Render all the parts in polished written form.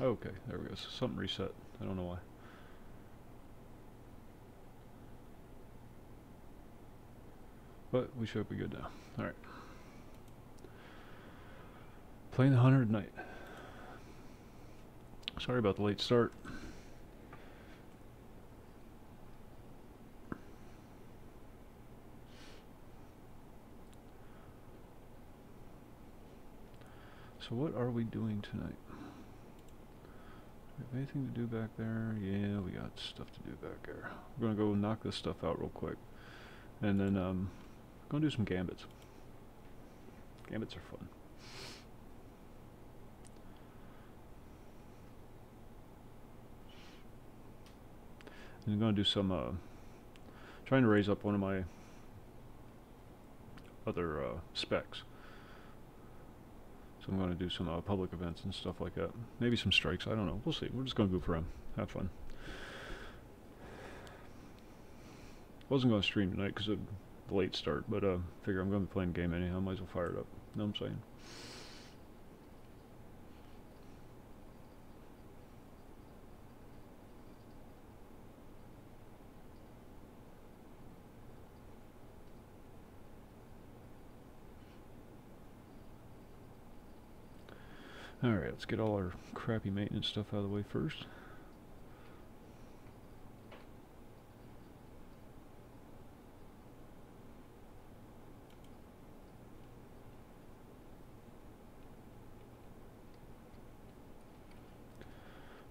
Okay, there we go. So something reset. I don't know why. But we should be good now. Alright. Playing the Hunter at night. Sorry about the late start. So what are we doing tonight? We have anything to do back there? Yeah, we got stuff to do back there. We're gonna go knock this stuff out real quick. And then gonna do some gambits. Gambits are fun. And I'm gonna do some trying to raise up one of my other specs. So I'm going to do some public events and stuff like that. Maybe some strikes, I don't know. We'll see. We're just going to goof around. Have fun. Wasn't going to stream tonight because of the late start, but figure I'm going to be playing the game anyhow. Might as well fire it up. Know what I'm saying? Alright, let's get all our crappy maintenance stuff out of the way first.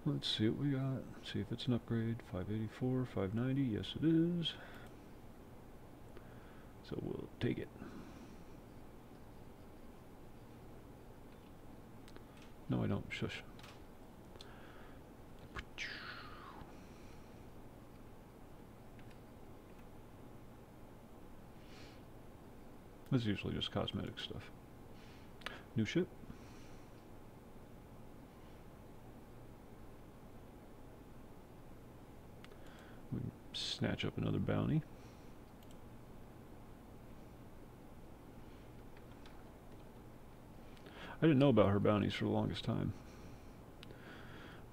Let's see what we got. See if it's an upgrade. 584, 590. Yes, it is. So we'll take it. No, I don't. Shush. This is usually just cosmetic stuff. New ship. We snatch up another bounty. I didn't know about her bounties for the longest time.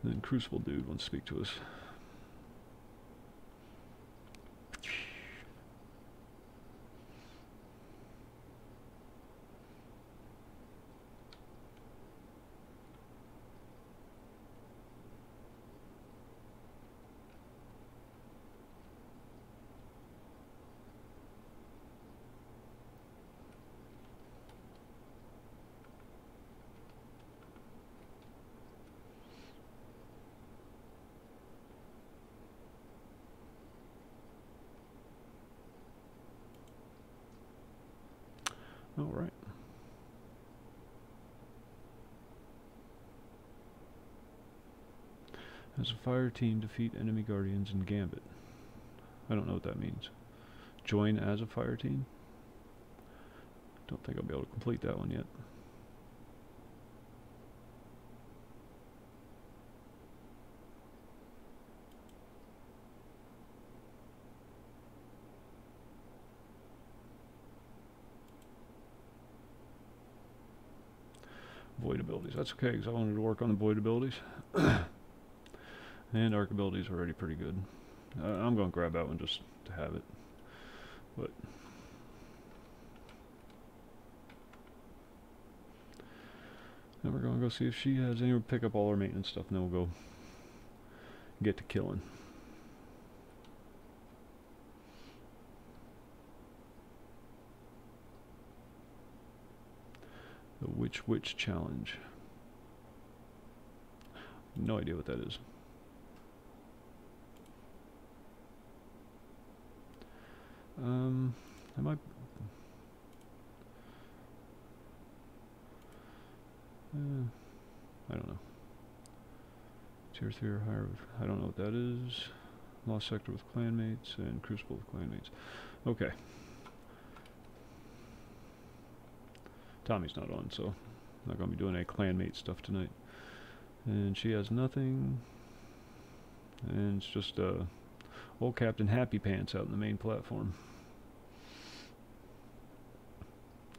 And then Crucible Dude wants to speak to us. All right. As a fire team, defeat enemy guardians in Gambit. I don't know what that means. Join as a fire team? Don't think I'll be able to complete that one yet. Void abilities. That's okay, because I wanted to work on the void abilities. And arc abilities are already pretty good. I'm going to grab that one just to have it. But then we're going to go see if she has any. Pick up all our maintenance stuff, and then we'll go get to killing. The Witch Challenge. No idea what that is. I might. I don't know. Tier 3 or higher. I don't know what that is. Lost Sector with clanmates and Crucible with clanmates. Okay. Tommy's not on, so I'm not going to be doing any clanmate stuff tonight. And she has nothing. And it's just old Captain Happy Pants out in the main platform.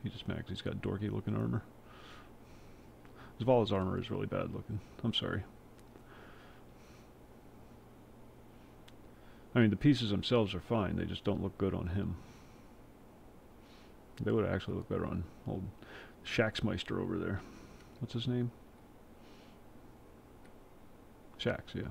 He just maxed. He's got dorky looking armor. Zavala's armor is really bad looking. I'm sorry. I mean, the pieces themselves are fine. They just don't look good on him. They would actually look better on old Shaxmeister over there. What's his name? Shax, yeah.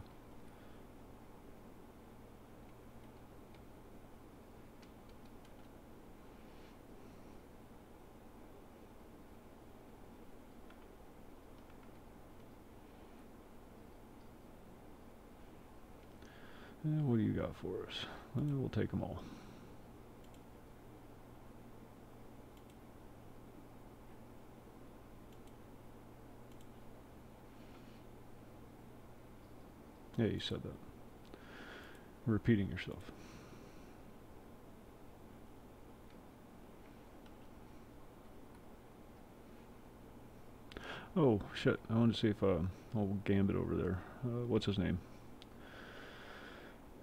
What do you got for us? We'll take them all. Yeah, you said that. Repeating yourself. Oh, shit. I wanted to see if old Gambit over there, what's his name,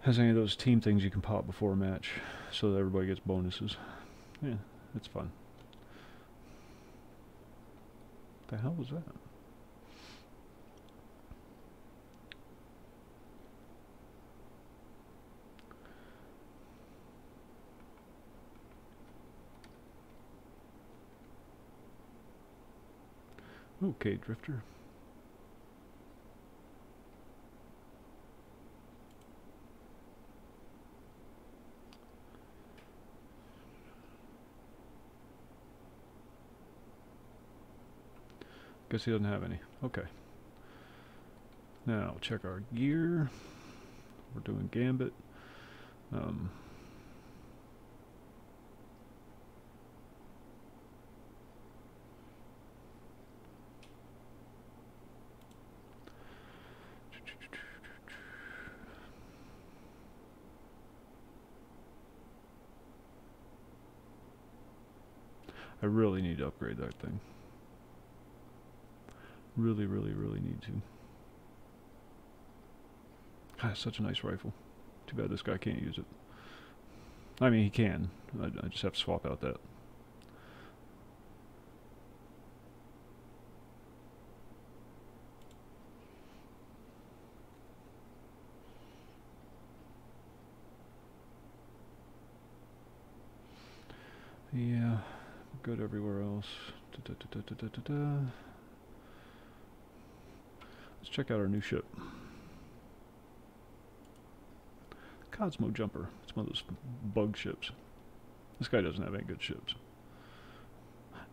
has any of those team things you can pop before a match so that everybody gets bonuses. Yeah, it's fun. The hell was that? Okay, Drifter. Guess he doesn't have any. Okay. Now, check our gear. We're doing Gambit. I really need to upgrade that thing. Really, really, really need to. God, it's such a nice rifle. Too bad this guy can't use it. I mean, he can. I just have to swap out that. Yeah, good everywhere else. Let's check out our new ship. Cosmo Jumper. It's one of those bug ships. This guy doesn't have any good ships.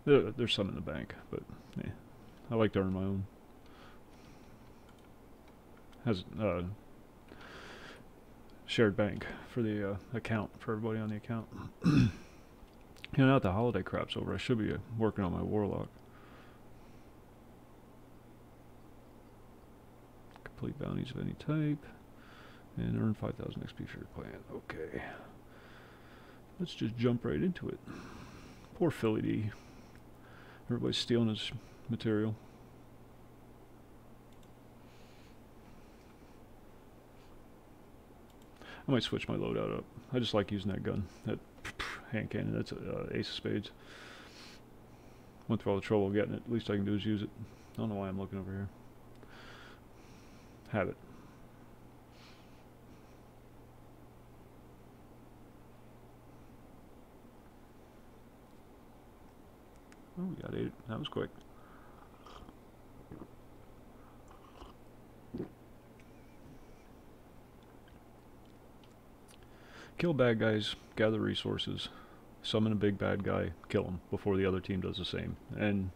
There's some in the bank, but yeah, I like to earn my own. Has shared bank for the account, for everybody on the account. You know, now that the holiday crap's over, I should be working on my Warlock. Complete bounties of any type. And earn 5,000 XP for your clan. Okay. Let's just jump right into it. Poor Philly D. Everybody's stealing his material. I might switch my loadout up. I just like using that gun. That hand cannon. That's Ace of Spades. Went through all the trouble of getting it. Least I can do is use it. I don't know why I'm looking over here. Have it. Oh, we got 8. That was quick. Kill bad guys, gather resources, summon a big bad guy, kill him before the other team does the same. And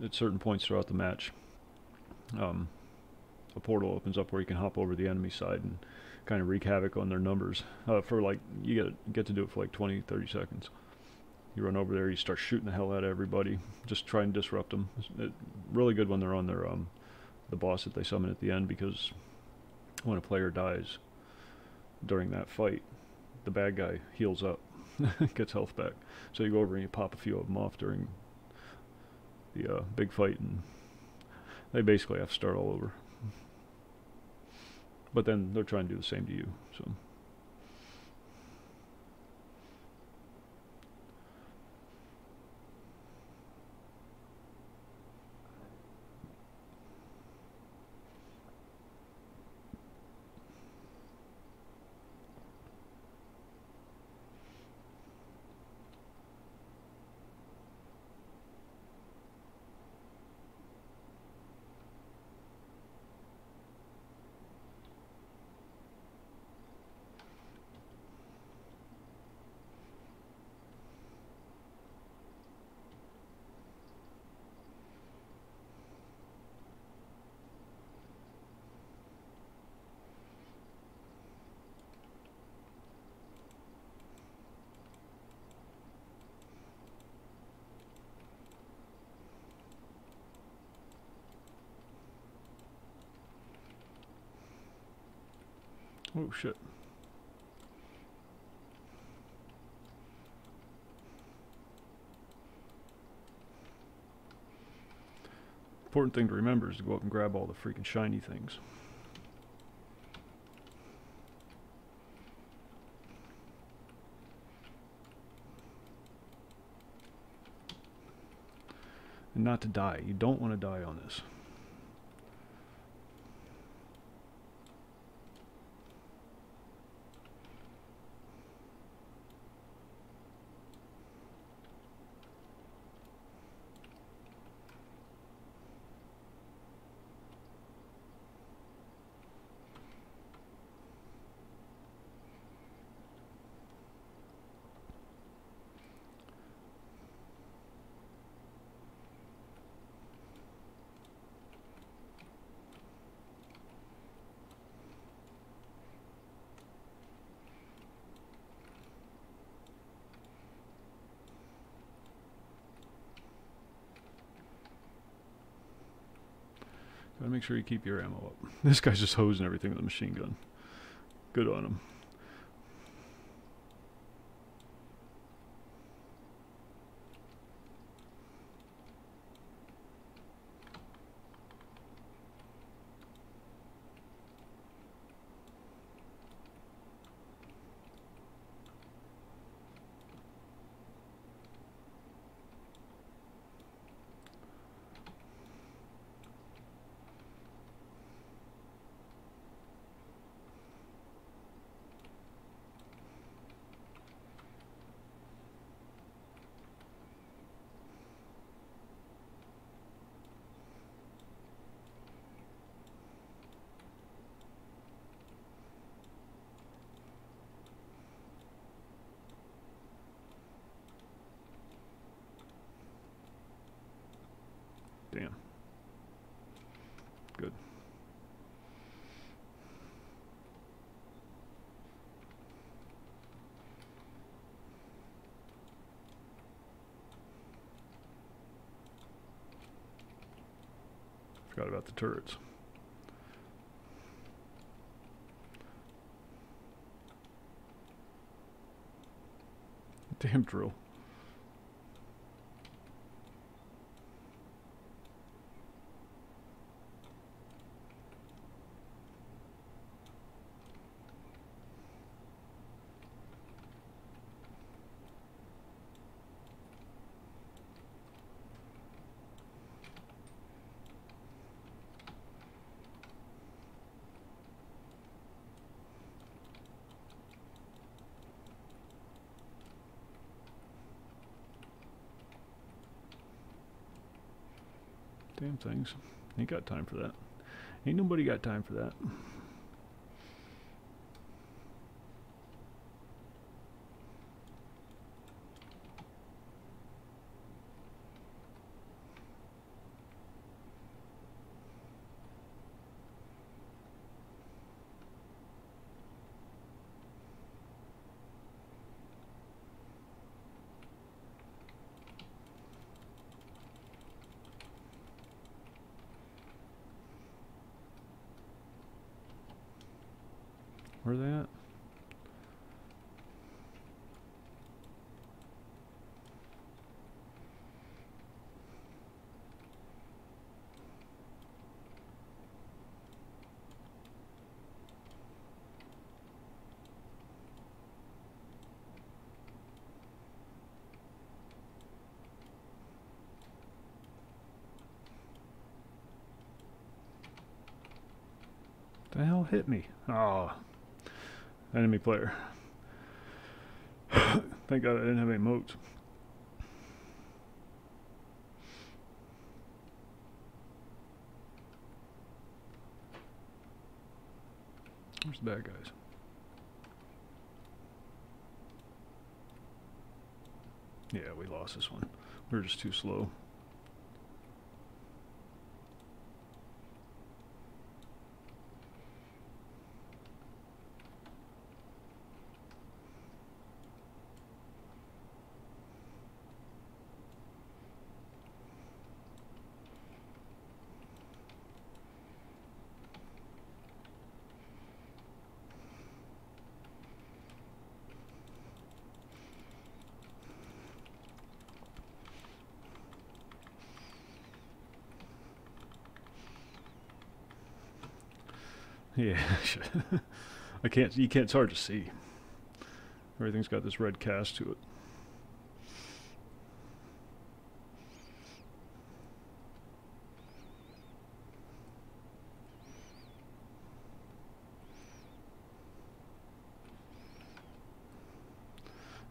at certain points throughout the match, a portal opens up where you can hop over the enemy side and kind of wreak havoc on their numbers. For like, you get to do it for like 20-30 seconds. You run over there, you start shooting the hell out of everybody, just try and disrupt them. It's really good when they're on their the boss that they summon at the end, because when a player dies during that fight, the bad guy heals up, gets health back. So you go over and you pop a few of them off during the big fight, and they basically have to start all over. But then they're trying to do the same to you. So. Oh shit. Important thing to remember is to go up and grab all the freaking shiny things. And not to die. You don't want to die on this. Gotta make sure you keep your ammo up. This guy's just hosing everything with a machine gun. Good on him. Damn. Good. Forgot about the turrets. Damn drill. Damn things. Ain't got time for that. Ain't nobody got time for that. Where are they at? The hell hit me? Oh. Enemy player. Thank God I didn't have any motes. Where's the bad guys? Yeah, we lost this one. We were just too slow. Yeah. I can't, you can't, it's hard to see. Everything's got this red cast to it.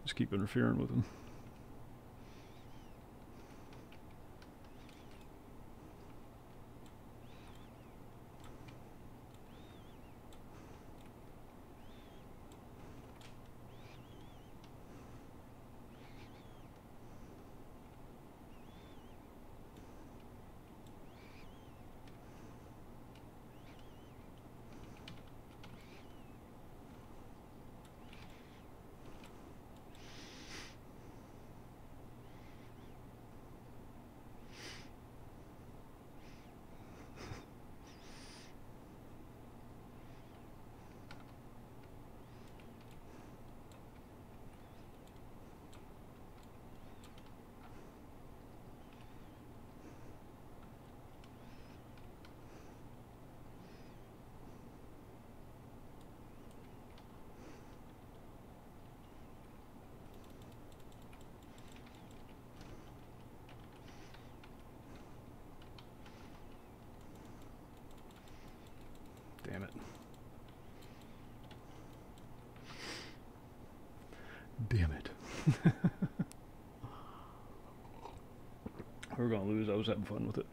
Just keep interfering with them. Damn it. Damn it. We're gonna lose. I was having fun with it.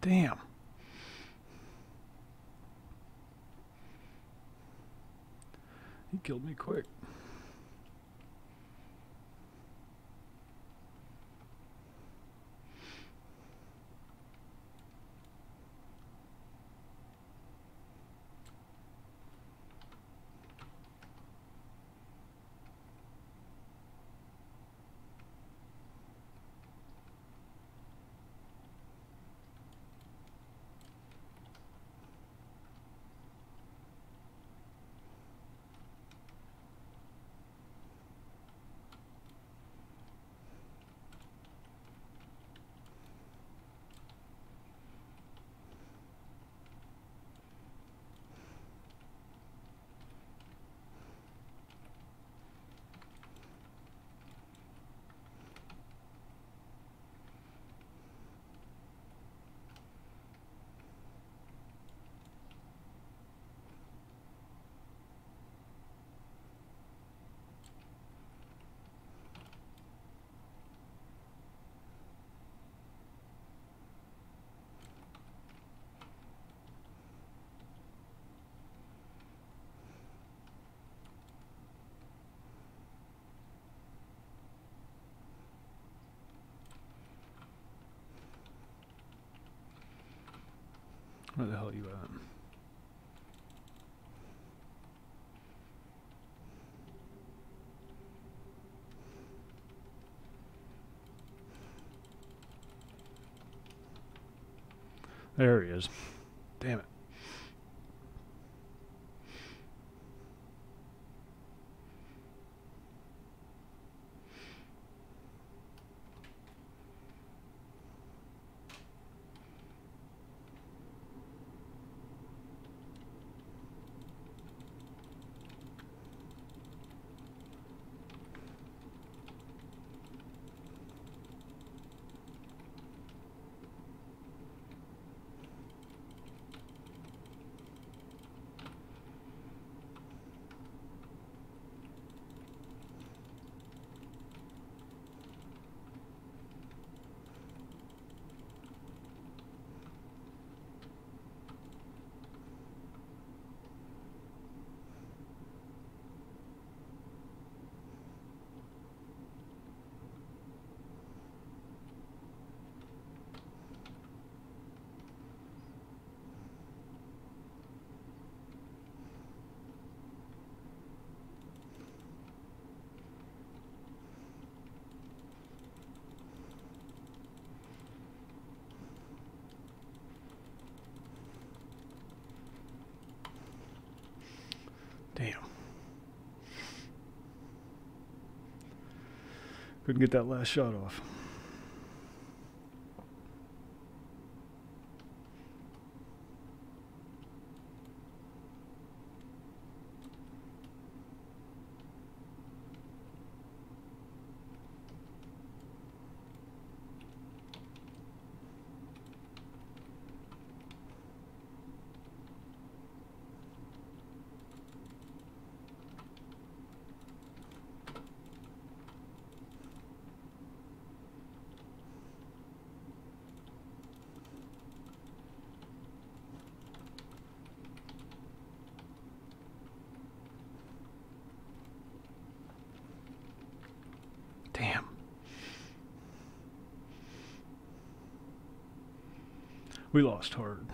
Damn. He killed me quick. Where the hell are you at? There he is. Damn it. Couldn't get that last shot off. Damn. We lost hard.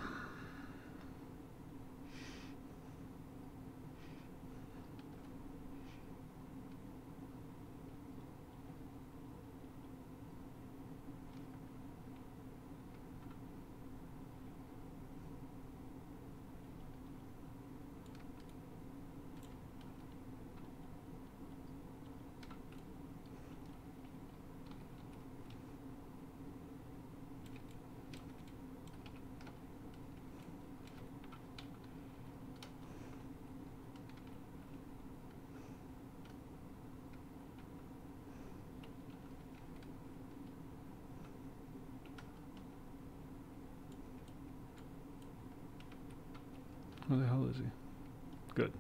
Where the hell is he? Good.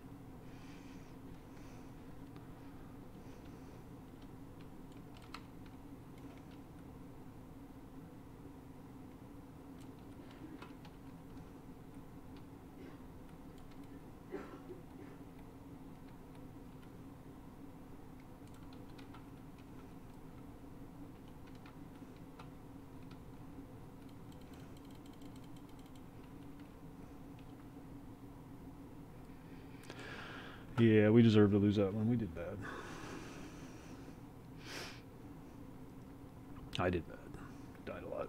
Yeah, we deserve to lose that one. We did bad. I did bad. Died a lot.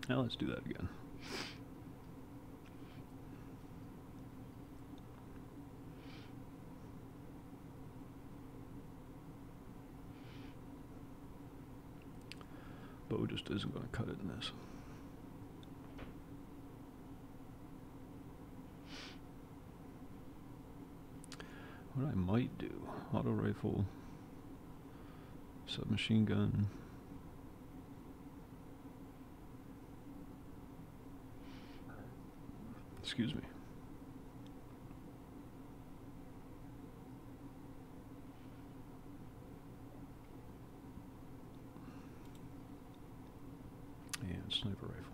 Now let's do that again. Bow just isn't going to cut it in this. What I might do, auto rifle, submachine gun. Excuse me. And sniper rifle.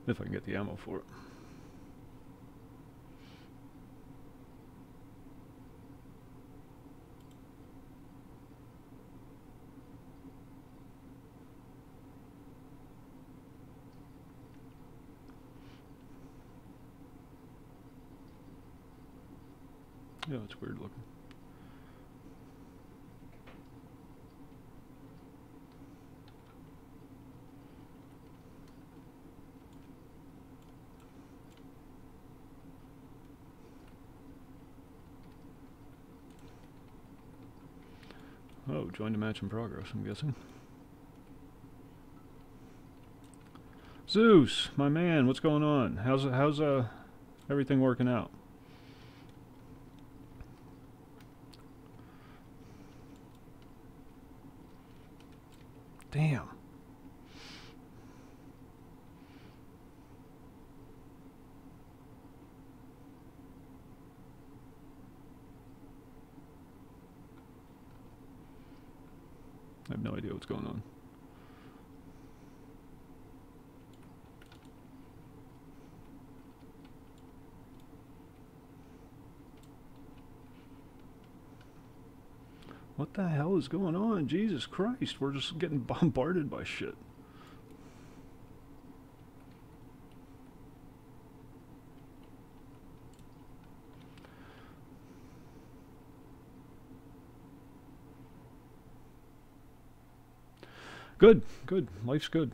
If I can get the ammo for it. Yeah, it's weird looking. Oh, joined a match in progress, I'm guessing. Zeus, my man, what's going on? How's everything working out? Damn. I have no idea what's going on. What the hell is going on? Jesus Christ, we're just getting bombarded by shit. Good, good. Life's good.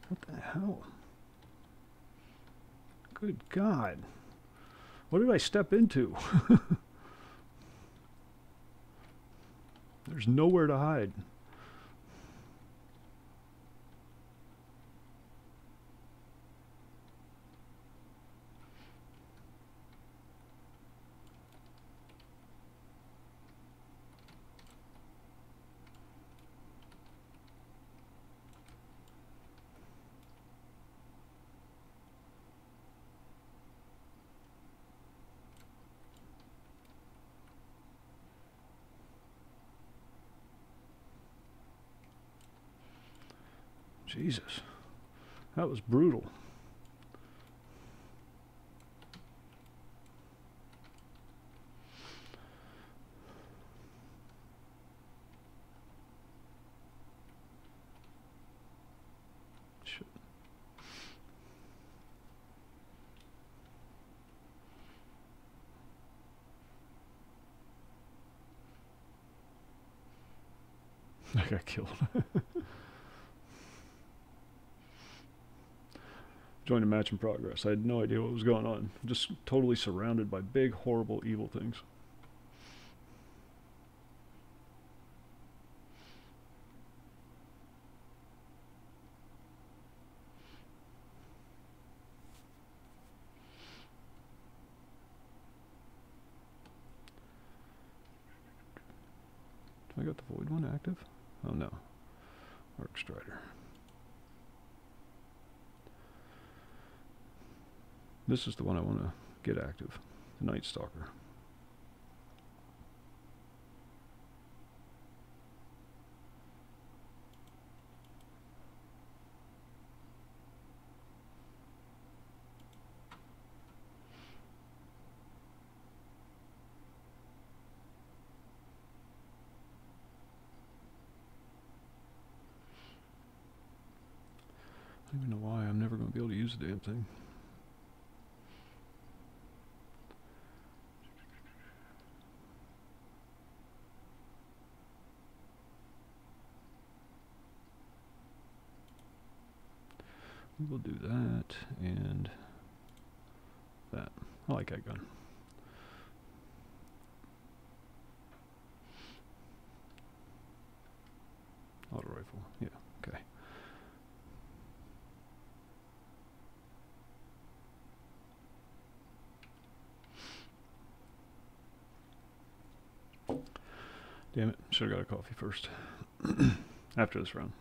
What the hell? Good God. What did I step into? There's nowhere to hide. Jesus, that was brutal. Shit. I got killed. Joined a match in progress. I had no idea what was going on. Just totally surrounded by big, horrible, evil things. Do I got the void one active? Oh no. Arc Strider. This is the one I want to get active. The Night Stalker. I don't even know why. I'm never going to be able to use the damn thing. We will do that and that. I like that gun. Auto rifle. Yeah, okay. Damn it, should have got a coffee first. After this round.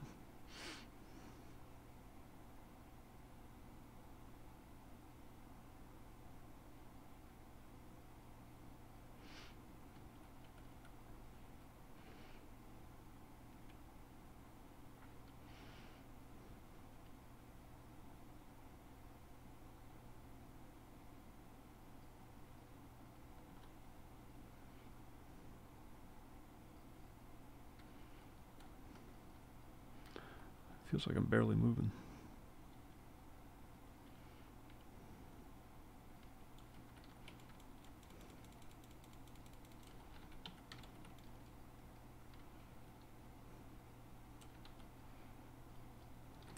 Feels like I'm barely moving.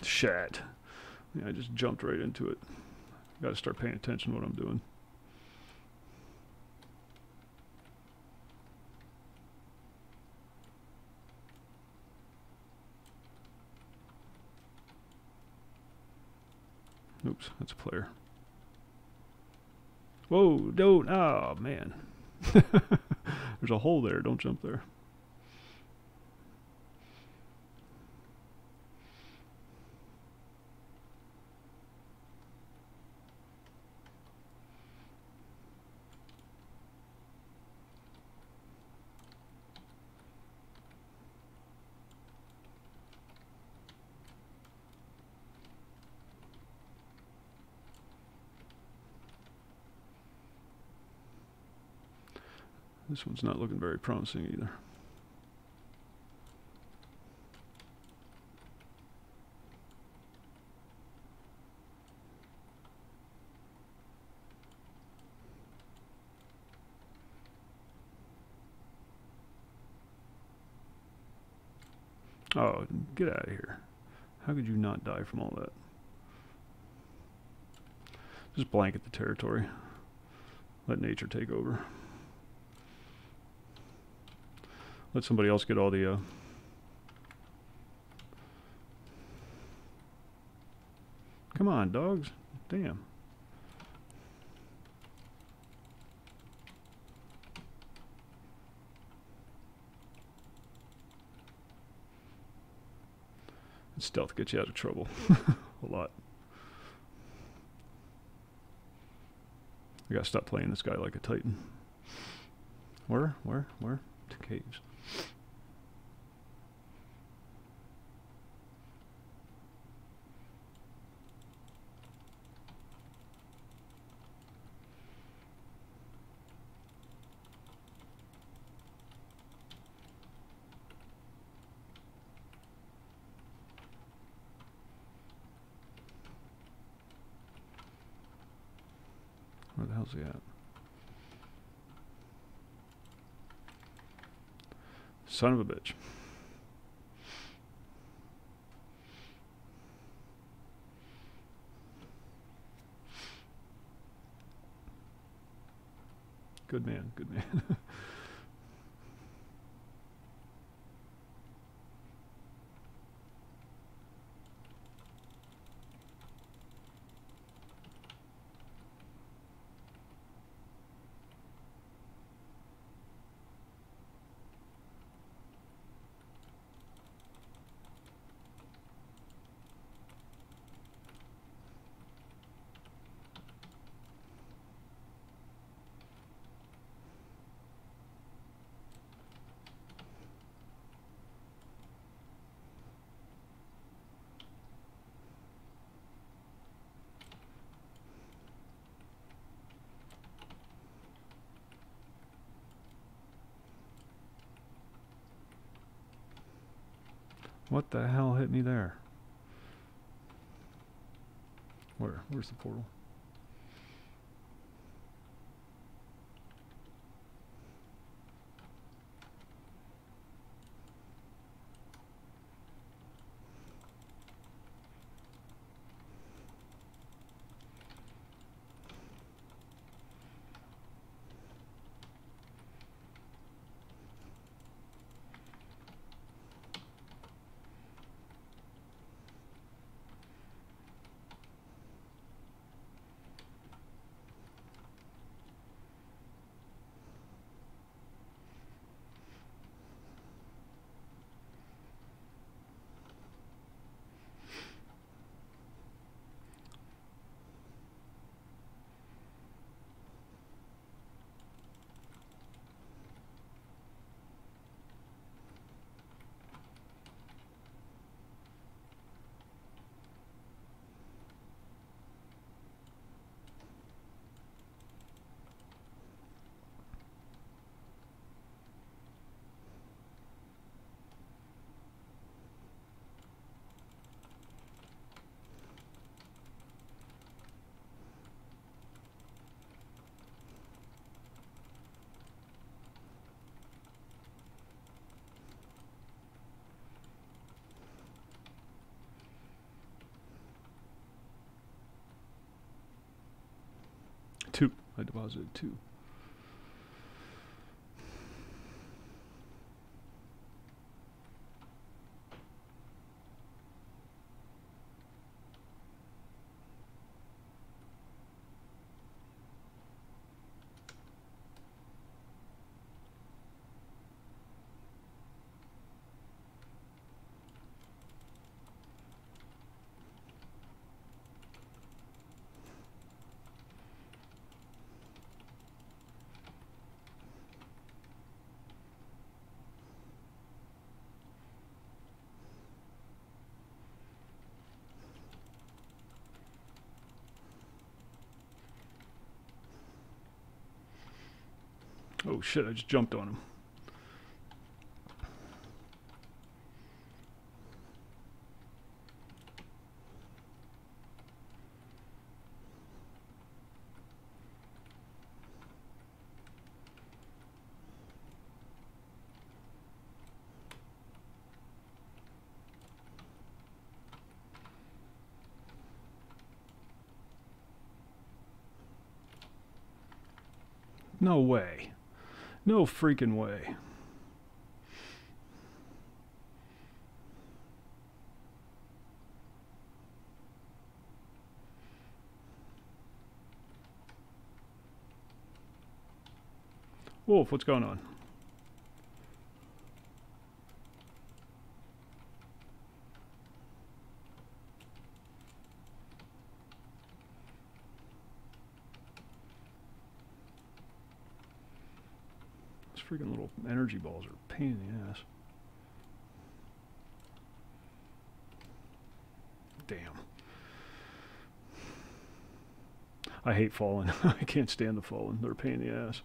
Shit. Yeah, I just jumped right into it. Gotta start paying attention to what I'm doing. Oops, that's a player. Whoa, don't. Oh, man. There's a hole there. Don't jump there. This one's not looking very promising either. Oh, get out of here. How could you not die from all that? Just blanket the territory. Let nature take over. Let somebody else get all the... Come on, dogs. Damn. Stealth gets you out of trouble. A lot. I gotta stop playing this guy like a Titan. Where? To caves. Where the hell's he at? Son of a bitch. Good man, good man. What the hell hit me there? Where's the portal? Two. I deposited 2. Oh shit, I just jumped on him. No way. No freaking way. Wolf, what's going on? These freaking little energy balls are a pain in the ass. Damn. I hate falling. I can't stand the falling. They're a pain in the ass.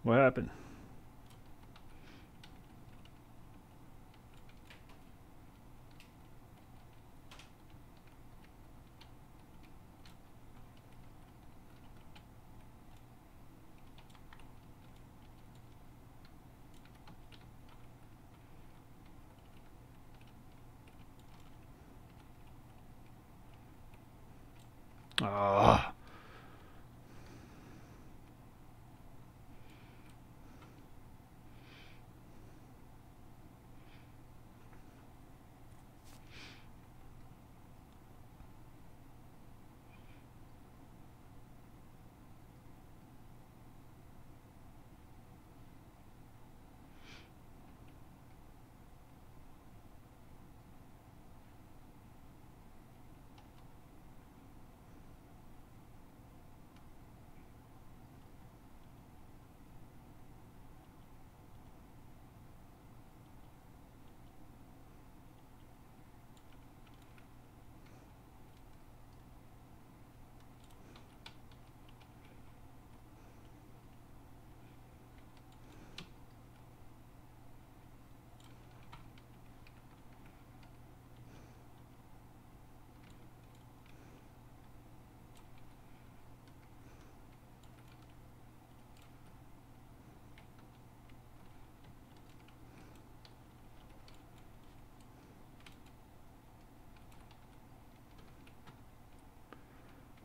What happened? Ah.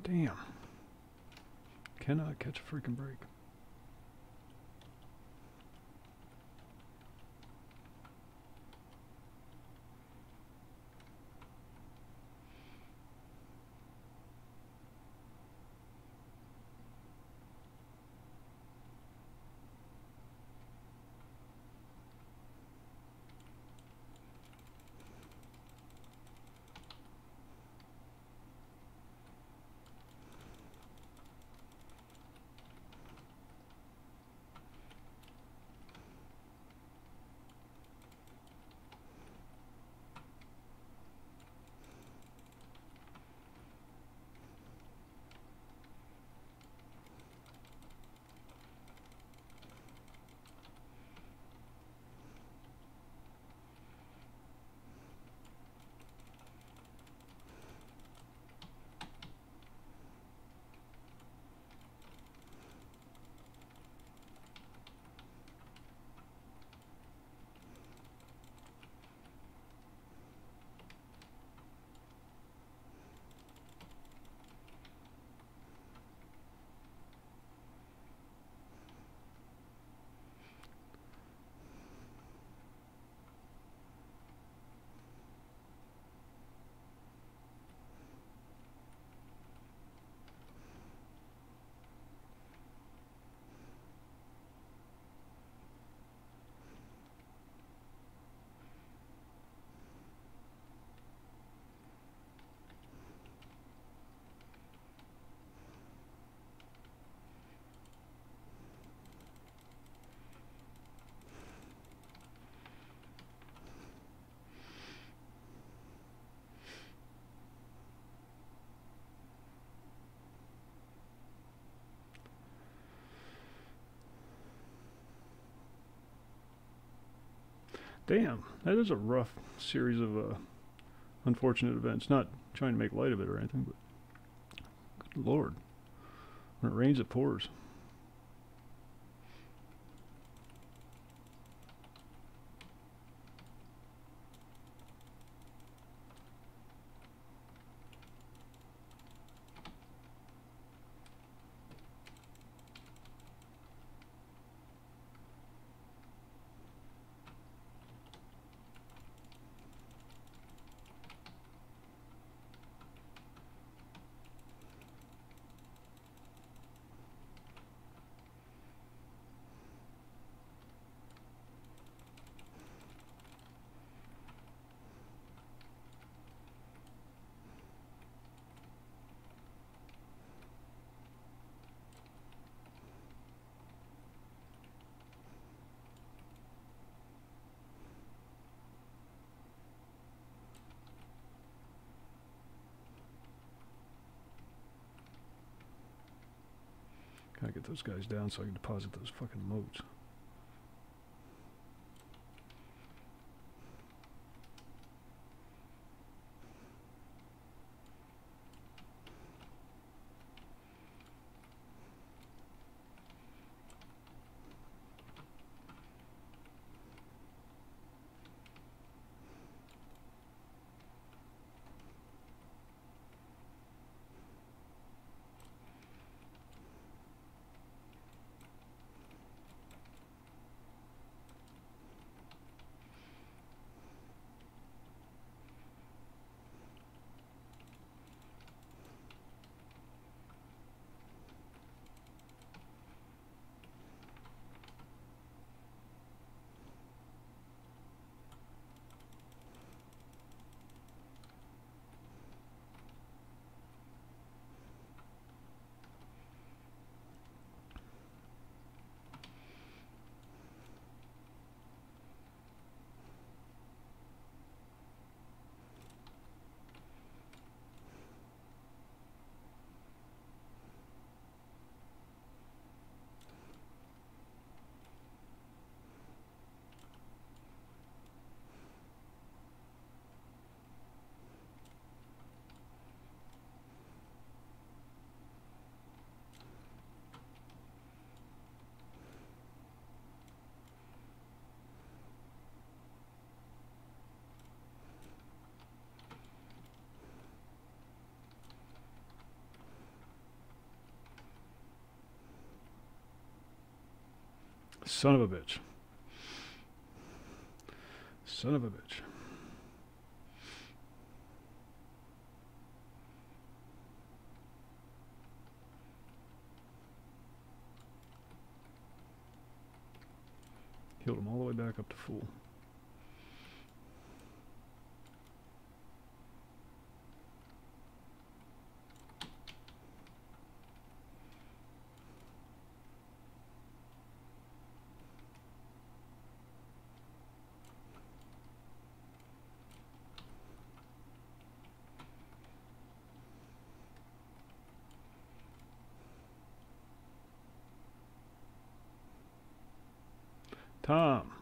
Damn. Cannot catch a freaking break. Damn, that is a rough series of unfortunate events. Not trying to make light of it or anything, but good lord. When it rains, it pours. those guys down so I can deposit those fucking moats. Son of a bitch. Son of a bitch. Healed him all the way back up to full. Tom.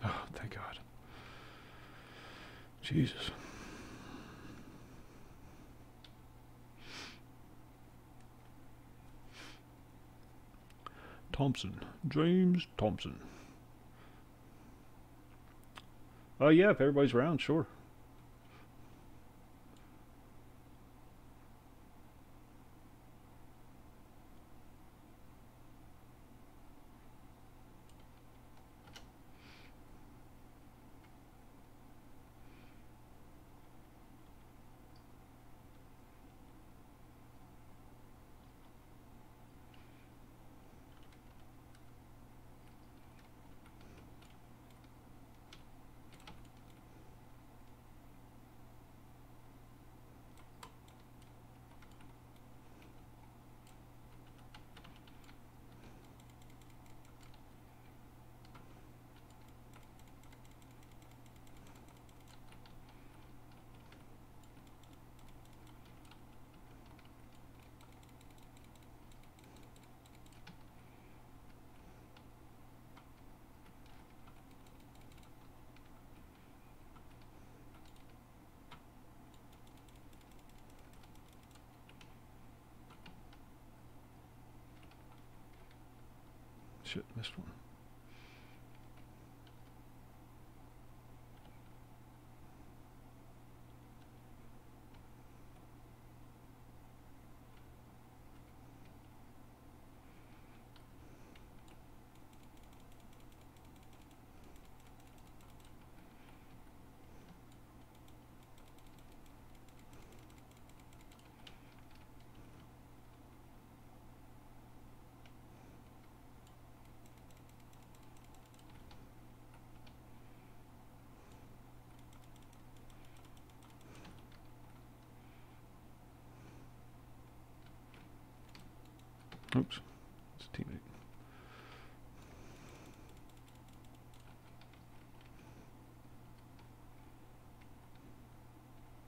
Oh, thank God. Jesus. Thompson. James Thompson. Yeah, if everybody's around, sure. Shit, missed one. Oops. It's a teammate.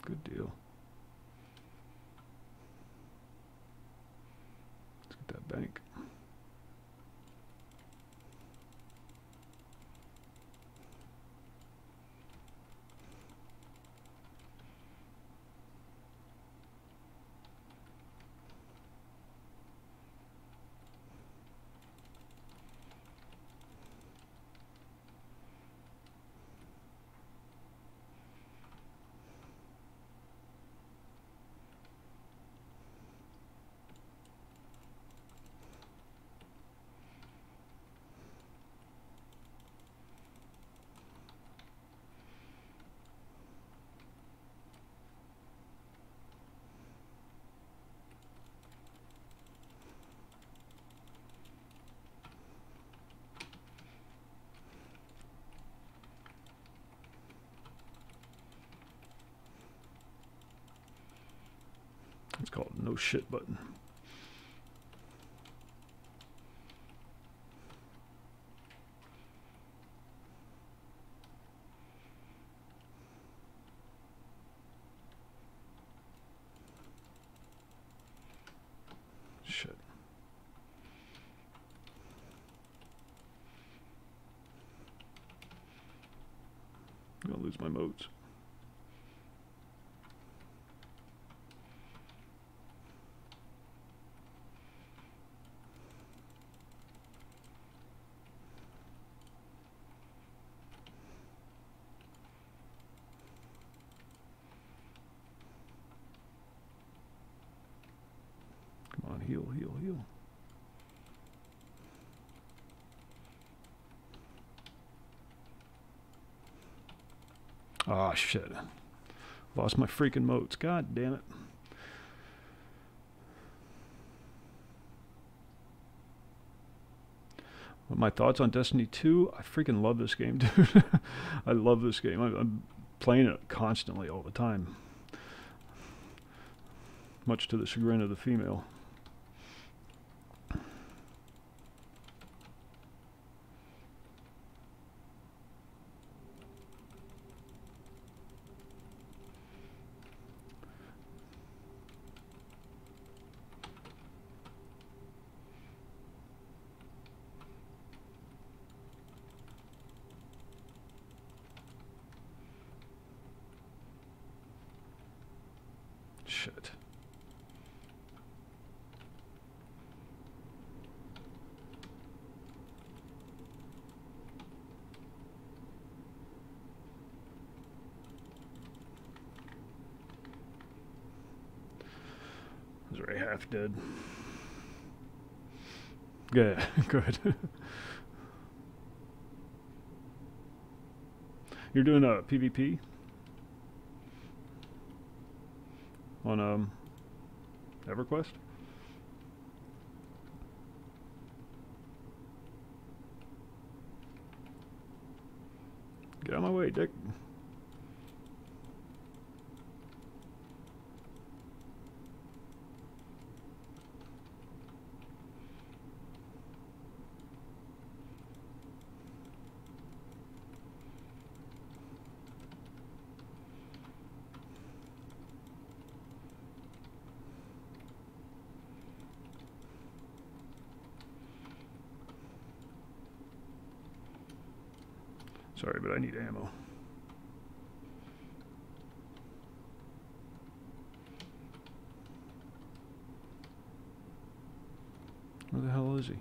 Good deal. Let's get that bank. It's called no shit button. Shit. I'm gonna lose my modes. Come on, heal, heal, heal. Ah, shit. Lost my freaking modes. God damn it. Well, my thoughts on Destiny 2? I freaking love this game, dude. I love this game. I'm playing it constantly all the time. Much to the chagrin of the female. Shit. I was already half dead. Yeah, good. You're doing a PvP? On EverQuest? Get out of my way, dick. Sorry, but I need ammo. Where the hell is he?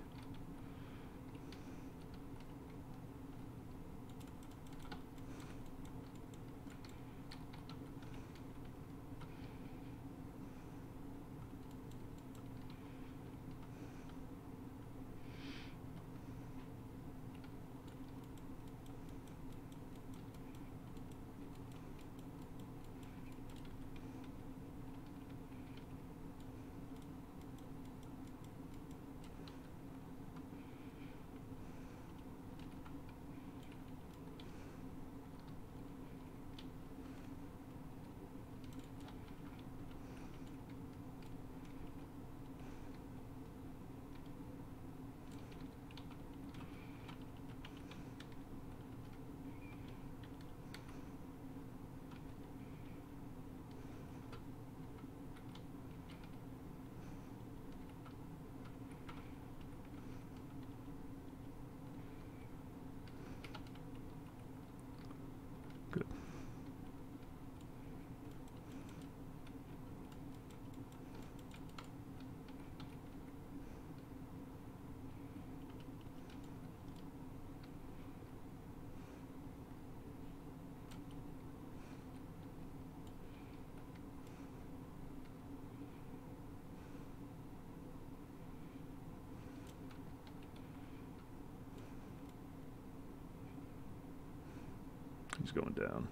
going down.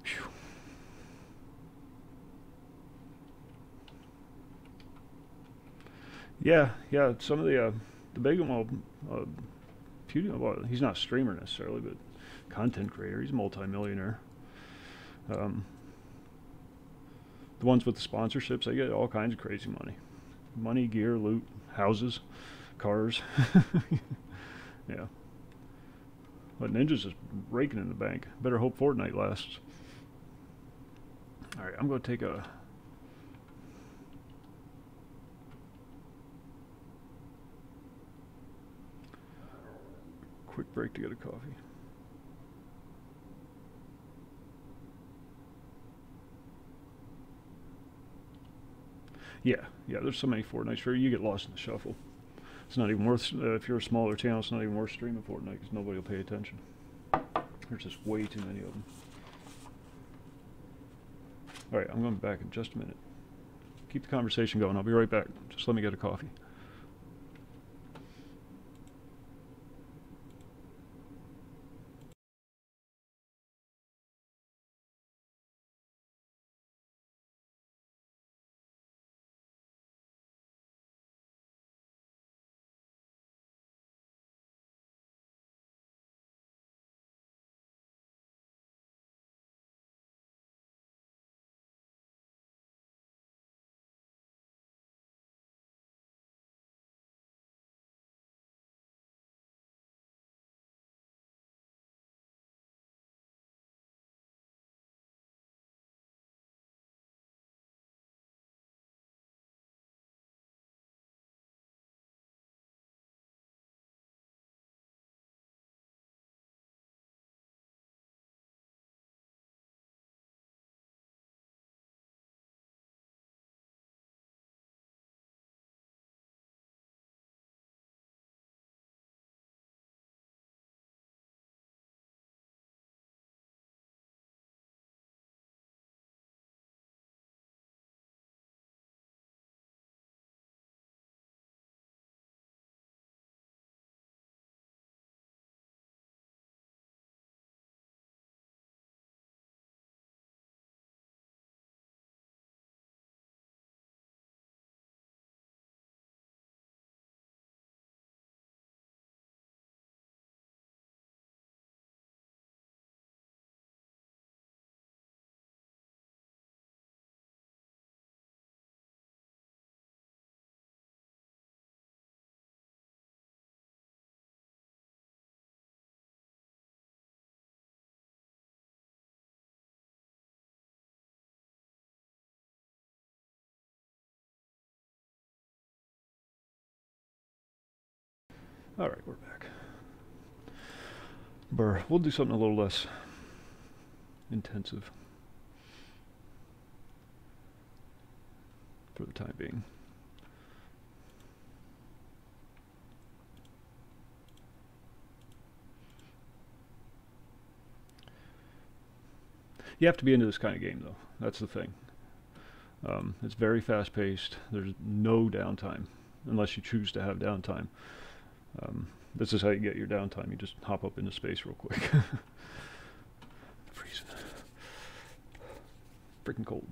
Whew. Yeah, yeah. Some of the big one, well, well, he's not a streamer necessarily, but content creator. He's a multi-millionaire. Um, the ones with the sponsorships, they get all kinds of crazy money. Money, gear, loot, houses, cars. Yeah. But Ninja's just raking in the bank. Better hope Fortnite lasts. Alright, I'm going to take a quick break to get a coffee. Yeah, there's so many Fortnite. Sure, you get lost in the shuffle. It's not even worth, if you're a smaller channel, it's not even worth streaming Fortnite because nobody will pay attention. There's just way too many of them. Alright, I'm going back in just a minute. Keep the conversation going. I'll be right back. Just let me get a coffee. Alright, we're back. Brr, we'll do something a little less intensive for the time being. You have to be into this kind of game, though. That's the thing. It's very fast-paced. There's no downtime, unless you choose to have downtime. This is how you get your downtime. You just hop up into space real quick. Freezing. Freaking cold.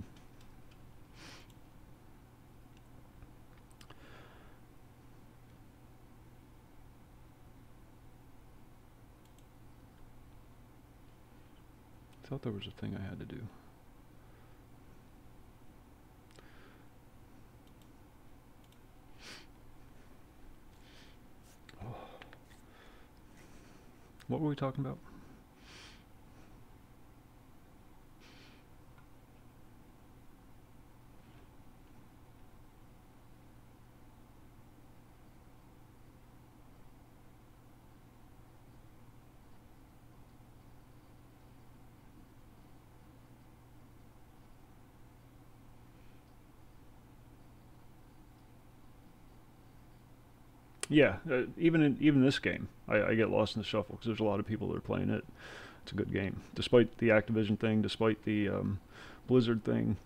I thought there was a thing I had to do. Oh. What were we talking about? Yeah, even this game, I get lost in the shuffle because there's a lot of people that are playing it. It's a good game, despite the Activision thing, despite the Blizzard thing.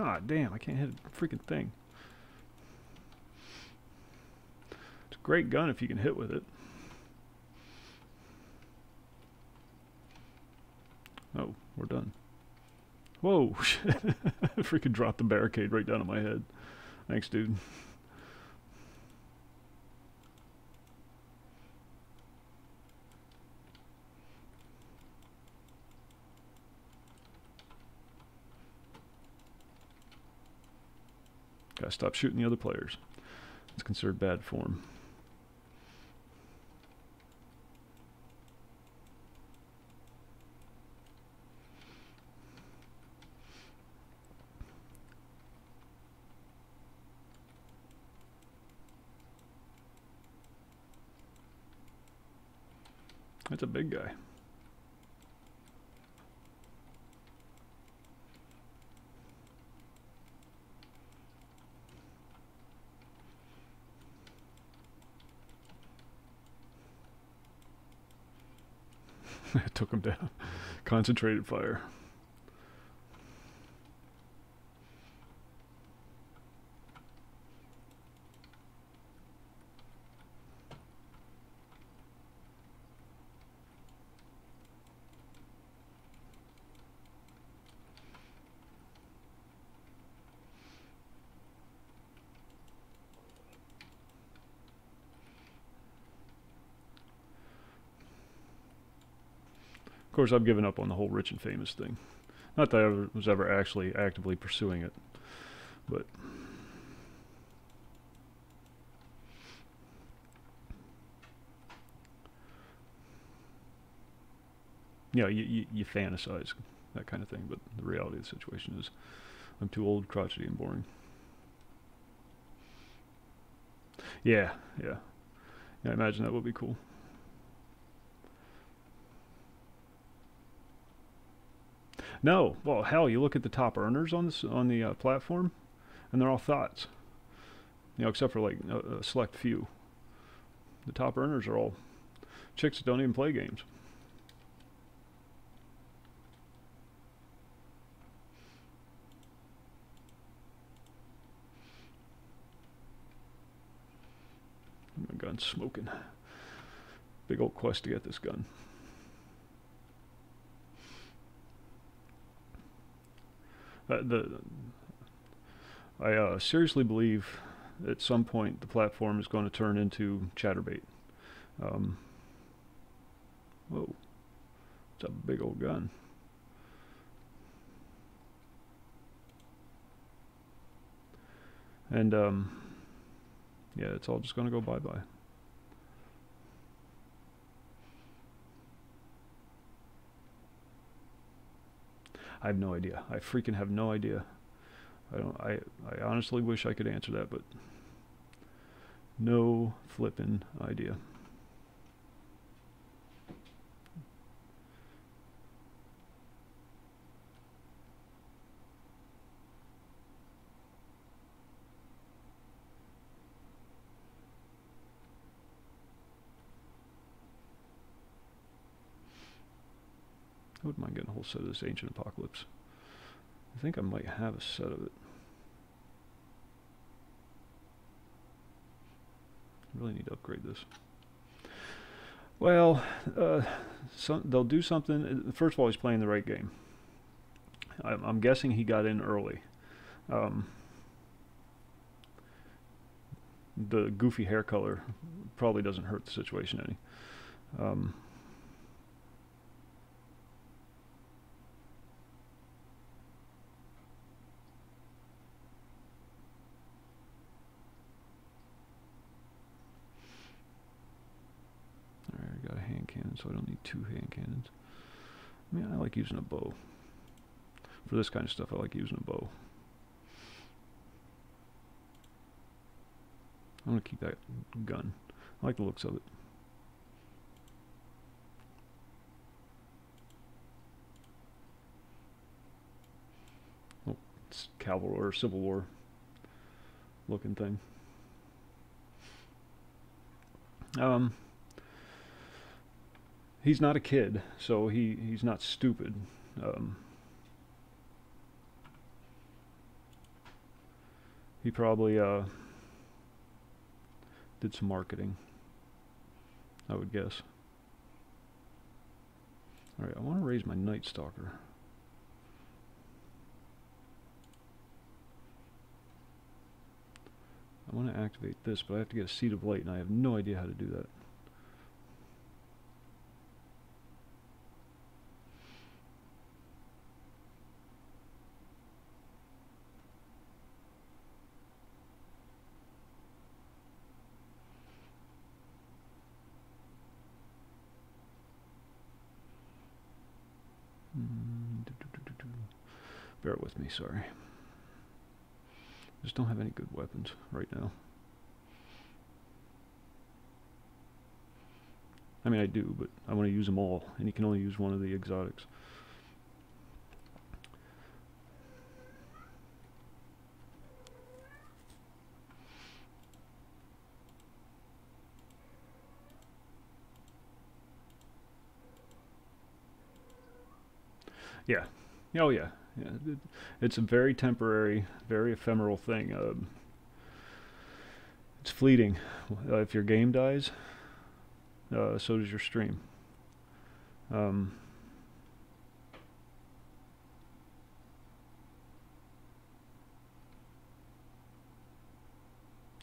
God damn, I can't hit a freaking thing. It's a great gun if you can hit with it. Oh, we're done. Whoa, shit. I freaking dropped the barricade right down on my head. Thanks, dude. Gotta stop shooting the other players. It's considered bad form. That's a big guy. I took him down. Concentrated fire. Of course, I've given up on the whole rich and famous thing. Not that I was ever actually actively pursuing it, but yeah, you fantasize that kind of thing, but the reality of the situation is I'm too old, crotchety, and boring. Yeah, yeah. Yeah, I imagine that would be cool. No, well, hell, you look at the top earners on this on the platform, and they're all thoughts. You know, except for like a select few. The top earners are all chicks that don't even play games. My gun's smoking. Big old quest to get this gun. I seriously believe at some point the platform is going to turn into chatterbait. Whoa, it's a big old gun. And yeah, it's all just going to go bye-bye. I have no idea. I freaking have no idea. I honestly wish I could answer that, but no flippin' idea. I wouldn't mind getting a whole set of this Ancient Apocalypse. I think I might have a set of it. I really need to upgrade this. Well, they'll do something. First of all, he's playing the right game. I'm guessing he got in early. The goofy hair color probably doesn't hurt the situation any. I got a hand cannon, so I don't need two hand cannons. I mean, I like using a bow. For this kind of stuff, I like using a bow. I'm going to keep that gun. I like the looks of it. Oh, it's cavalry or Civil War looking thing. He's not a kid, so he's not stupid. He probably did some marketing, I would guess. Alright, I want to raise my Night Stalker. I want to activate this, but I have to get a Seat of Light, and I have no idea how to do that. Bear with me, sorry. Just don't have any good weapons right now. I mean, I do, but I want to use them all, and you can only use one of the exotics. Yeah. Oh, yeah. Yeah. It's a very temporary, very ephemeral thing. It's fleeting. If your game dies, so does your stream. Um,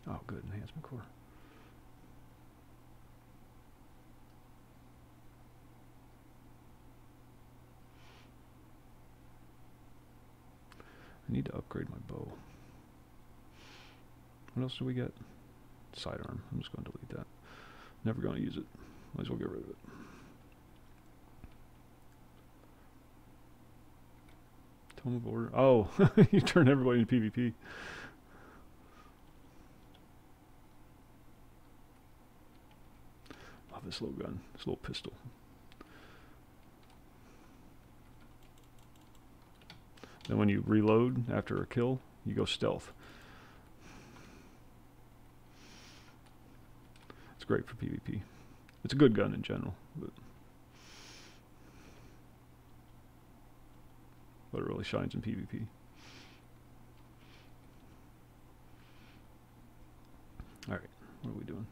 oh, good. Enhancement core. I need to upgrade my bow. What else do we get? Sidearm. I'm just going to delete that. Never going to use it. Might as well get rid of it. Tome of Order. Oh, you turn everybody into PvP. Love this little gun. This little pistol. Then when you reload after a kill, you go stealth. It's great for PvP. It's a good gun in general, but it really shines in PvP. Alright, what are we doing?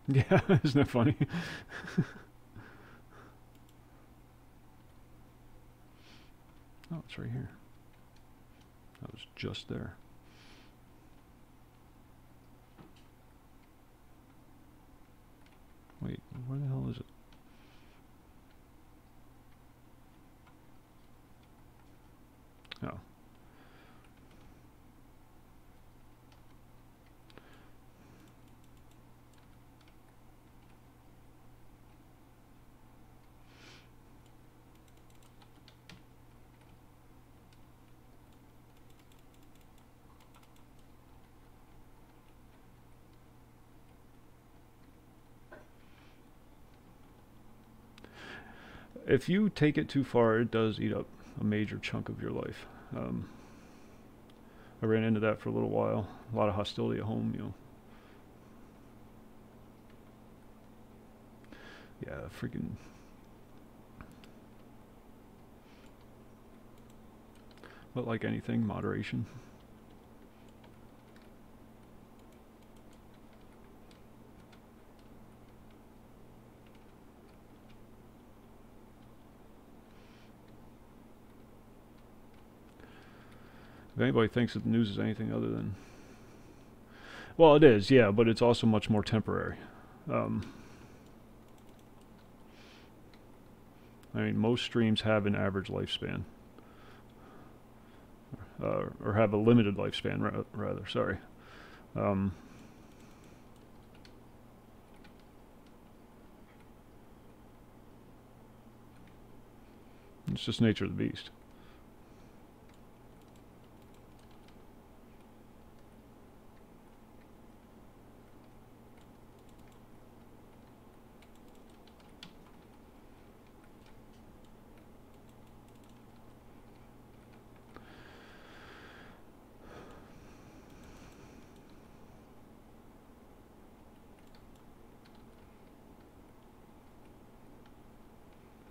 Yeah, isn't that funny? Oh, it's right here. I was just there. Wait, where the hell is it? Oh. If you take it too far, it does eat up a major chunk of your life. I ran into that for a little while. A lot of hostility at home, you know. Yeah, freaking. But like anything, moderation. If anybody thinks that the news is anything other than... Well, it is, yeah, but it's also much more temporary. I mean, most streams have an average lifespan. Or have a limited lifespan, rather, sorry. It's just nature of the beast.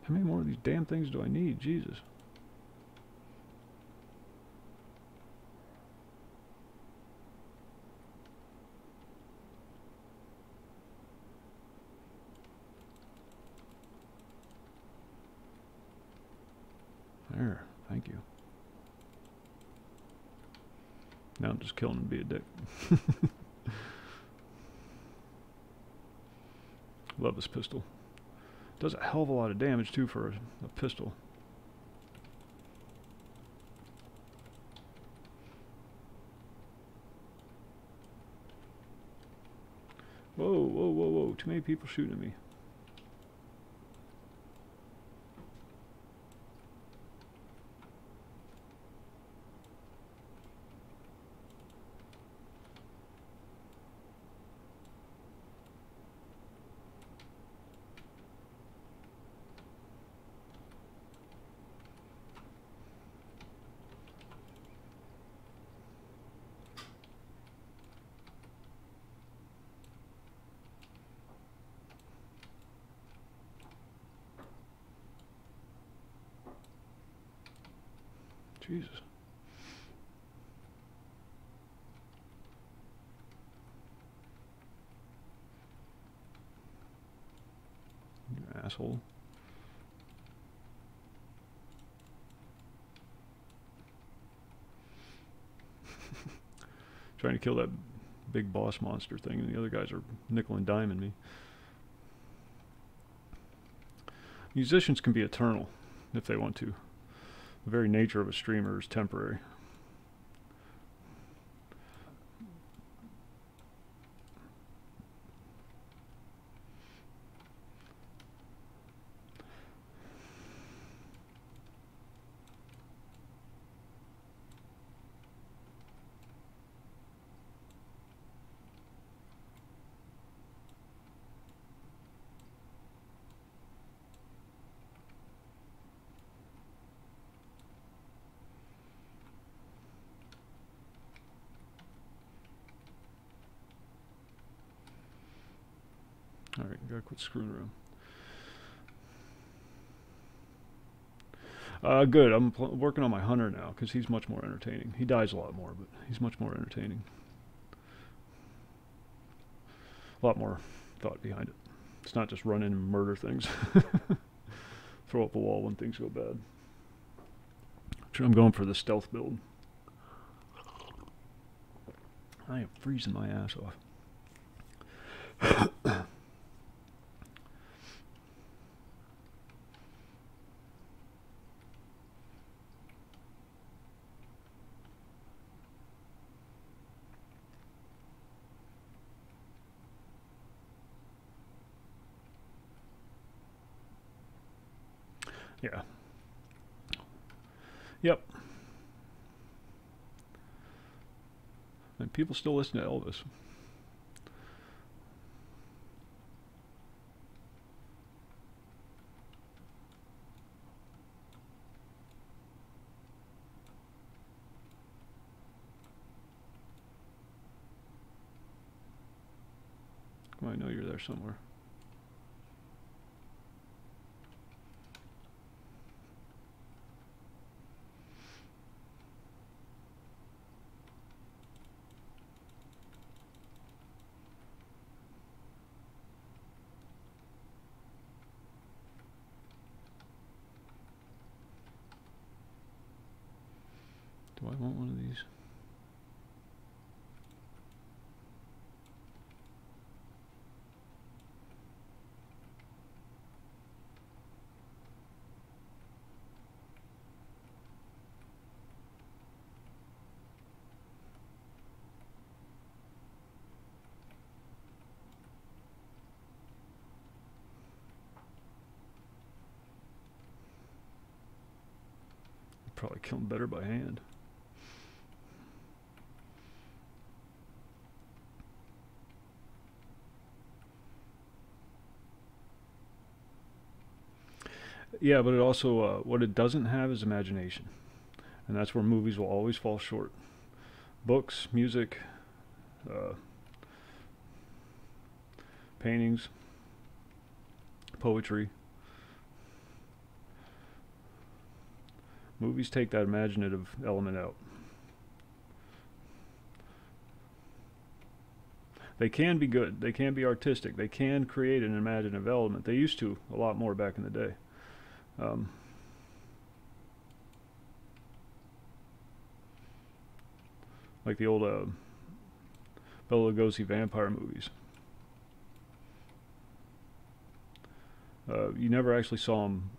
How many more of these damn things do I need? Jesus. There, thank you. Now I'm just killing him to be a dick. Love this pistol. Does a hell of a lot of damage too for a pistol. Whoa, whoa, whoa, whoa. Too many people shooting at me. Jesus. You asshole. Trying to kill that big boss monster thing, and the other guys are nickel and diming me. Musicians can be eternal if they want to. The very nature of a streamer is temporary. Alright, gotta quit screwing around. Good. I'm working on my hunter now because he's much more entertaining. He dies a lot more, but he's much more entertaining. A lot more thought behind it. It's not just run in and murder things. Throw up a wall when things go bad. I'm going for the stealth build. I am freezing my ass off. Yeah. Yep. And people still listen to Elvis. Well, I know you're there somewhere. Do I want one of these? Probably kill them better by hand. Yeah, but it also, what it doesn't have is imagination. And that's where movies will always fall short. Books, music, paintings, poetry. Movies take that imaginative element out. They can be good. They can be artistic. They can create an imaginative element. They used to a lot more back in the day. Like the old Bela Lugosi vampire movies. You never actually saw them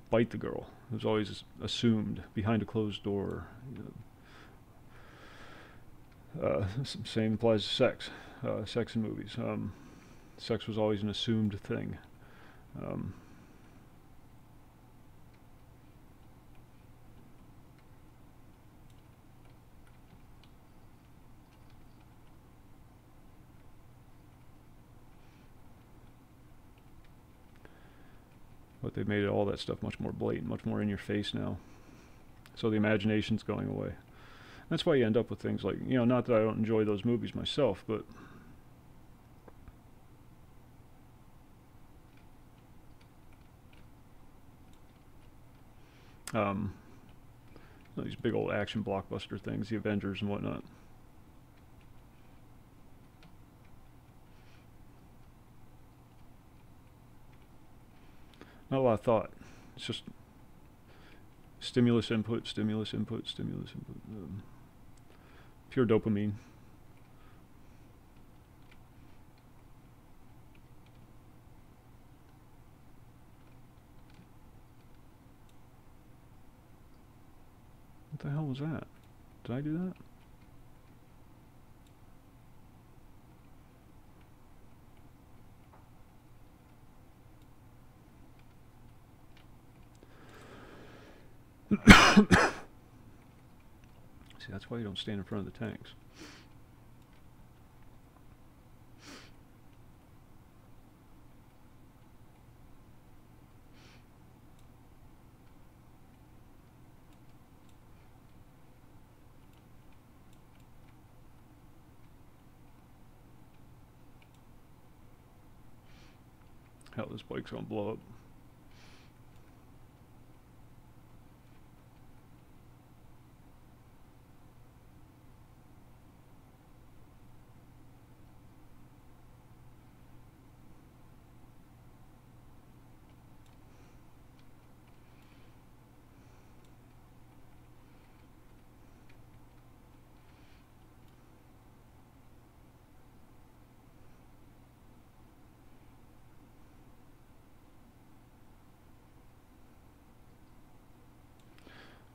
bite the girl. It was always assumed behind a closed door. Same applies to sex. Sex in movies. Sex was always an assumed thing. But they've made all that stuff much more blatant, much more in your face now. So the imagination's going away. That's why you end up with things like, not that I don't enjoy those movies myself, but these big old action blockbuster things, the Avengers and whatnot. Not a lot of thought. It's just stimulus input, stimulus input, stimulus input. Pure dopamine. What the hell was that? Did I do that? See, that's why you don't stand in front of the tanks. Hell, this bike's gonna blow up.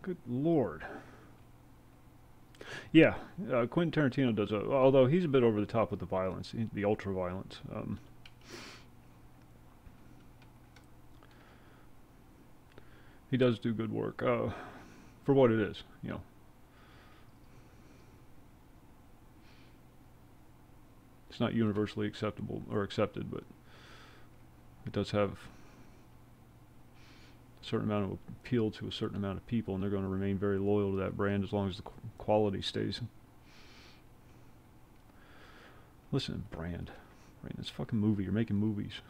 Good Lord. Yeah, Quentin Tarantino does, although he's a bit over the top with the violence, the ultra violence. He does do good work for what it is, It's not universally acceptable or accepted, but it does have a certain amount of appeal to a certain amount of people, and they're going to remain very loyal to that brand as long as the quality stays. Listen, brand. Right, it's a fucking movie. You're making movies.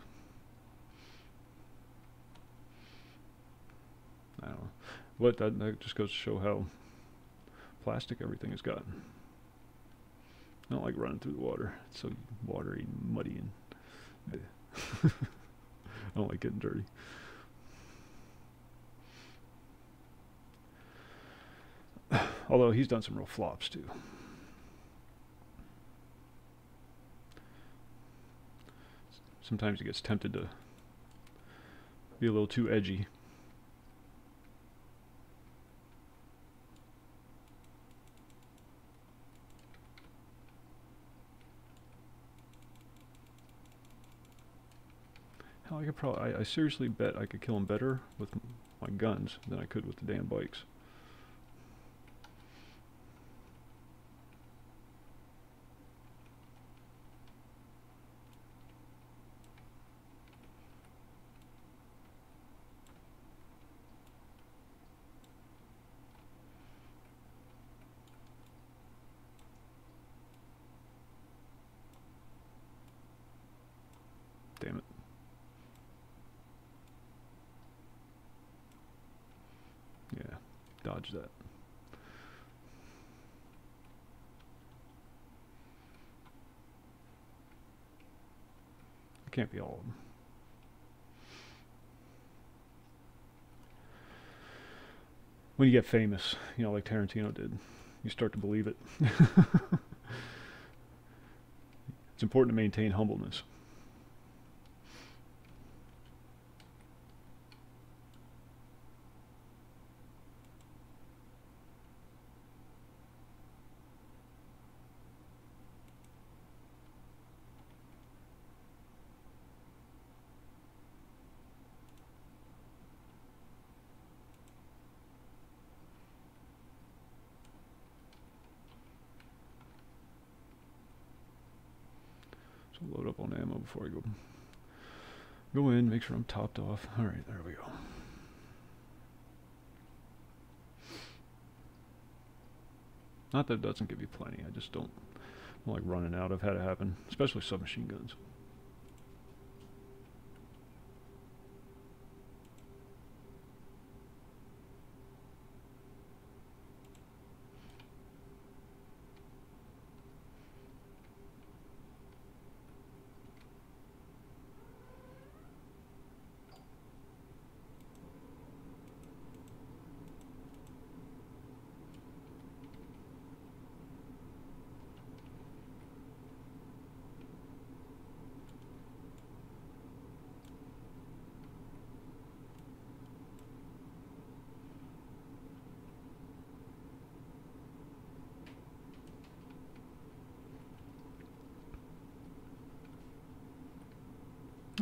I don't know. But that just goes to show how plastic everything has gotten. I don't like running through the water. It's so watery and muddy and I don't like getting dirty. Although he's done some real flops too. Sometimes he gets tempted to be a little too edgy. Hell, I could probably, I seriously bet I could kill him better with my guns than I could with the damn bikes. Damn it. dodge that. It can't be all of them. When you get famous, you know, like Tarantino did, you start to believe it. It's important to maintain humbleness. Load up on ammo before I go in, make sure I'm topped off. Alright, there we go. Not that it doesn't give you plenty, I just don't like running out. I've had it happen, especially submachine guns.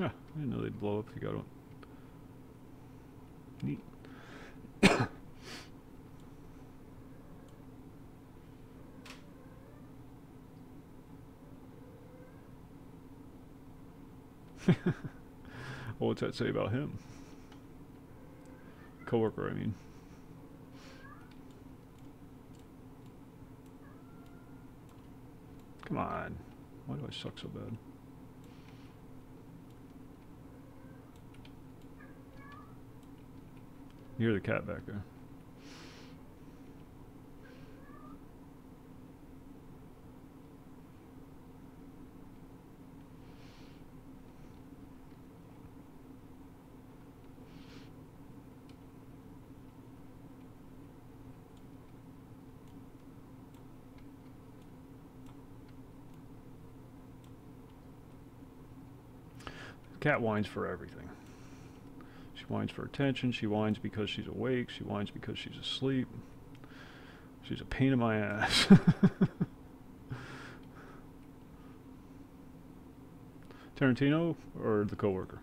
Ah, I didn't know they'd blow up if you got one. Neat. Well, what's that say about him? Coworker, I mean. Come on. Why do I suck so bad? You hear the cat back there. Cat whines for everything. She whines for attention, she whines because she's awake, she whines because she's asleep. She's a pain in my ass. Tarantino or the coworker?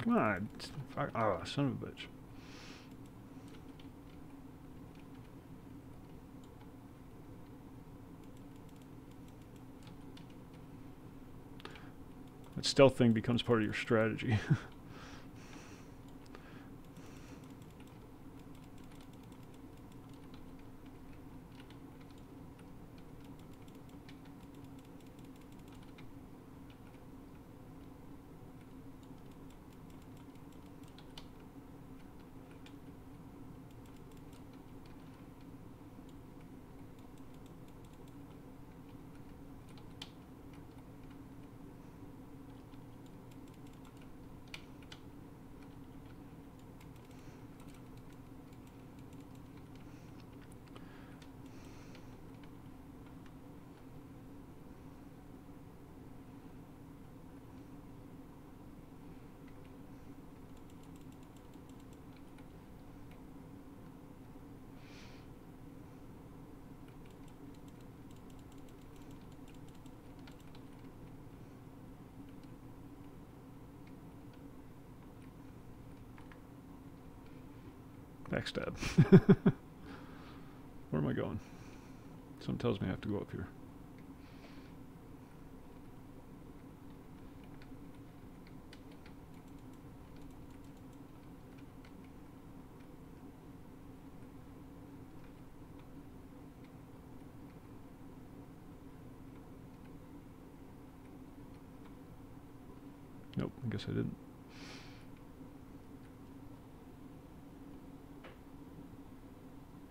Come on. Ah, son of a bitch. That stealth thing becomes part of your strategy. Backstab. Where am I going? Something tells me I have to go up here. Nope, I guess I didn't.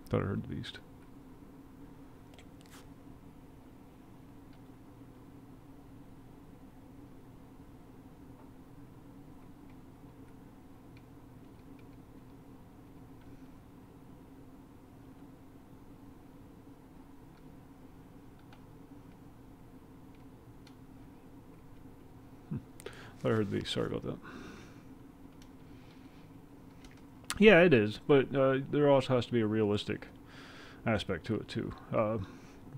Thought I heard the beast. Thought I heard the beast. Sorry about that. Yeah, it is, but there also has to be a realistic aspect to it too. The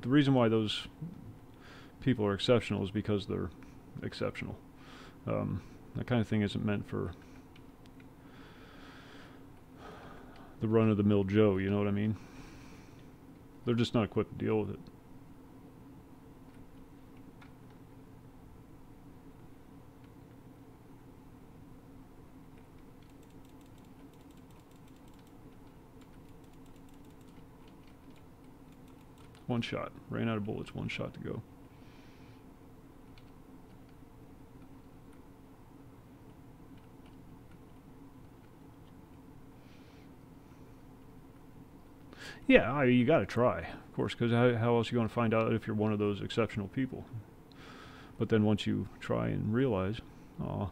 reason why those people are exceptional is because they're exceptional. That kind of thing isn't meant for the run-of-the-mill Joe, you know what I mean? They're just not equipped to deal with it. One shot. Ran out of bullets. One shot to go. Yeah, you got to try, of course, because how else are you going to find out if you're one of those exceptional people? But then once you try and realize, aw.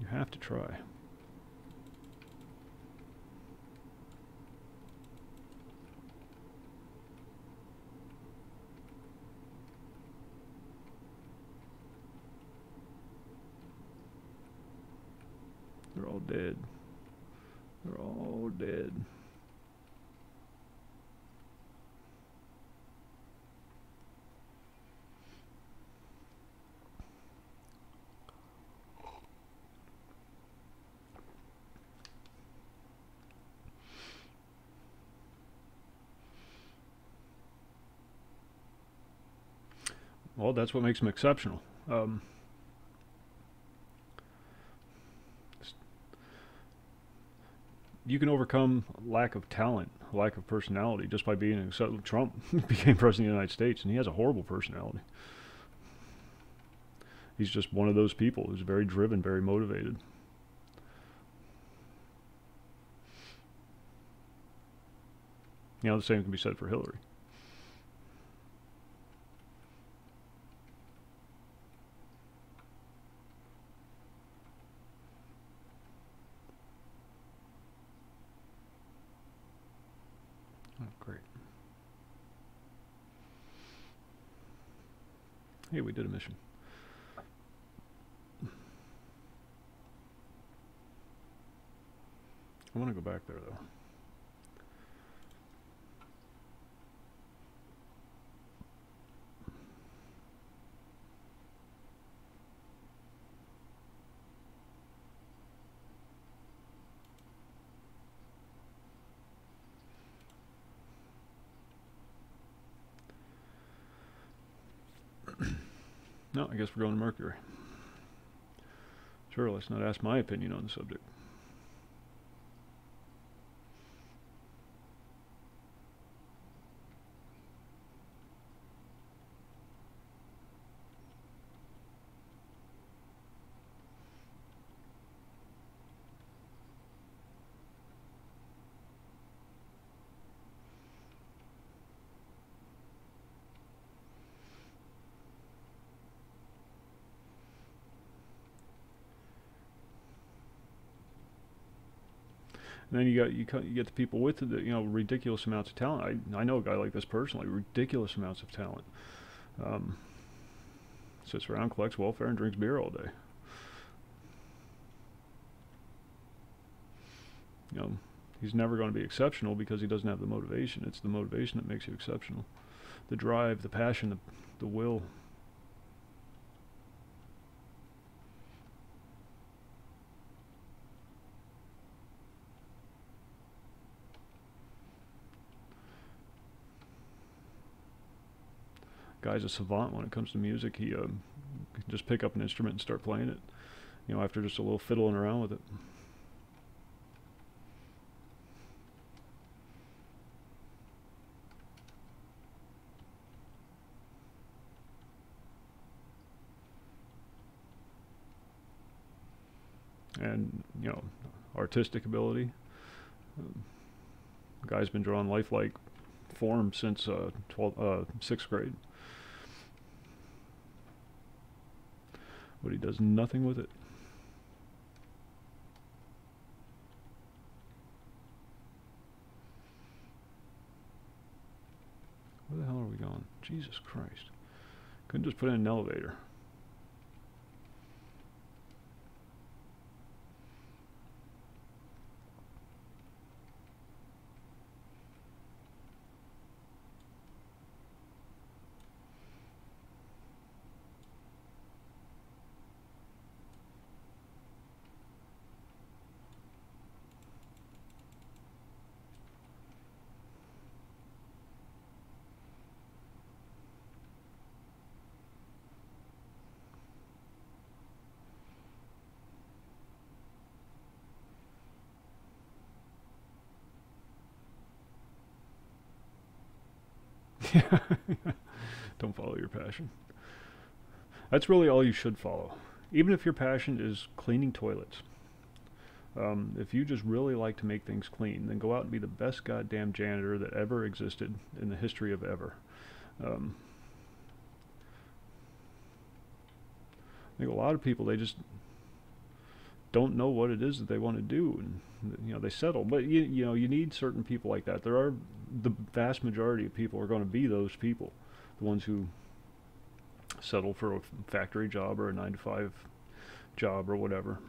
You have to try. They're all dead. They're all dead. Well, that's what makes them exceptional. You can overcome lack of talent, lack of personality, just by being acceptable. Trump became president of the United States, and he has a horrible personality. He's just one of those people who's very driven, very motivated. You know, the same can be said for Hillary. Oh, great. Hey, we did a mission. I want to go back there, though. No, I guess we're going to Mercury. Sure, let's not ask my opinion on the subject. And then you get the people with the ridiculous amounts of talent. I know a guy like this personally, ridiculous amounts of talent. Sits around, collects welfare, and drinks beer all day. You know, he's never going to be exceptional because he doesn't have the motivation. It's the motivation that makes you exceptional. the drive, the passion, the will. Guy's a savant when it comes to music. He can just pick up an instrument and start playing it, you know, after just a little fiddling around with it. And, you know, artistic ability. Guy's been drawing lifelike form since 6th grade. But he does nothing with it. Where the hell are we going? Jesus Christ. Couldn't just put in an elevator. Yeah. Don't follow your passion. That's really all you should follow. Even if your passion is cleaning toilets. If you just really like to make things clean, then go out and be the best goddamn janitor that ever existed in the history of ever. I think a lot of people, they just don't know what it is that they want to do, and you know, they settle. But you know, you need certain people like that. There are, the vast majority of people are going to be those people, the ones who settle for a factory job or a 9-to-5 job or whatever.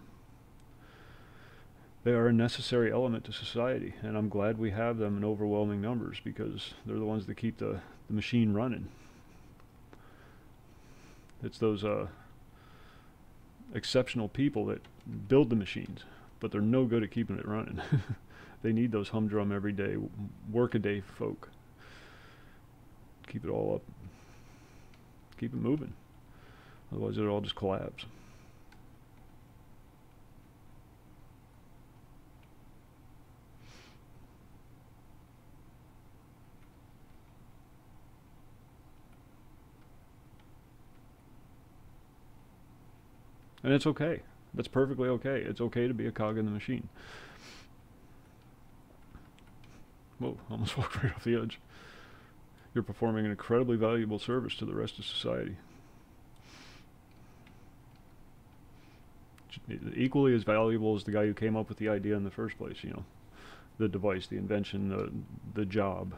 They are a necessary element to society, and I'm glad we have them in overwhelming numbers, because they're the ones that keep the machine running. It's those exceptional people that build the machines, but they're no good at keeping it running. They need those humdrum everyday, work-a-day folk. Keep it all up. Keep it moving. Otherwise it'll all just collapse. And it's okay. That's perfectly okay. It's okay to be a cog in the machine. Whoa, almost walked right off the edge. You're performing an incredibly valuable service to the rest of society. Equally as valuable as the guy who came up with the idea in the first place, you know. The device, the invention, the job.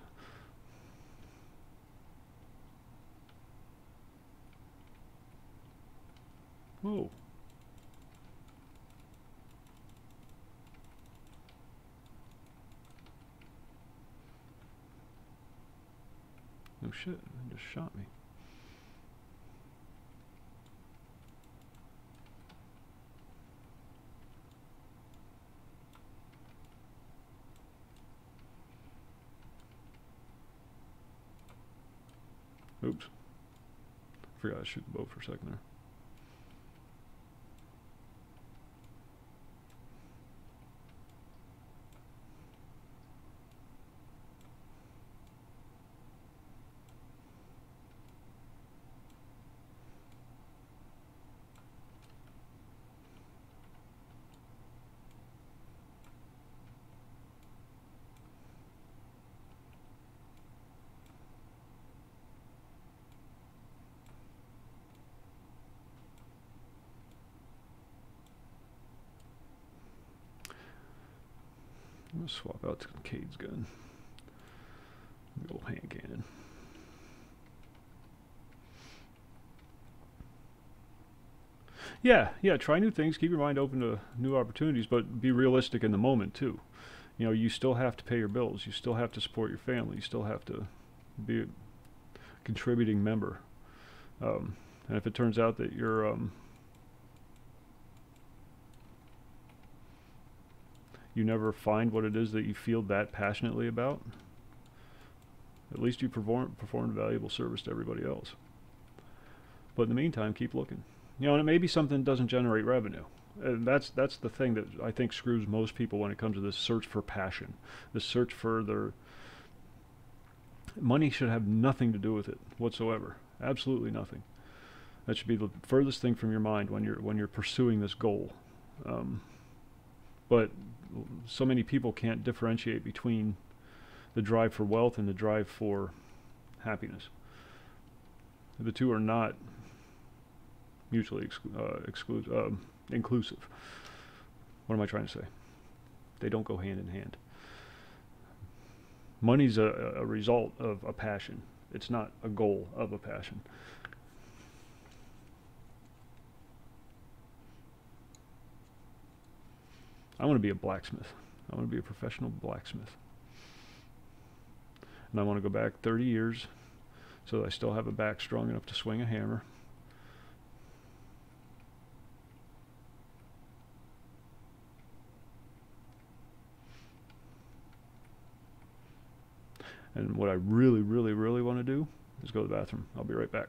Whoa. Oh shit, it just shot me. Oops. Forgot to shoot the bow for a second there. I'm gonna swap out to Cade's gun. The old hand cannon. Yeah, try new things, keep your mind open to new opportunities, but be realistic in the moment too. You know, you still have to pay your bills, you still have to support your family, you still have to be contributing member. And if it turns out that you never find what it is that you feel that passionately about, at least you performed valuable service to everybody else. But in the meantime, keep looking. You know, and it may be something that doesn't generate revenue. And that's the thing that I think screws most people when it comes to this search for passion. This search for their money should have nothing to do with it whatsoever. Absolutely nothing. That should be the furthest thing from your mind when you're pursuing this goal. But so many people can't differentiate between the drive for wealth and the drive for happiness. The two are not mutually inclusive. What am I trying to say? They don't go hand in hand. Money's a result of a passion. It's not a goal of a passion. I want to be a blacksmith. I want to be a professional blacksmith. And I want to go back 30 years so that I still have a back strong enough to swing a hammer. And what I really, really, really want to do is go to the bathroom. I'll be right back.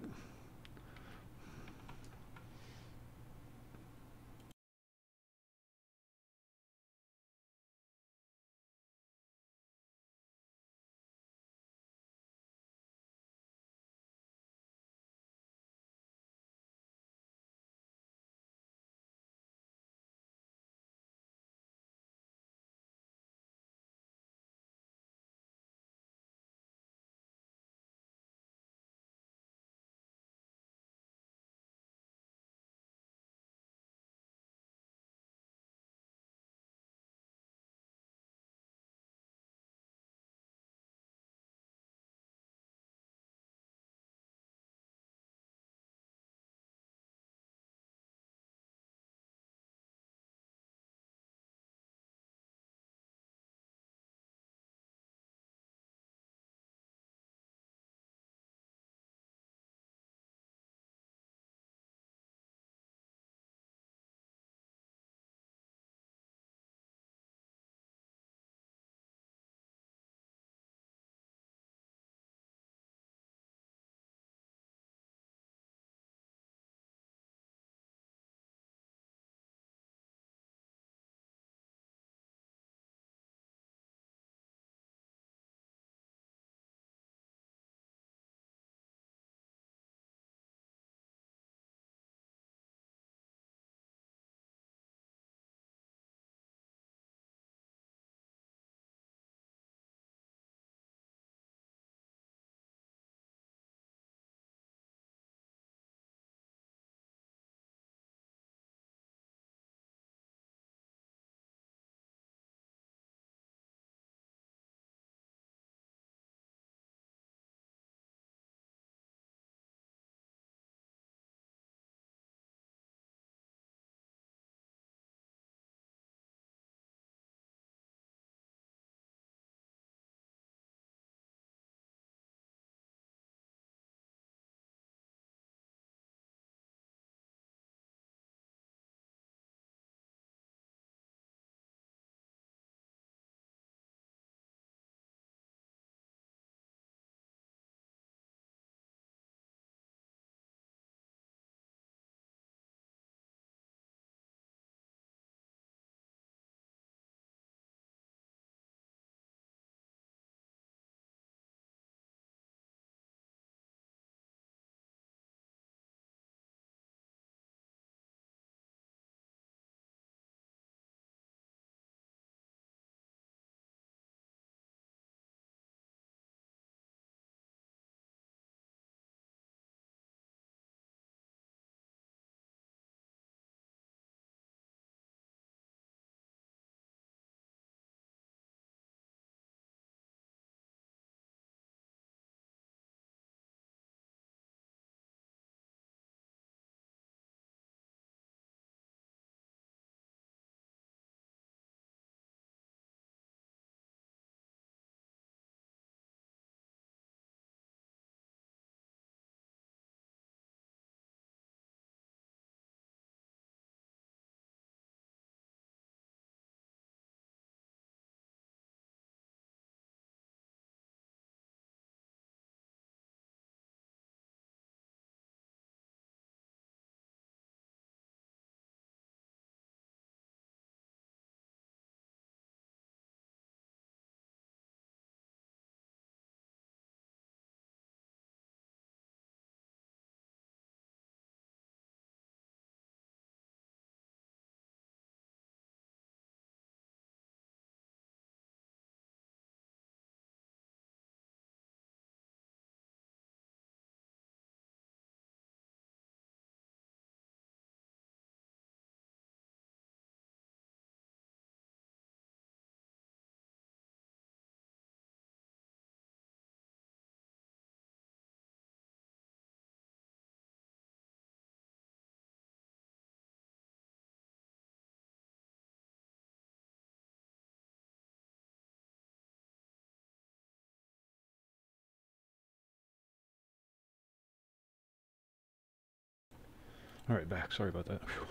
Alright, back. Sorry about that. Whew.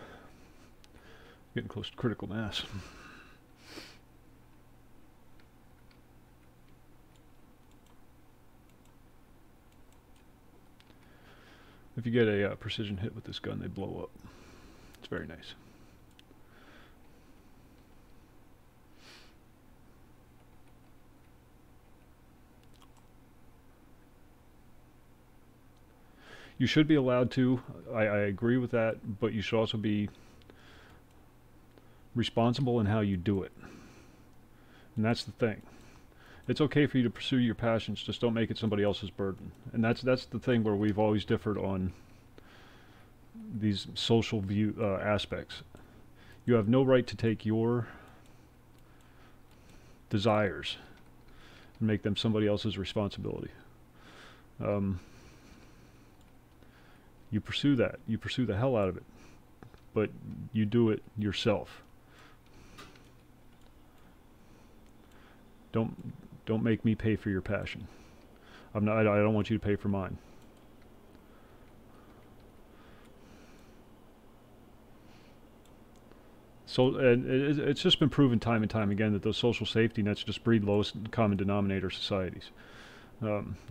Getting close to critical mass. If you get a precision hit with this gun, they blow up. It's very nice. You should be allowed to. I agree with that, but you should also be responsible in how you do it. And that's the thing. It's okay for you to pursue your passions, just don't make it somebody else's burden. And that's the thing where we've always differed on these social view aspects. You have no right to take your desires and make them somebody else's responsibility. You pursue that. You pursue the hell out of it. But you do it yourself. Don't make me pay for your passion. I don't want you to pay for mine. So, and it's just been proven time and time again that those social safety nets just breed lowest common denominator societies.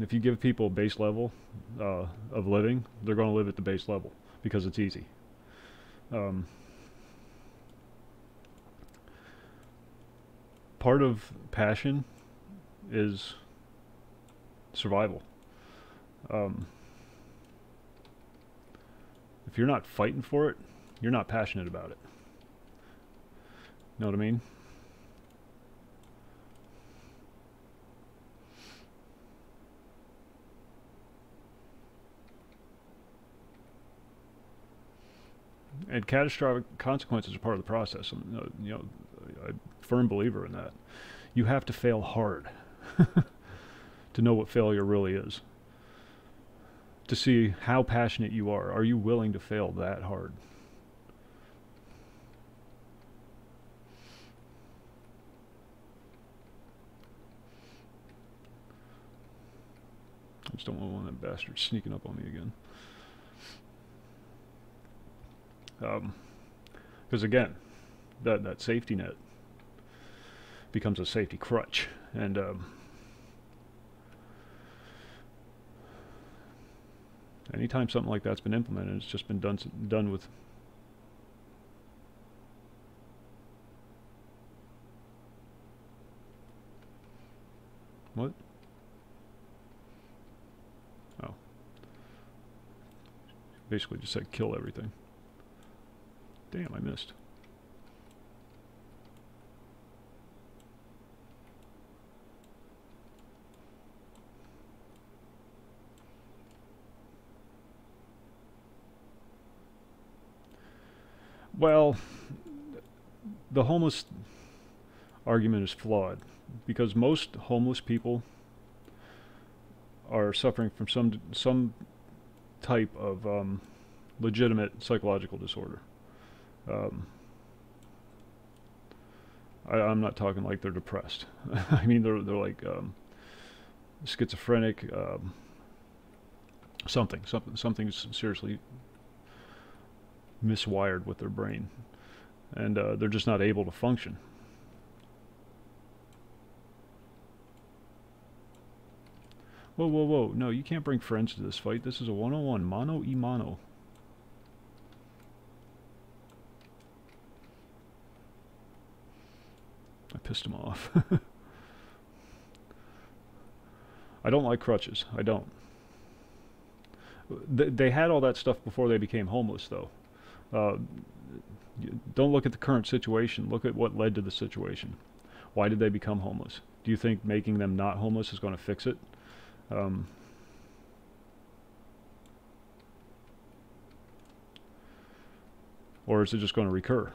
If you give people a base level of living, they're going to live at the base level because it's easy. Part of passion is survival. If you're not fighting for it, you're not passionate about it. Know what I mean? And catastrophic consequences are part of the process. I'm a firm believer in that. You have to fail hard to know what failure really is. To see how passionate you are. Are you willing to fail that hard? I just don't want one of them bastards sneaking up on me again. Because again, that safety net becomes a safety crutch, and anytime something like that's been implemented, it's just been done with what? Oh, basically just said kill everything. Damn, I missed. Well, the homeless argument is flawed because most homeless people are suffering from some type of legitimate psychological disorder. I'm not talking like they're depressed. I mean they're like schizophrenic, something seriously miswired with their brain, and they're just not able to function. Whoa, whoa, whoa! No, you can't bring friends to this fight. This is a one-on-one, mano-y-mano. I pissed him off. I don't like crutches. I don't. They had all that stuff before they became homeless, though. Don't look at the current situation. Look at what led to the situation. Why did they become homeless? Do you think making them not homeless is going to fix it? Or is it just going to recur?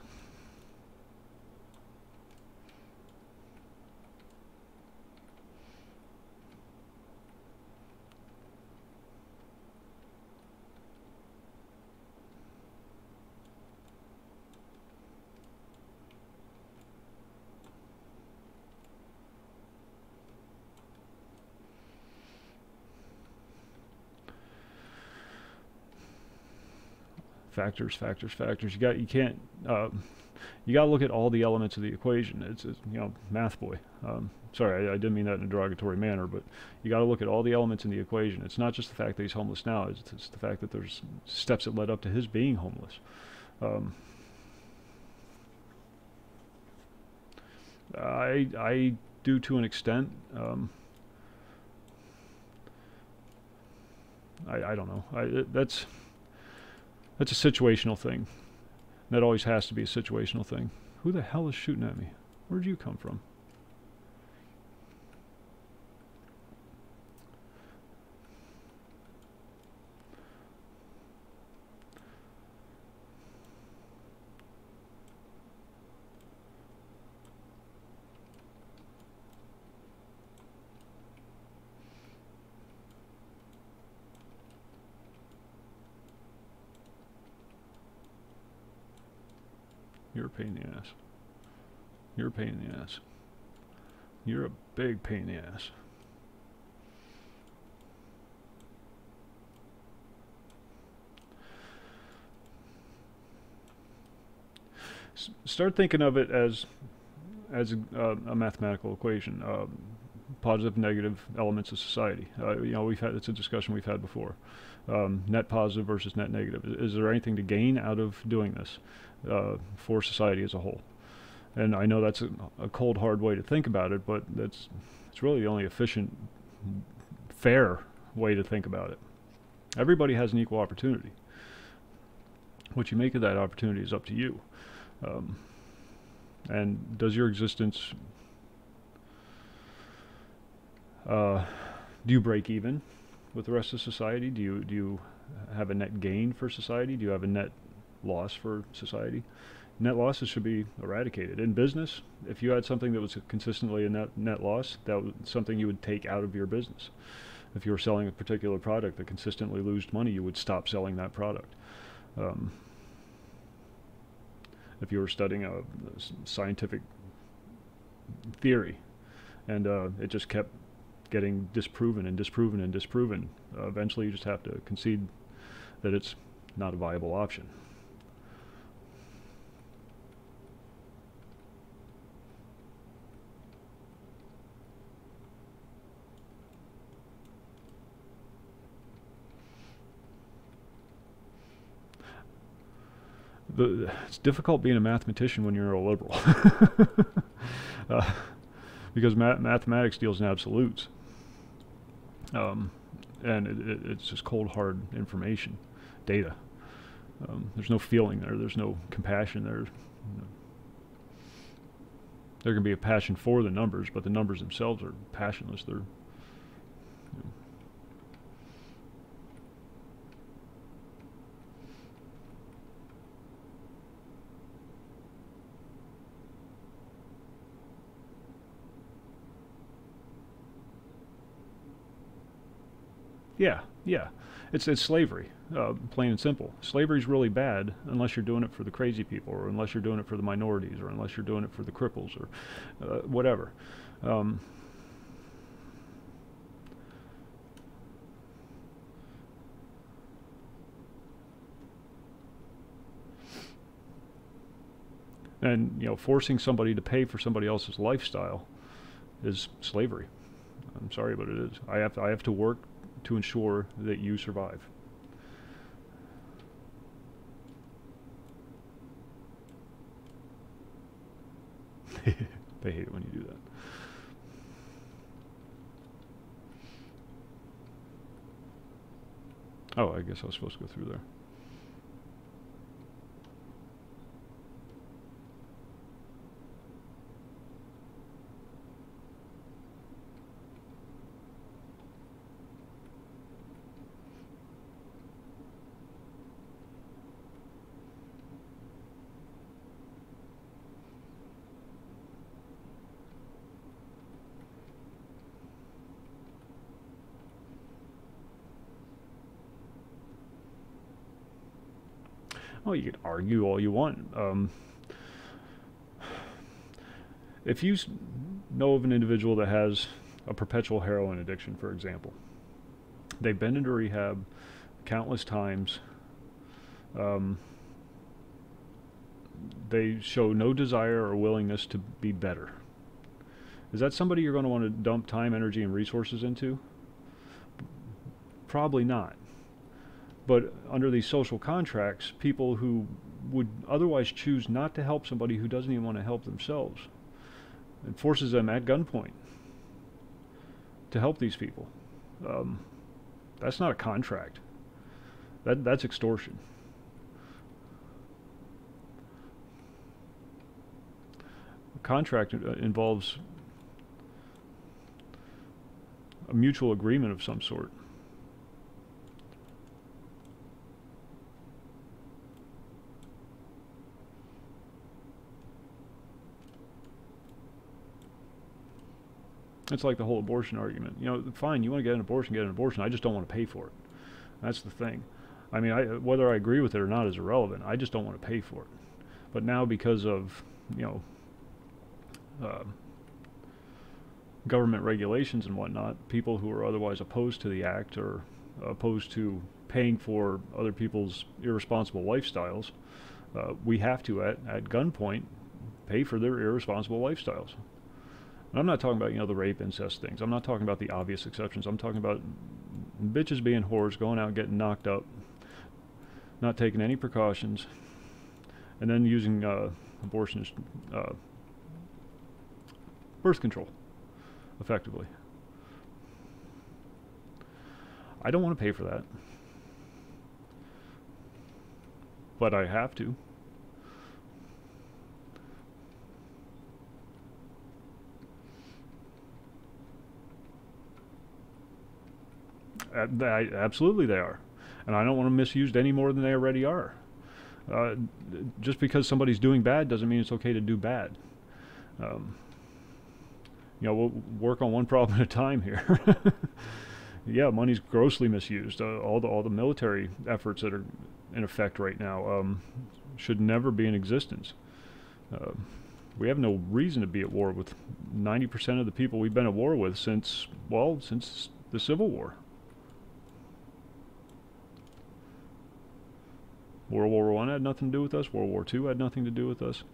Factors, factors, factors. You can't. You got to look at all the elements of the equation. It's you know, math boy. Sorry, I didn't mean that in a derogatory manner, but you got to look at all the elements in the equation. It's not just the fact that he's homeless now. It's the fact that there's steps that led up to his being homeless. I do to an extent. I don't know. That's a situational thing. That always has to be a situational thing. Who the hell is shooting at me? Where'd you come from? You're a pain in the ass. You're a pain in the ass. You're a big pain in the ass. Start thinking of it as a mathematical equation. Positive, negative elements of society. You know, it's a discussion we've had before. Net positive versus net negative. Is there anything to gain out of doing this for society as a whole? And I know that's a cold, hard way to think about it, but it's really the only efficient, fair way to think about it. Everybody has an equal opportunity. What you make of that opportunity is up to you. And does your existence, do you break even with the rest of society? Do you have a net gain for society? Do you have a net loss for society? Net losses should be eradicated. In business, if you had something that was consistently a net loss, that was something you would take out of your business. If you were selling a particular product that consistently losed money, you would stop selling that product. If you were studying a scientific theory and it just kept getting disproven and disproven and disproven, eventually you just have to concede that it's not a viable option. It's difficult being a mathematician when you're a liberal. Because mathematics deals in absolutes. And it's just cold, hard information, data. There's no feeling there. There's no compassion there. There can be a passion for the numbers, but the numbers themselves are passionless. They're yeah. It's slavery, plain and simple. Slavery's really bad unless you're doing it for the crazy people, or unless you're doing it for the minorities, or unless you're doing it for the cripples, or whatever. And you know, forcing somebody to pay for somebody else's lifestyle is slavery. I'm sorry, but it is. I have to work to ensure that you survive. They hate it when you do that. Oh, I guess I was supposed to go through there. Oh, you can argue all you want. If you know of an individual that has a perpetual heroin addiction, for example, they've been into rehab countless times, Um, they show no desire or willingness to be better. Is that somebody you're going to want to dump time, energy, and resources into? Probably not. But under these social contracts, people who would otherwise choose not to help somebody who doesn't even want to help themselves, it forces them at gunpoint to help these people. That's not a contract. That's extortion. A contract involves a mutual agreement of some sort. It's like the whole abortion argument. You know, fine, you want to get an abortion. I just don't want to pay for it. That's the thing. I mean, whether I agree with it or not is irrelevant. I just don't want to pay for it. But now, because of, you know, government regulations and whatnot, people who are otherwise opposed to the act or opposed to paying for other people's irresponsible lifestyles, we have to, at gunpoint, pay for their irresponsible lifestyles. And I'm not talking about, you know, the rape, incest things. I'm not talking about the obvious exceptions. I'm talking about bitches being whores, going out getting knocked up, not taking any precautions, and then using abortion as birth control, effectively. I don't want to pay for that, but I have to. Absolutely they are. And I don't want them misused any more than they already are. Just because somebody's doing bad doesn't mean it's okay to do bad. You know, we'll work on one problem at a time here. Yeah, money's grossly misused. All the military efforts that are in effect right now should never be in existence. We have no reason to be at war with 90% of the people we've been at war with since the Civil War. World War I had nothing to do with us. World War II had nothing to do with us.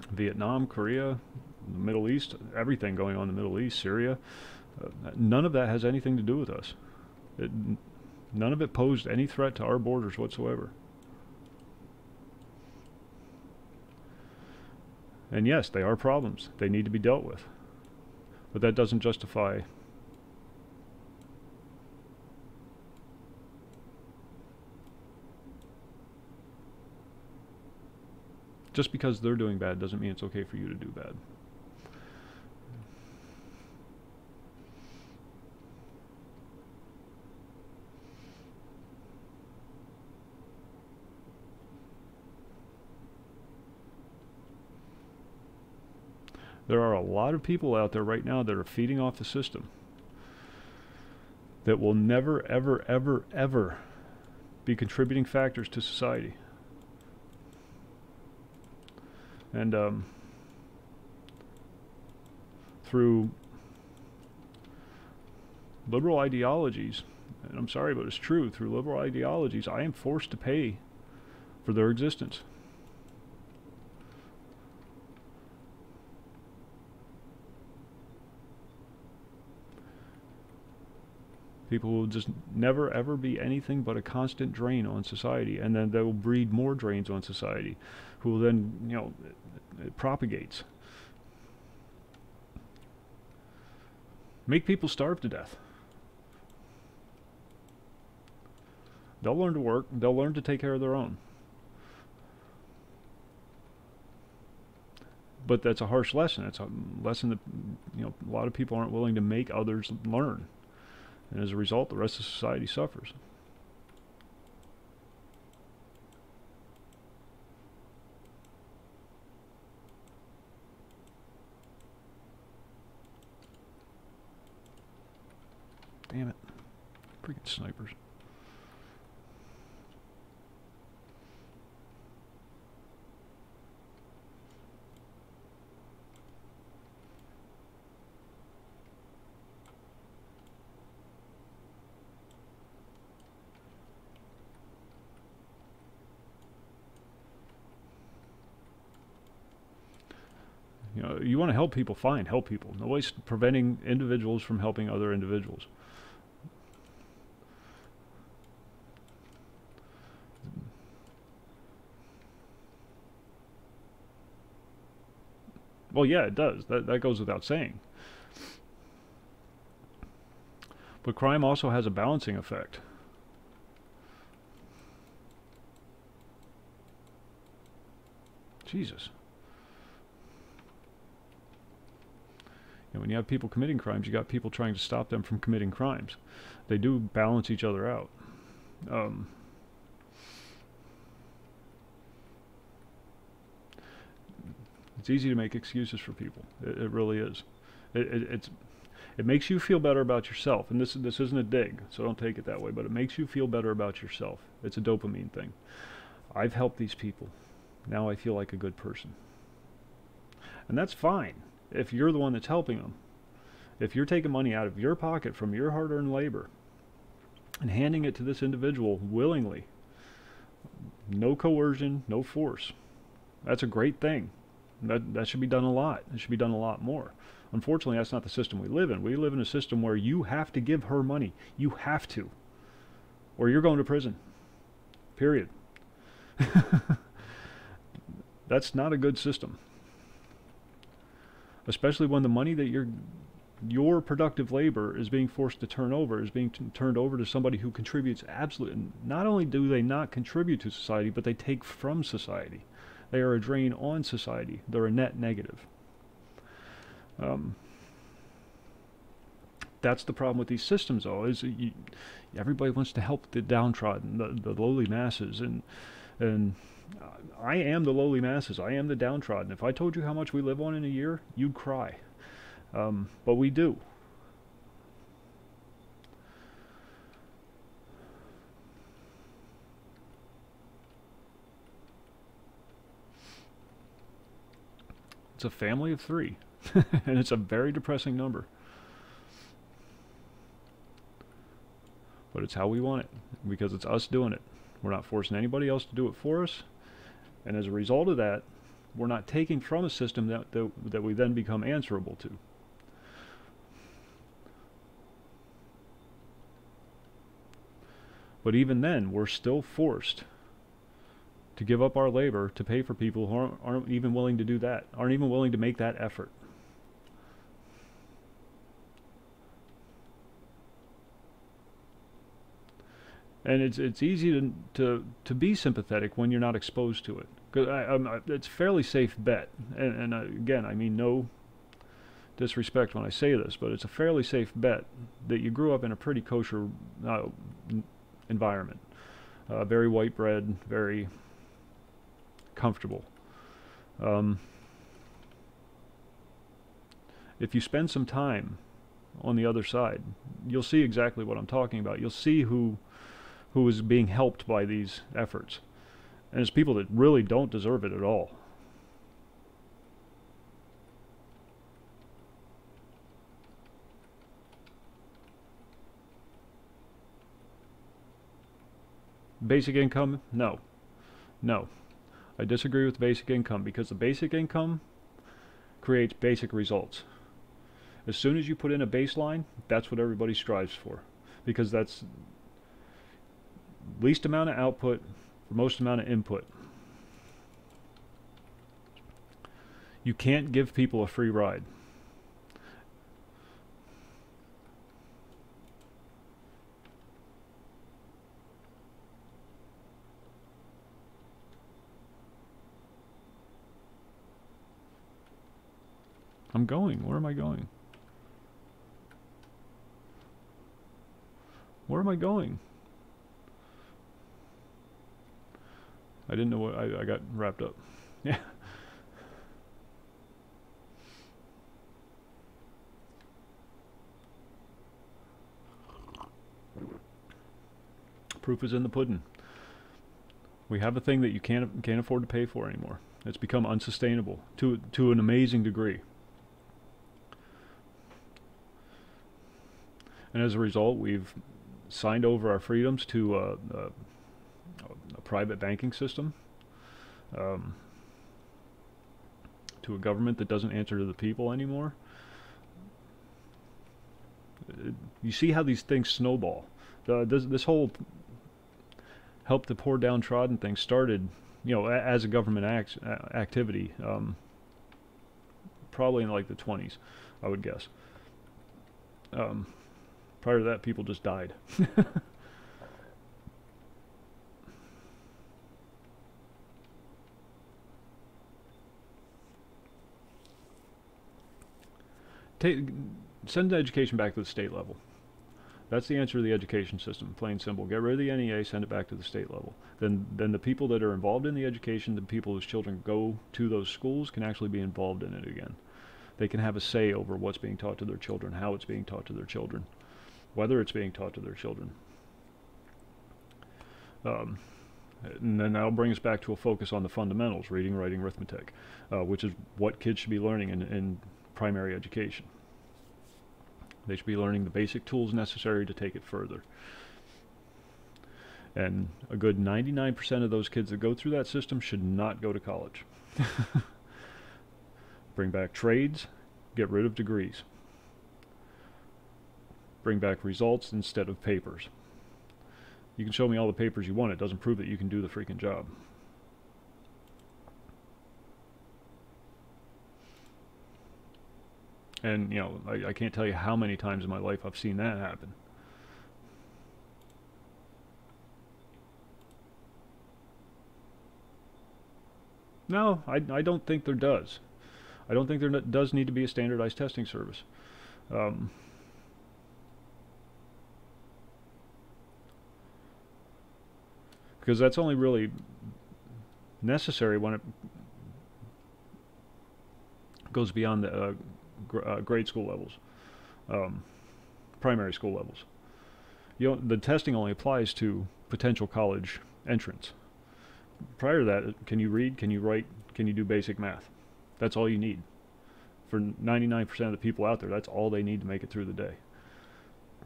Vietnam, Korea, the Middle East, everything going on in the Middle East, Syria, none of that has anything to do with us. None of it posed any threat to our borders whatsoever. And yes, they are problems. They need to be dealt with. But that doesn't justify just because they're doing bad doesn't mean it's okay for you to do bad. There are a lot of people out there right now that are feeding off the system that will never, ever, ever, ever be contributing factors to society. And through liberal ideologies, and I'm sorry, but it's true, through liberal ideologies, I am forced to pay for their existence. People will just never ever be anything but a constant drain on society, and then they will breed more drains on society, who will then, you know, it propagates. Make people starve to death. They'll learn to work, they'll learn to take care of their own. But that's a harsh lesson. It's a lesson that, you know, a lot of people aren't willing to make others learn. And as a result, the rest of society suffers. Damn it. Freaking snipers. You know, you want to help people, fine, help people. Nobody's preventing individuals from helping other individuals. Well, yeah, it does. That goes without saying. But crime also has a balancing effect. Jesus. And when you have people committing crimes, you got people trying to stop them from committing crimes. They do balance each other out. It's easy to make excuses for people. It really is. It makes you feel better about yourself. And this isn't a dig, so don't take it that way. But it makes you feel better about yourself. It's a dopamine thing. I've helped these people. Now I feel like a good person. And that's fine if you're the one that's helping them. If you're taking money out of your pocket from your hard-earned labor and handing it to this individual willingly, no coercion, no force, that's a great thing. That should be done a lot. It should be done a lot more. Unfortunately, that's not the system we live in. We live in a system where you have to give her money. You have to. Or you're going to prison. Period. That's not a good system. Especially when the money that your productive labor is being forced to turn over, is being turned over to somebody who contributes absolutely. Not only do they not contribute to society, but they take from society. They are a drain on society. They're a net negative. That's the problem with these systems, though, is everybody wants to help the downtrodden, the lowly masses, and I am the lowly masses. I am the downtrodden. If I told you how much we live on in a year, you'd cry. But we do. It's a family of 3, and it's a very depressing number. But it's how we want it, because it's us doing it. We're not forcing anybody else to do it for us, and as a result of that, we're not taking from a system that we then become answerable to. But even then, we're still forced to give up our labor to pay for people who aren't even willing to do that, aren't even willing to make that effort. And it's easy to be sympathetic when you're not exposed to it. Because it's a fairly safe bet. And again, I mean no disrespect when I say this, but it's a fairly safe bet that you grew up in a pretty kosher environment. Very white bread, very comfortable. If you spend some time on the other side, you'll see exactly what I'm talking about. You'll see who is being helped by these efforts. And it's people that really don't deserve it at all. Basic income? No. No. I disagree with basic income, because the basic income creates basic results. As soon as you put in a baseline, that's what everybody strives for, because that's least amount of output for most amount of input. You can't give people a free ride. I'm going. Where am I going? Where am I going? I didn't know what I got wrapped up. Yeah. Proof is in the pudding. We have a thing that you can't afford to pay for anymore. It's become unsustainable to an amazing degree. And as a result, we've signed over our freedoms to a private banking system, to to a government that doesn't answer to the people anymore. You see how these things snowball. This whole help the poor downtrodden thing started, as a government activity, probably in like the 20s, I would guess. Prior to that, people just died. Send the education back to the state level. That's the answer to the education system, plain simple. Get rid of the NEA, send it back to the state level. Then the people that are involved in the education, the people whose children go to those schools, can actually be involved in it again. They can have a say over what's being taught to their children, how it's being taught to their children, whether it's being taught to their children. And then that'll bring us back to a focus on the fundamentals, reading, writing, arithmetic, which is what kids should be learning in primary education. They should be learning the basic tools necessary to take it further. And a good 99% of those kids that go through that system should not go to college. Bring back trades, get rid of degrees. Bring back results instead of papers. You can show me all the papers you want, it doesn't prove that you can do the freaking job. And, I can't tell you how many times in my life I've seen that happen. No, I don't think there does. I don't think there does need to be a standardized testing service. Because that's only really necessary when it goes beyond the grade school levels, primary school levels. The testing only applies to potential college entrants. Prior to that, can you read, can you write, can you do basic math? That's all you need. For 99% of the people out there, that's all they need to make it through the day.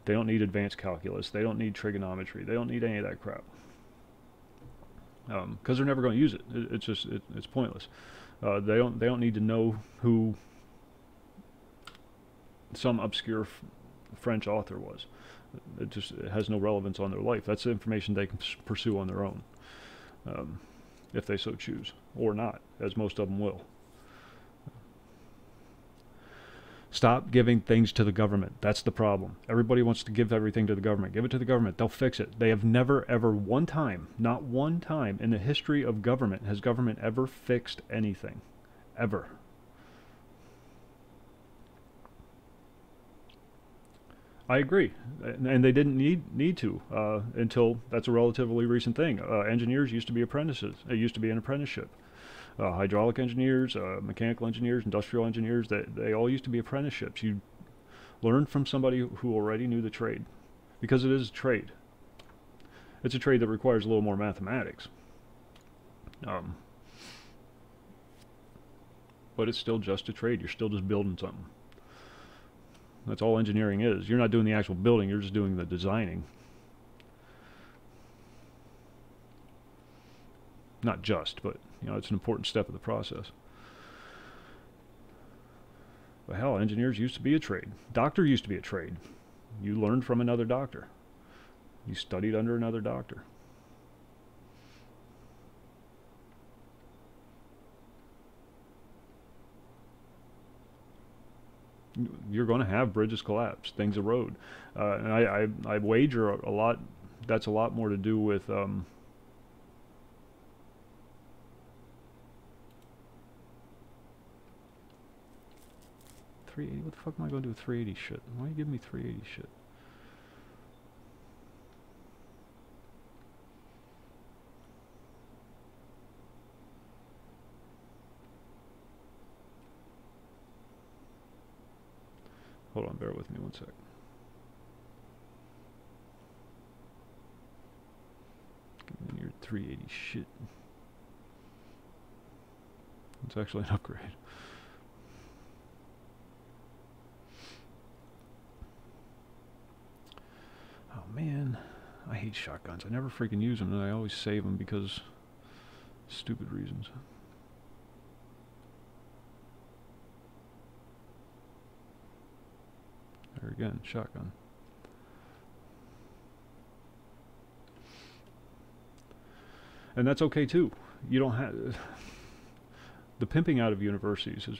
They don't need advanced calculus, they don't need trigonometry, they don't need any of that crap. Because they're never going to use it. It's pointless. They don't need to know who some obscure French author was. It has no relevance on their life. That's the information they can pursue on their own, if they so choose, or not, as most of them will. Stop giving things to the government. That's the problem. Everybody wants to give everything to the government. Give it to the government. They'll fix it. They have never, ever, one time, not one time in the history of government, has government ever fixed anything. Ever. I agree. And they didn't need to until, that's a relatively recent thing. Engineers used to be apprentices. It used to be an apprenticeship. Hydraulic engineers, mechanical engineers, industrial engineers, they all used to be apprenticeships. You learned from somebody who already knew the trade, because it is a trade. It's a trade that requires a little more mathematics. But it's still just a trade. You're still just building something. That's all engineering is. You're not doing the actual building, you're just doing the designing. Not just, but it's an important step of the process. But hell, engineers used to be a trade. Doctor used to be a trade. You learned from another doctor. You studied under another doctor. You're going to have bridges collapse, things erode, and I wager a lot. That's a lot more to do with 380. What the fuck am I going to do with 380 shit? Why are you giving me 380 shit? Hold on, bear with me one sec. Give me your 380 shit. It's actually an upgrade. Oh man, I hate shotguns. I never freaking use them, and I always save them because stupid reasons. There again, shotgun. And that's okay too. You don't have... The pimping out of universities has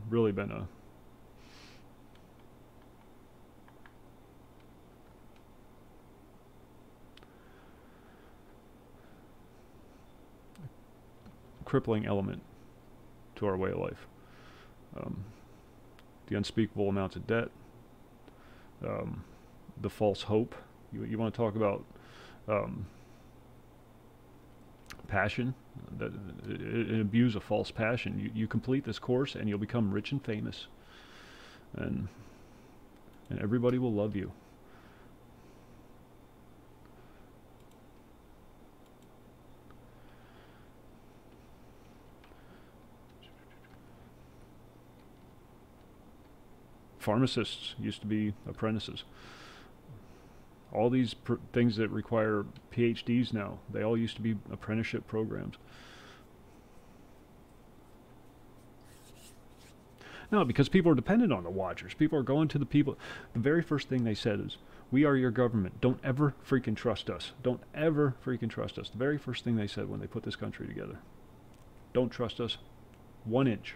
really been a... crippling element to our way of life. The unspeakable amounts of debt, the false hope. You want to talk about passion, an abuse of false passion. You complete this course and you'll become rich and famous, and everybody will love you. Pharmacists used to be apprentices. All these things that require PhDs now, they all used to be apprenticeship programs. No, because people are dependent on the Watchers. People are going to the people. The very first thing they said is, "We are your government. Don't ever freaking trust us. Don't ever freaking trust us." The very first thing they said when they put this country together. Don't trust us 1 inch.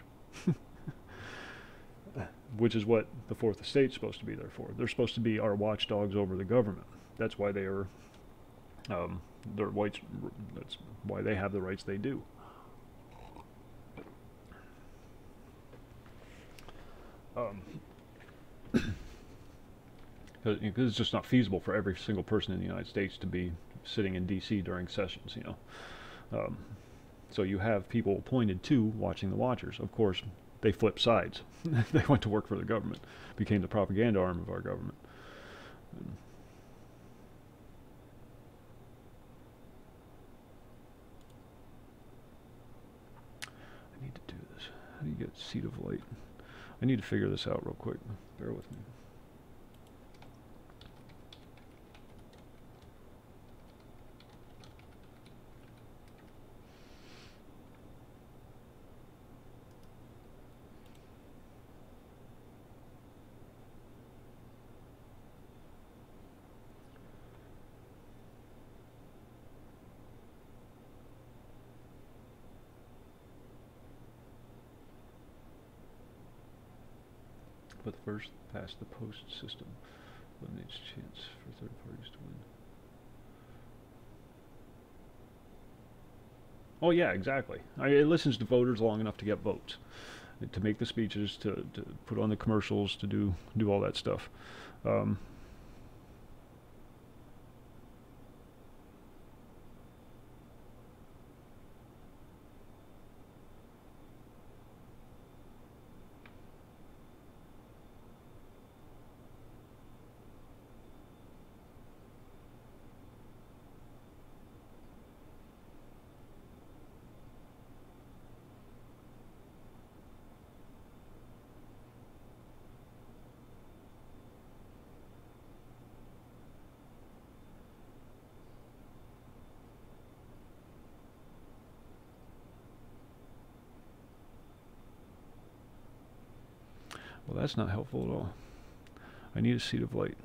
Which is what the Fourth Estate's supposed to be there for. They're supposed to be our watchdogs over the government. That's why they are, they're whites. That's why they have the rights they do. Because it's just not feasible for every single person in the United States to be sitting in D.C. during sessions, you know. So you have people appointed to watching the Watchers. Of course, they flip sides. They went to work for the government, became the propaganda arm of our government. I need to do this. How do you get seat of light? I need to figure this out real quick. Bear with me. But first, pass the post system. Eliminates chance for third parties to win. Oh yeah, exactly. It listens to voters long enough to get votes, to make the speeches, to put on the commercials, to do all that stuff. Well, that's not helpful at all. I need a seat of light.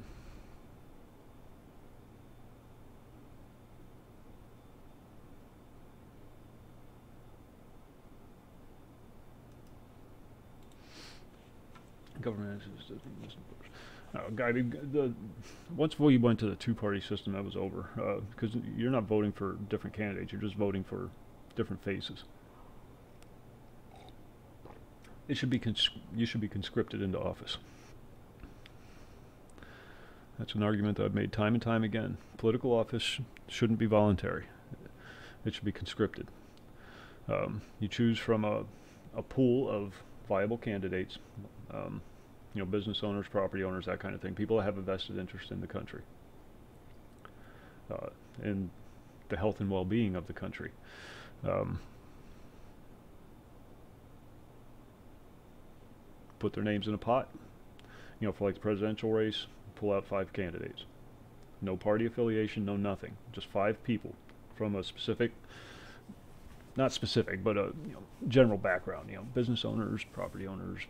Government doesn't listen to once we went to the two-party system, that was over. Because you're not voting for different candidates; you're just voting for different faces. It should be you should be conscripted into office. That's an argument that I've made time and time again. Political office shouldn't be voluntary. It should be conscripted. You choose from a pool of viable candidates, you know, business owners, property owners, that kind of thing. People that have a vested interest in the country, in the health and well-being of the country. Put their names in a pot, you know, for like the presidential race, pull out 5 candidates. No party affiliation, no nothing. Just 5 people from a specific, not specific, but a general background. You know, business owners, property owners,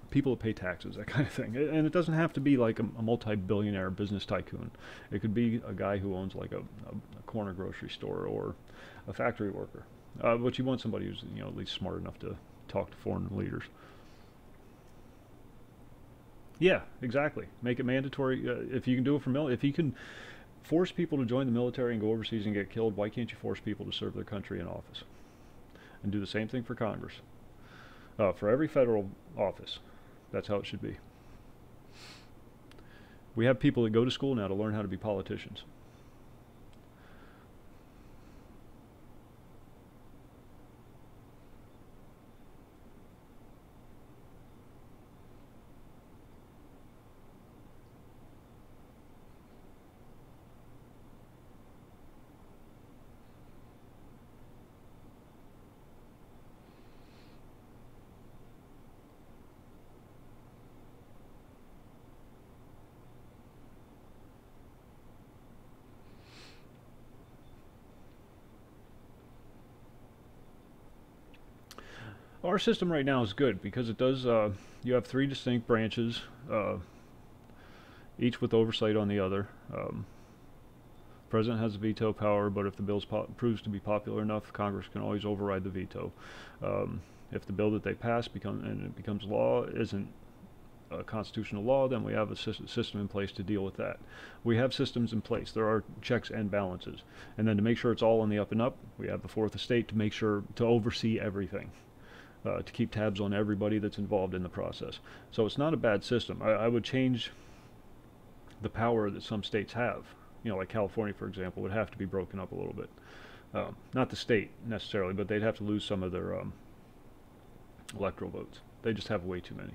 people that pay taxes, that kind of thing. And it doesn't have to be like a multi-billionaire business tycoon. It could be a guy who owns like a corner grocery store or a factory worker. But you want somebody who's, you know, at least smart enough to talk to foreign leaders. Yeah, exactly. Make it mandatory. If you can do it for if you can force people to join the military and go overseas and get killed, why can't you force people to serve their country in office? And do the same thing for Congress. For every federal office, that's how it should be. We have people that go to school now to learn how to be politicians. Our system right now is good because it does, you have 3 distinct branches, each with oversight on the other. President has veto power, but if the bill proves to be popular enough, Congress can always override the veto. If the bill that they pass and it becomes law isn't a constitutional law, then we have a system in place to deal with that. We have systems in place. There are checks and balances. And then to make sure it's all on the up and up, we have the fourth estate to make sure to oversee everything. To keep tabs on everybody that's involved in the process. So it's not a bad system. I would change the power that some states have. You know, like California, for example, would have to be broken up a little bit. Not the state necessarily, but they'd have to lose some of their electoral votes. They just have way too many.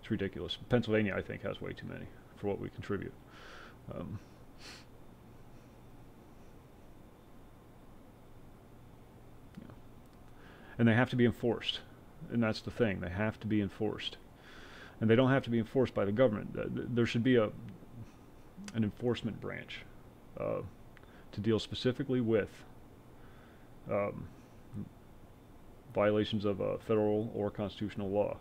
It's ridiculous. Pennsylvania, I think, has way too many for what we contribute. Yeah. And they have to be enforced. And that's the thing. They have to be enforced. And they don't have to be enforced by the government. There should be an enforcement branch to deal specifically with violations of federal or constitutional law.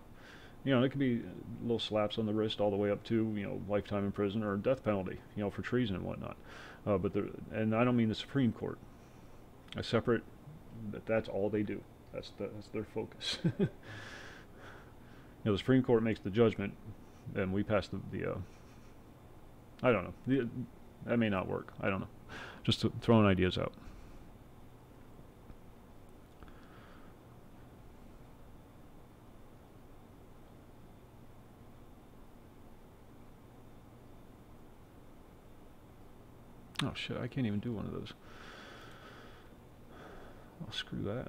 You know, it could be little slaps on the wrist all the way up to, you know, lifetime in prison or death penalty, you know, for treason and whatnot. And I don't mean the Supreme Court. A separate, that's all they do. That's their focus. You know, the Supreme Court makes the judgment, and we pass the I don't know. That may not work. I don't know. Just throwing ideas out. Oh shit, I can't even do one of those. Oh, screw that.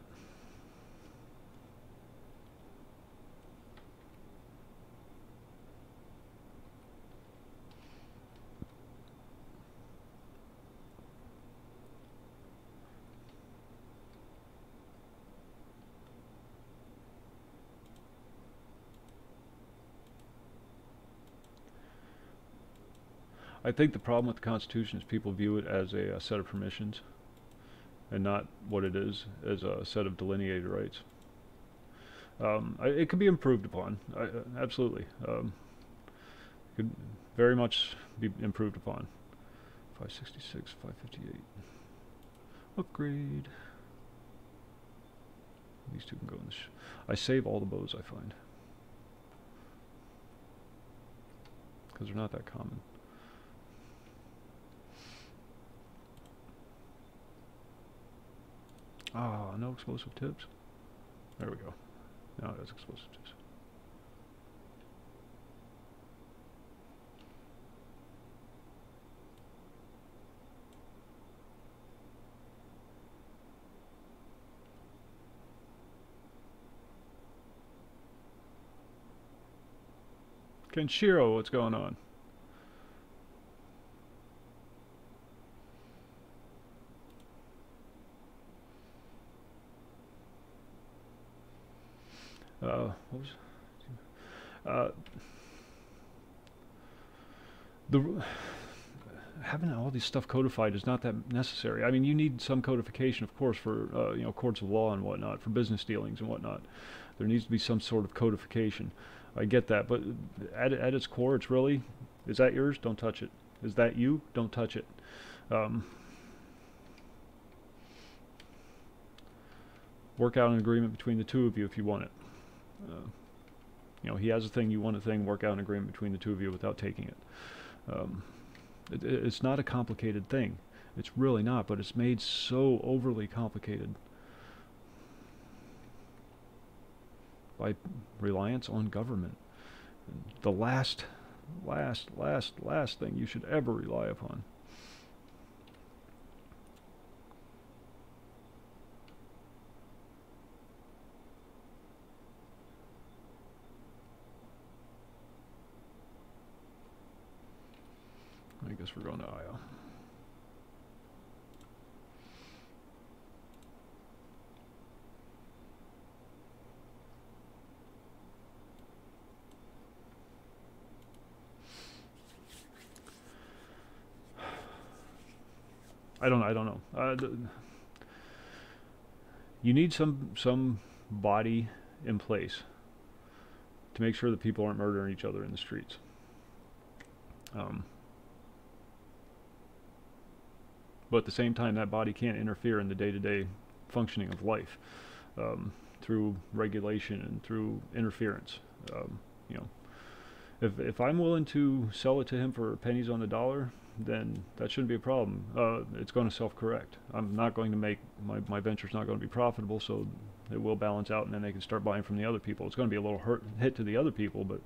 I think the problem with the Constitution is people view it as a set of permissions and not what it is, as a set of delineated rights. It could be improved upon, absolutely. Could very much be improved upon. 566, 558. Upgrade. These two can go in the I save all the bows I find, because they're not that common. Ah, no explosive tips. There we go. Now it has explosive tips. Kenshiro, what's going on? What was having all these stuff codified is not that necessary. I mean, you need some codification, of course, for you know, courts of law and whatnot, for business dealings and whatnot. There needs to be some sort of codification. I get that, but at its core, it's really, is that yours? Don't touch it. Is that you? Don't touch it. Work out an agreement between the two of you if you want it. You know, he has a thing, you want a thing, work out an agreement between the two of you without taking it. It's not a complicated thing. It's really not, but it's made so overly complicated by reliance on government. The last thing you should ever rely upon. I guess we're going to IO. I don't know. You need some body in place to make sure that people aren't murdering each other in the streets. But at the same time, that body can't interfere in the day-to-day functioning of life through regulation and through interference. You know, if I'm willing to sell it to him for pennies on the dollar, then that shouldn't be a problem. It's going to self-correct. I'm not going to make, my venture's not going to be profitable, so it will balance out, and then they can start buying from the other people. It's going to be a little hit to the other people, but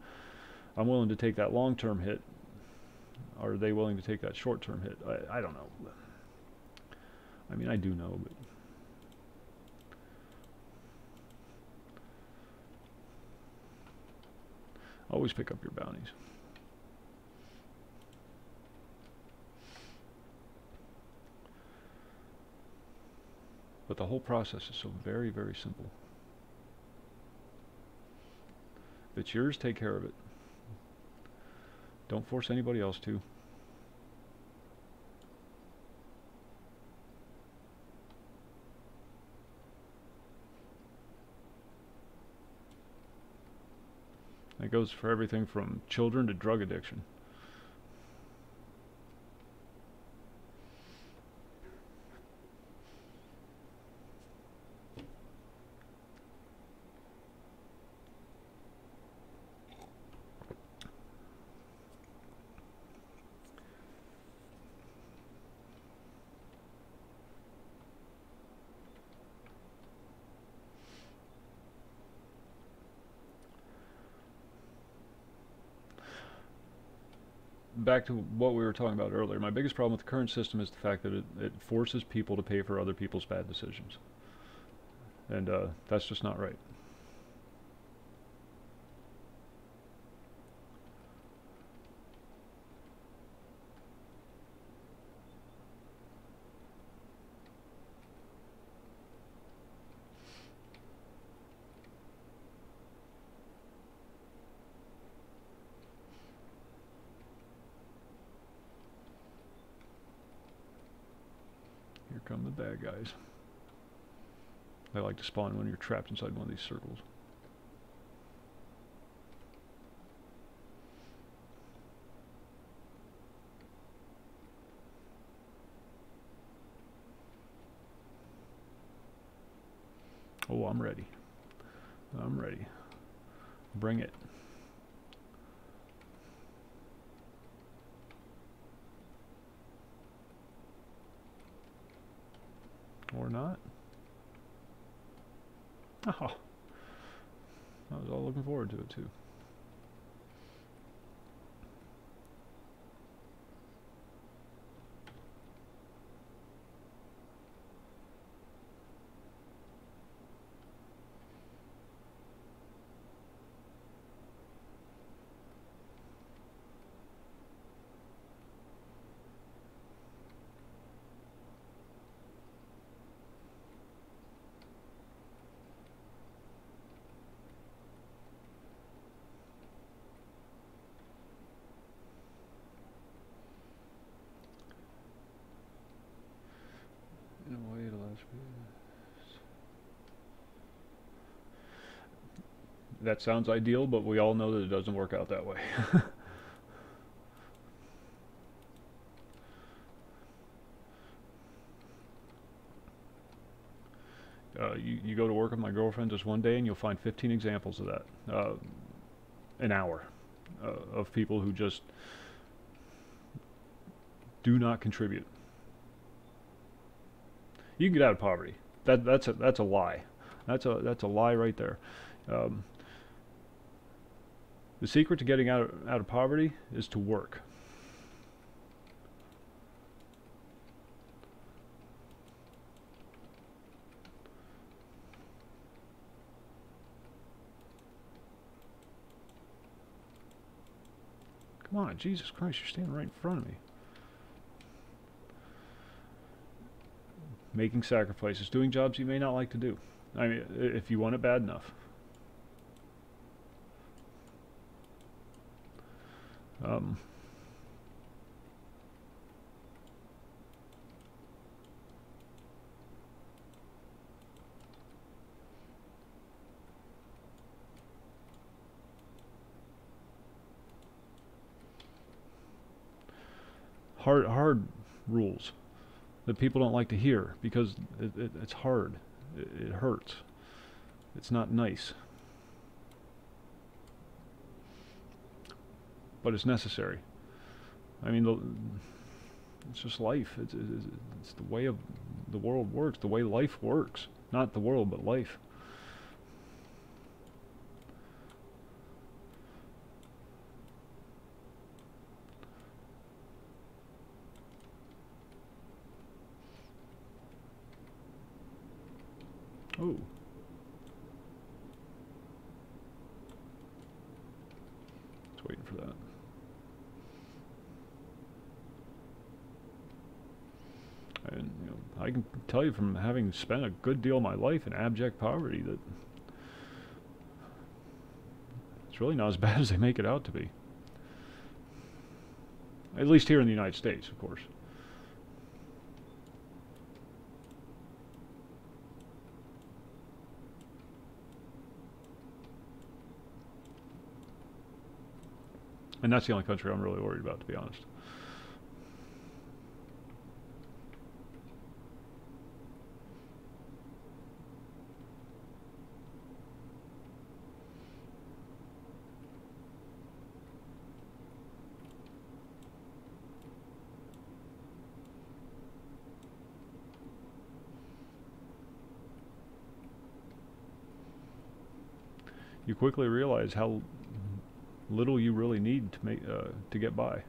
I'm willing to take that long-term hit. Are they willing to take that short-term hit? I don't know. I mean, I do know, but always pick up your bounties. But the whole process is so very, very simple. If it's yours, take care of it. Don't force anybody else to. That goes for everything from children to drug addiction. Back to what we were talking about earlier, my biggest problem with the current system is the fact that it forces people to pay for other people's bad decisions. And that's just not right. Here come the bad guys. They like to spawn when you're trapped inside one of these circles. Oh, I'm ready. I'm ready. Bring it. Or not. Oh, I was all looking forward to it too. That sounds ideal, but we all know that it doesn't work out that way. You go to work with my girlfriend just one day and you'll find 15 examples of that. An hour of people who just do not contribute. You can get out of poverty. That's a lie. That's a lie right there. The secret to getting out of poverty is to work. Come on, Jesus Christ, you're standing right in front of me. Making sacrifices, doing jobs you may not like to do. I mean, if you want it bad enough. Hard rules that people don't like to hear because it's hard. It hurts. It's not nice. But it's necessary. I mean, it's just life. It's the way of the world works, the way life works. Not the world, but life. Oh. Just waiting for that. And I can tell you from having spent a good deal of my life in abject poverty that it's really not as bad as they make it out to be. At least here in the United States, of course. And that's the only country I'm really worried about, to be honest. You quickly realize how little you really need to make to get by.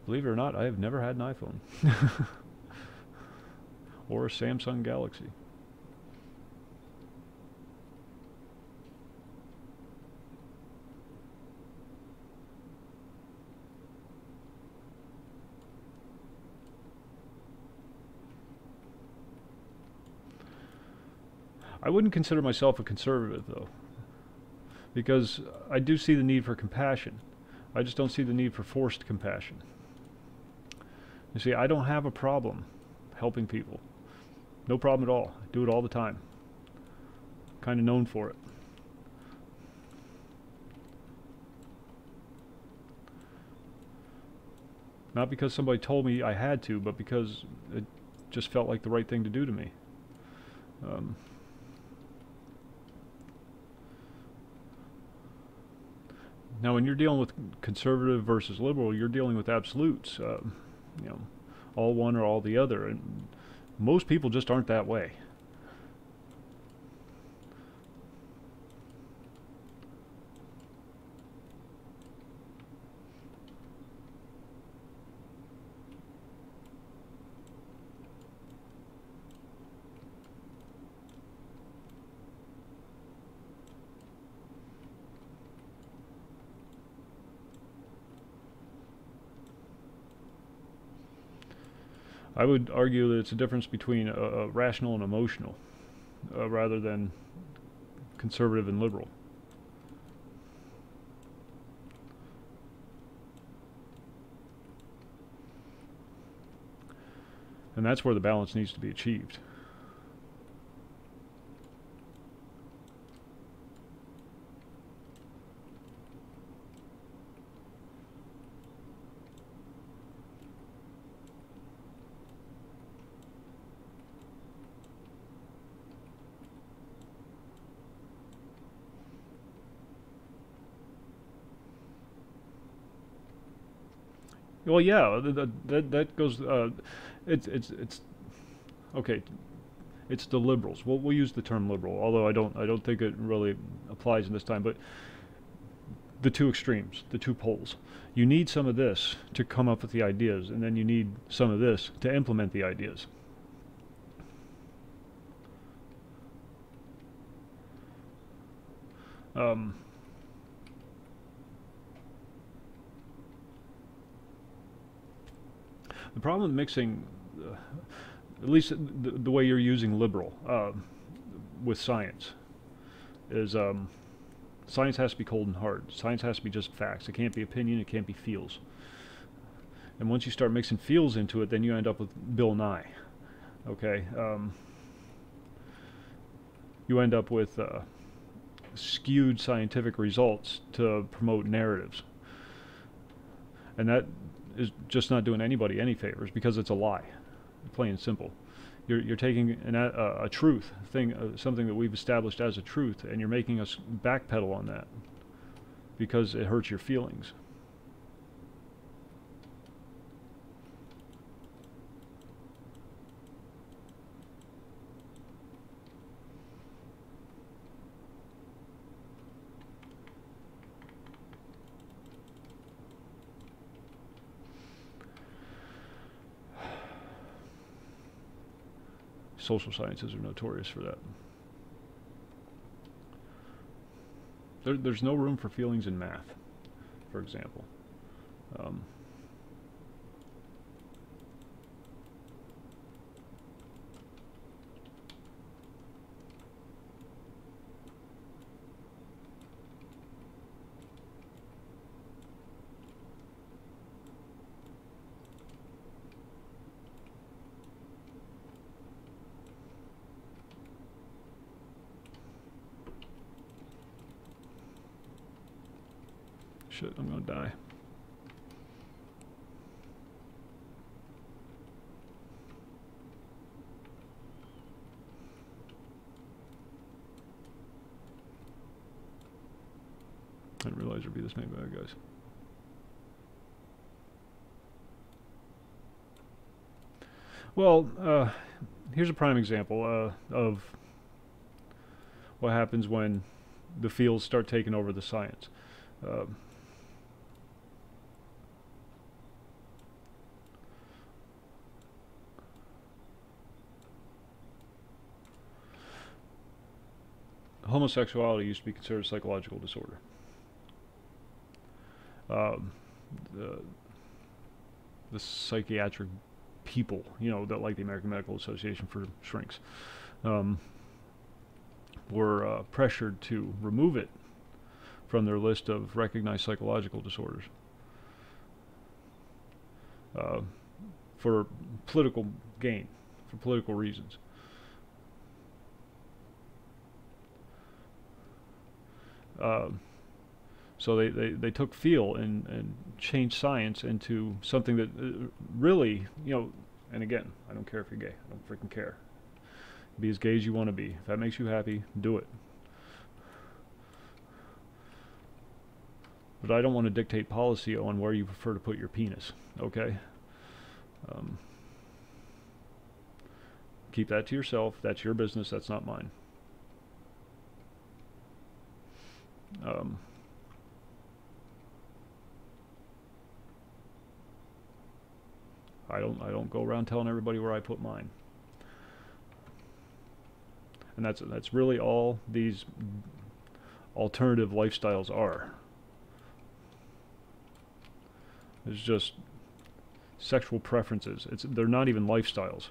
Believe it or not, I have never had an iPhone or a Samsung Galaxy. I wouldn't consider myself a conservative, though, because I do see the need for compassion. I just don't see the need for forced compassion. You see, I don't have a problem helping people. No problem at all. I do it all the time. Kind of known for it. Not because somebody told me I had to, but because it just felt like the right thing to do to me. Now, when you're dealing with conservative versus liberal, you're dealing with absolutes. All one or all the other, and most people just aren't that way. I would argue that it's a difference between rational and emotional, rather than conservative and liberal. And that's where the balance needs to be achieved. Well, yeah, that goes. It's okay. It's the liberals. We'll use the term liberal, although I don't think it really applies in this time. But the two extremes, the two poles. You need some of this to come up with the ideas, and then you need some of this to implement the ideas. Um, the problem with mixing, at least the way you're using liberal with science, is science has to be cold and hard. Science has to be just facts. It can't be opinion. It can't be feels. And once you start mixing feels into it, then you end up with Bill Nye. Okay, you end up with skewed scientific results to promote narratives, and that is just not doing anybody any favors because it's a lie, plain and simple. You're taking a truth thing, something that we've established as a truth, and you're making us backpedal on that because it hurts your feelings. Social sciences are notorious for that. There's no room for feelings in math, for example. Shit, I'm gonna die. I didn't realize there'd be this many bad guys. Well, here's a prime example of what happens when the fields start taking over the science. Homosexuality used to be considered a psychological disorder. The psychiatric people, you know, that like the American Medical Association for shrinks, were pressured to remove it from their list of recognized psychological disorders for political gain, for political reasons. So they took feel and changed science into something that really, you know, and again, I don't care if you're gay. I don't freaking care. Be as gay as you want to be. If that makes you happy, do it. But I don't want to dictate policy on where you prefer to put your penis, okay? Keep that to yourself. That's your business. That's not mine. I don't go around telling everybody where I put mine. And that's really all these alternative lifestyles are. It's just sexual preferences. They're not even lifestyles.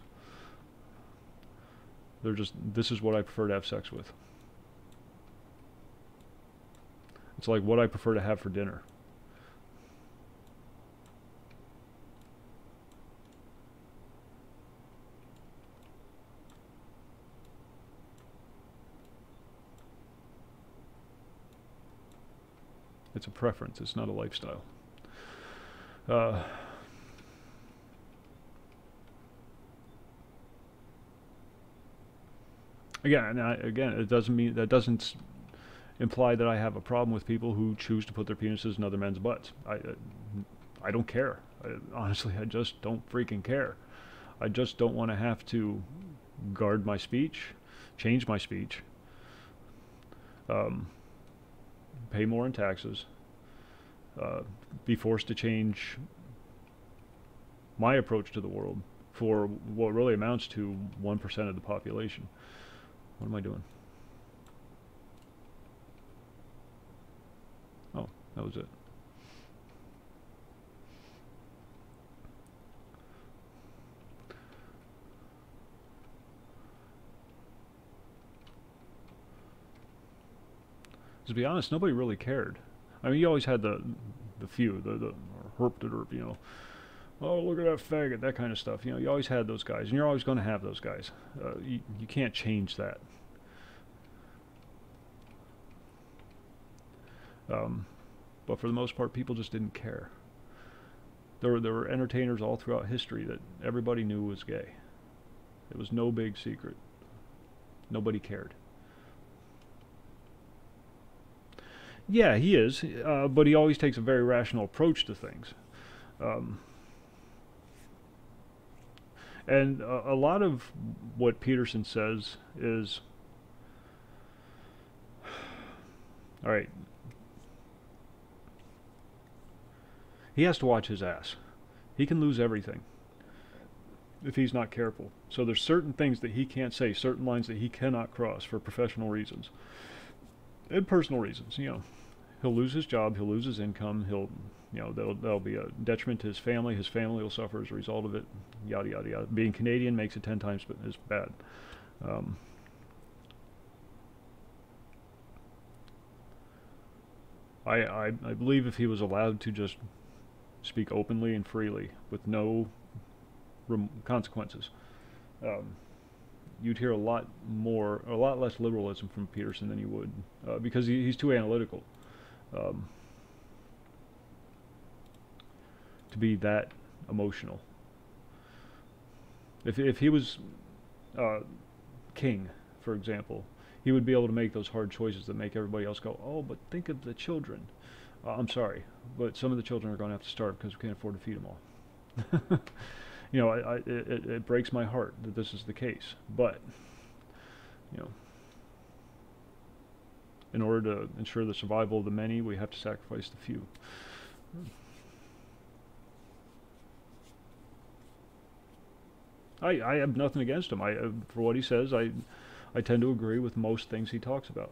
They're just, this is what I prefer to have sex with. It's like what I prefer to have for dinner. It's a preference. It's not a lifestyle. Again, it doesn't mean that doesn't imply that I have a problem with people who choose to put their penises in other men's butts. I don't care. Honestly, I just don't freaking care. I just don't want to have to guard my speech, change my speech, pay more in taxes, be forced to change my approach to the world for what really amounts to 1% of the population. What am I doing? Oh, that was it. To be honest, nobody really cared. I mean, you always had the few, the herp de derp, you know. Oh, look at that faggot, that kind of stuff. You know, you always had those guys, and you're always going to have those guys. You can't change that. But for the most part, people just didn't care. There were entertainers all throughout history that everybody knew was gay. It was no big secret. Nobody cared. Yeah, he is, but he always takes a very rational approach to things. And a lot of what Peterson says is, all right, he has to watch his ass. He can lose everything if he's not careful. So there's certain things that he can't say, certain lines that he cannot cross for professional reasons and personal reasons. You know, he'll lose his job, he'll lose his income, that'll be a detriment to his family. His family will suffer as a result of it. Yada yada yada. Being Canadian makes it 10 times as bad. I believe if he was allowed to just speak openly and freely with no consequences, you'd hear a lot less liberalism from Peterson than you would, because he's too analytical to be that emotional. If he was king, for example, he would be able to make those hard choices that make everybody else go, oh, but think of the children. I'm sorry, but some of the children are going to have to starve because we can't afford to feed them all. You know, it breaks my heart that this is the case, but, you know, in order to ensure the survival of the many, we have to sacrifice the few. I have nothing against him. For what he says, I tend to agree with most things he talks about.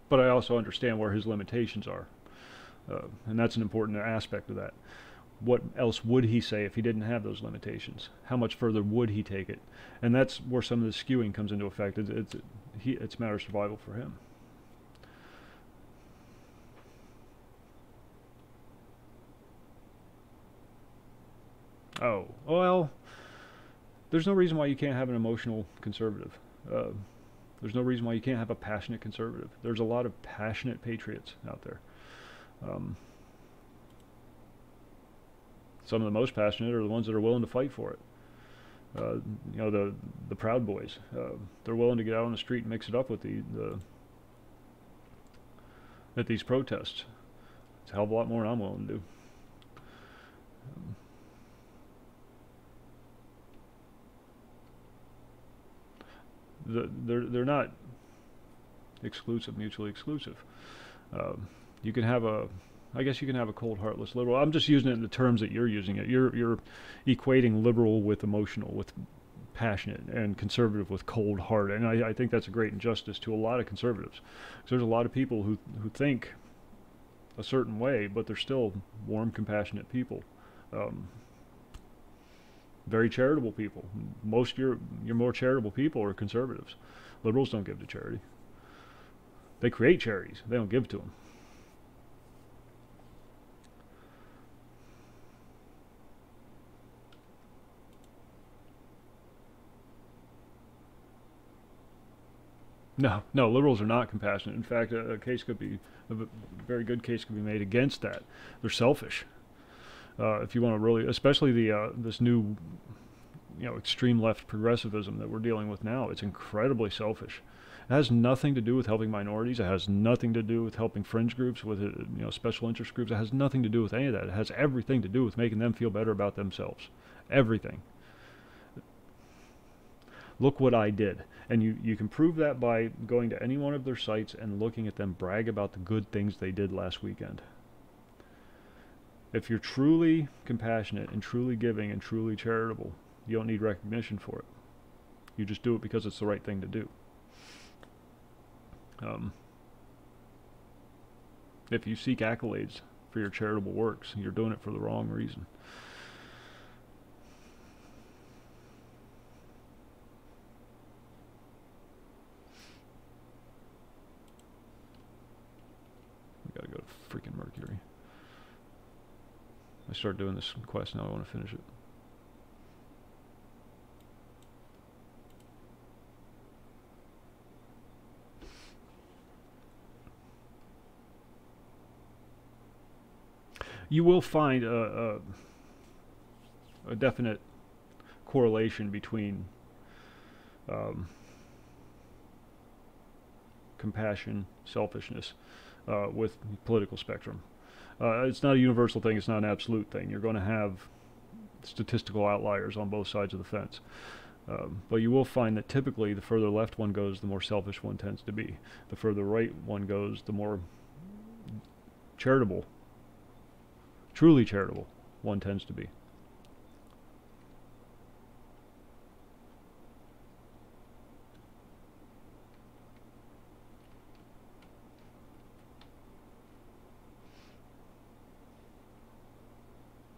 But I also understand where his limitations are, and that's an important aspect of that. What else would he say if he didn't have those limitations? How much further would he take it? And that's where some of the skewing comes into effect. It's a matter of survival for him. Oh, well, there's no reason why you can't have an emotional conservative. There's no reason why you can't have a passionate conservative. There's a lot of passionate patriots out there. Some of the most passionate are the ones that are willing to fight for it. You know, the Proud Boys. They're willing to get out on the street and mix it up with at these protests. It's a hell of a lot more than I'm willing to do. They're not exclusive, mutually exclusive. You can have I guess you can have a cold, heartless liberal. I'm just using it in the terms that you're using it. You're equating liberal with emotional, with passionate, and conservative with cold heart. And I think that's a great injustice to a lot of conservatives. Because there's a lot of people who think a certain way, but they're still warm, compassionate people. Very charitable people. Most your more charitable people are conservatives. Liberals don't give to charity. They create charities. They don't give to them. No, no, liberals are not compassionate. In fact, a case could be, a very good case could be made against that. They're selfish. If you want to really, especially the this new, extreme left progressivism that we're dealing with now, it's incredibly selfish. It has nothing to do with helping minorities. It has nothing to do with helping fringe groups, with special interest groups. It has nothing to do with any of that. It has everything to do with making them feel better about themselves. Everything. Look what I did. And you can prove that by going to any one of their sites and looking at them brag about the good things they did last weekend. If you're truly compassionate and truly giving and truly charitable, you don't need recognition for it. You just do it because it's the right thing to do. If you seek accolades for your charitable works, you're doing it for the wrong reason. We gotta go to freaking Mercury. I started doing this quest, now I want to finish it. You will find a definite correlation between compassion, selfishness with political spectrum. It's not a universal thing, it's not an absolute thing. You're going to have statistical outliers on both sides of the fence. But you will find that typically the further left one goes, the more selfish one tends to be. The further right one goes, the more charitable, truly charitable, one tends to be.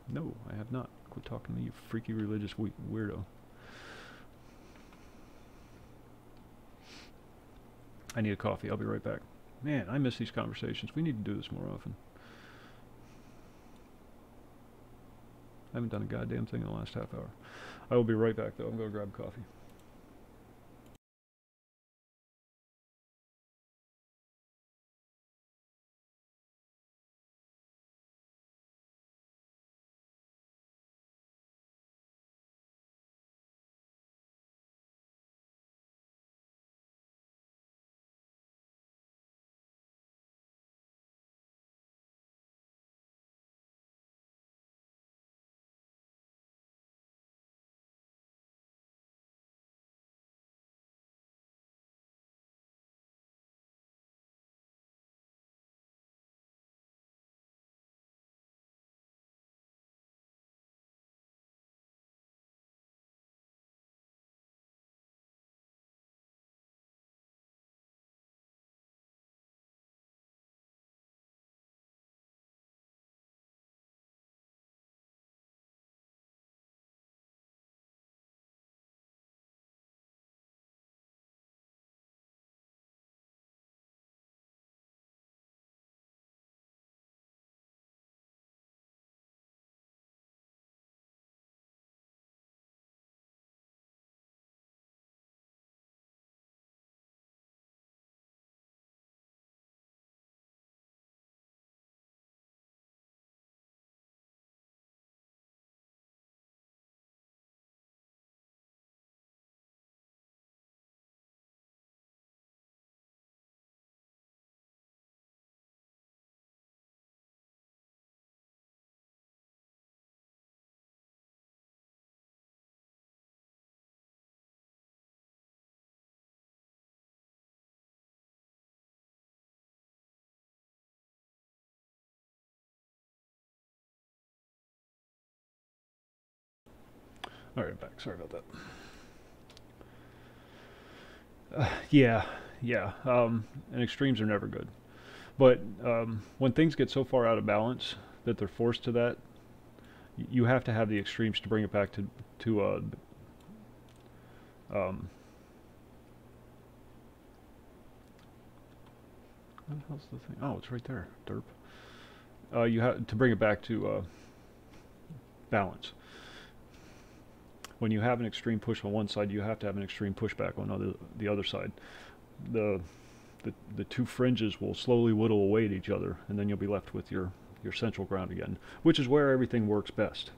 No, I have not. Quit talking to me, you freaky religious weirdo. I need a coffee. I'll be right back. Man, I miss these conversations. We need to do this more often. I haven't done a goddamn thing in the last half hour. I will be right back, though. I'm going to grab coffee. Alright, back. Sorry about that. Yeah. And extremes are never good. But when things get so far out of balance that they're forced to that, you have to have the extremes to bring it back to what the hell's the thing? Oh, it's right there. Derp. You have to bring it back to balance. When you have an extreme push on one side, you have to have an extreme pushback on the other side. the the two fringes will slowly whittle away at each other, and then you'll be left with your central ground again, which is where everything works best.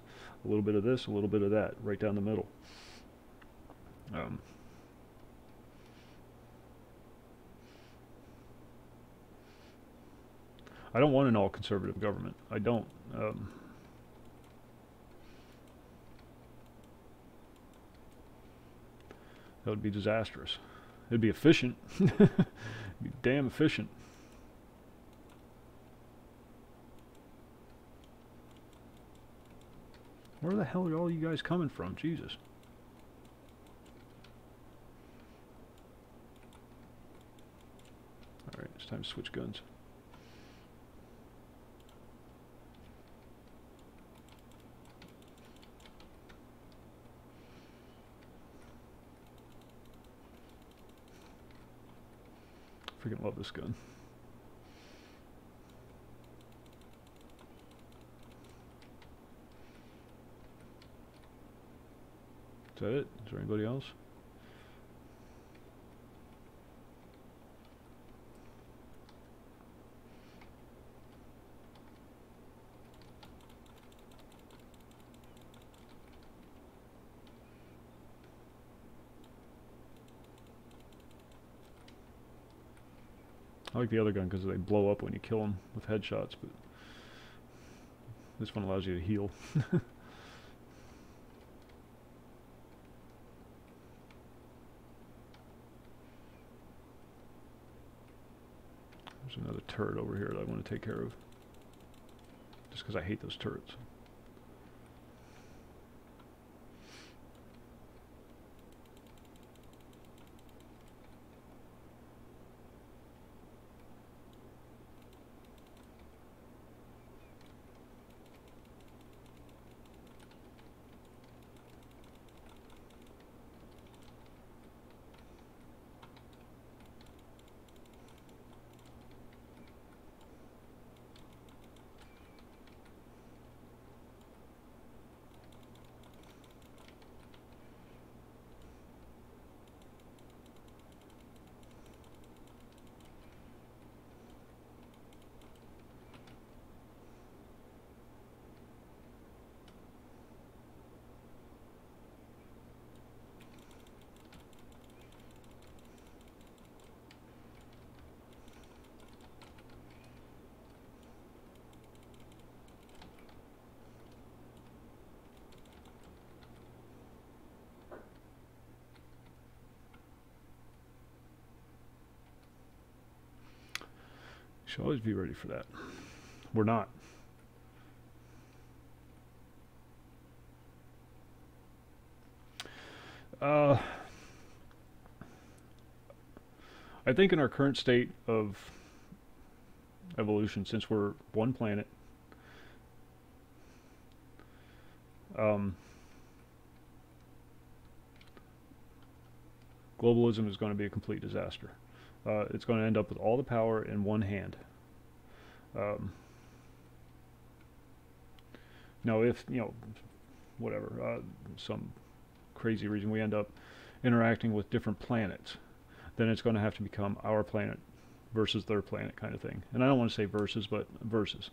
A little bit of this, a little bit of that, right down the middle. I don't want an all-conservative government. I don't. That would be disastrous. It'd be efficient. It'd be damn efficient. Where the hell are all you guys coming from? Jesus. Alright, it's time to switch guns. Freaking love this gun. Is that it? Is there anybody else? I like the other gun because they blow up when you kill them with headshots, but this one allows you to heal. There's another turret over here that I want to take care of, just because I hate those turrets. You should always be ready for that. We're not. I think in our current state of evolution, since we're one planet, globalism is going to be a complete disaster. It's going to end up with all the power in one hand. Now, if, you know, whatever, some crazy reason we end up interacting with different planets, then it's going to have to become our planet versus their planet kind of thing. And I don't want to say versus, but versus.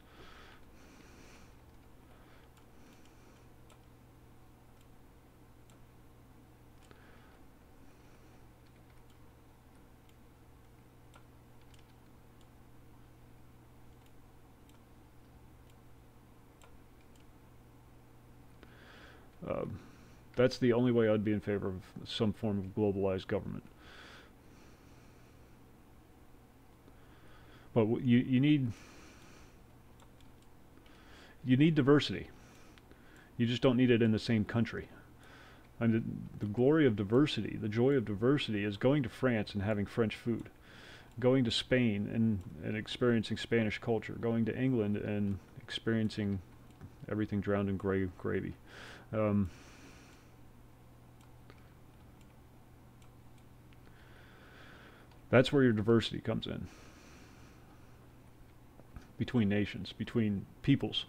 That's the only way I'd be in favor of some form of globalized government. But you need diversity. You just don't need it in the same country. And the glory of diversity, the joy of diversity, is going to France and having French food, going to Spain and experiencing Spanish culture, going to England and experiencing everything drowned in gravy. That's where your diversity comes in. Between nations, between peoples.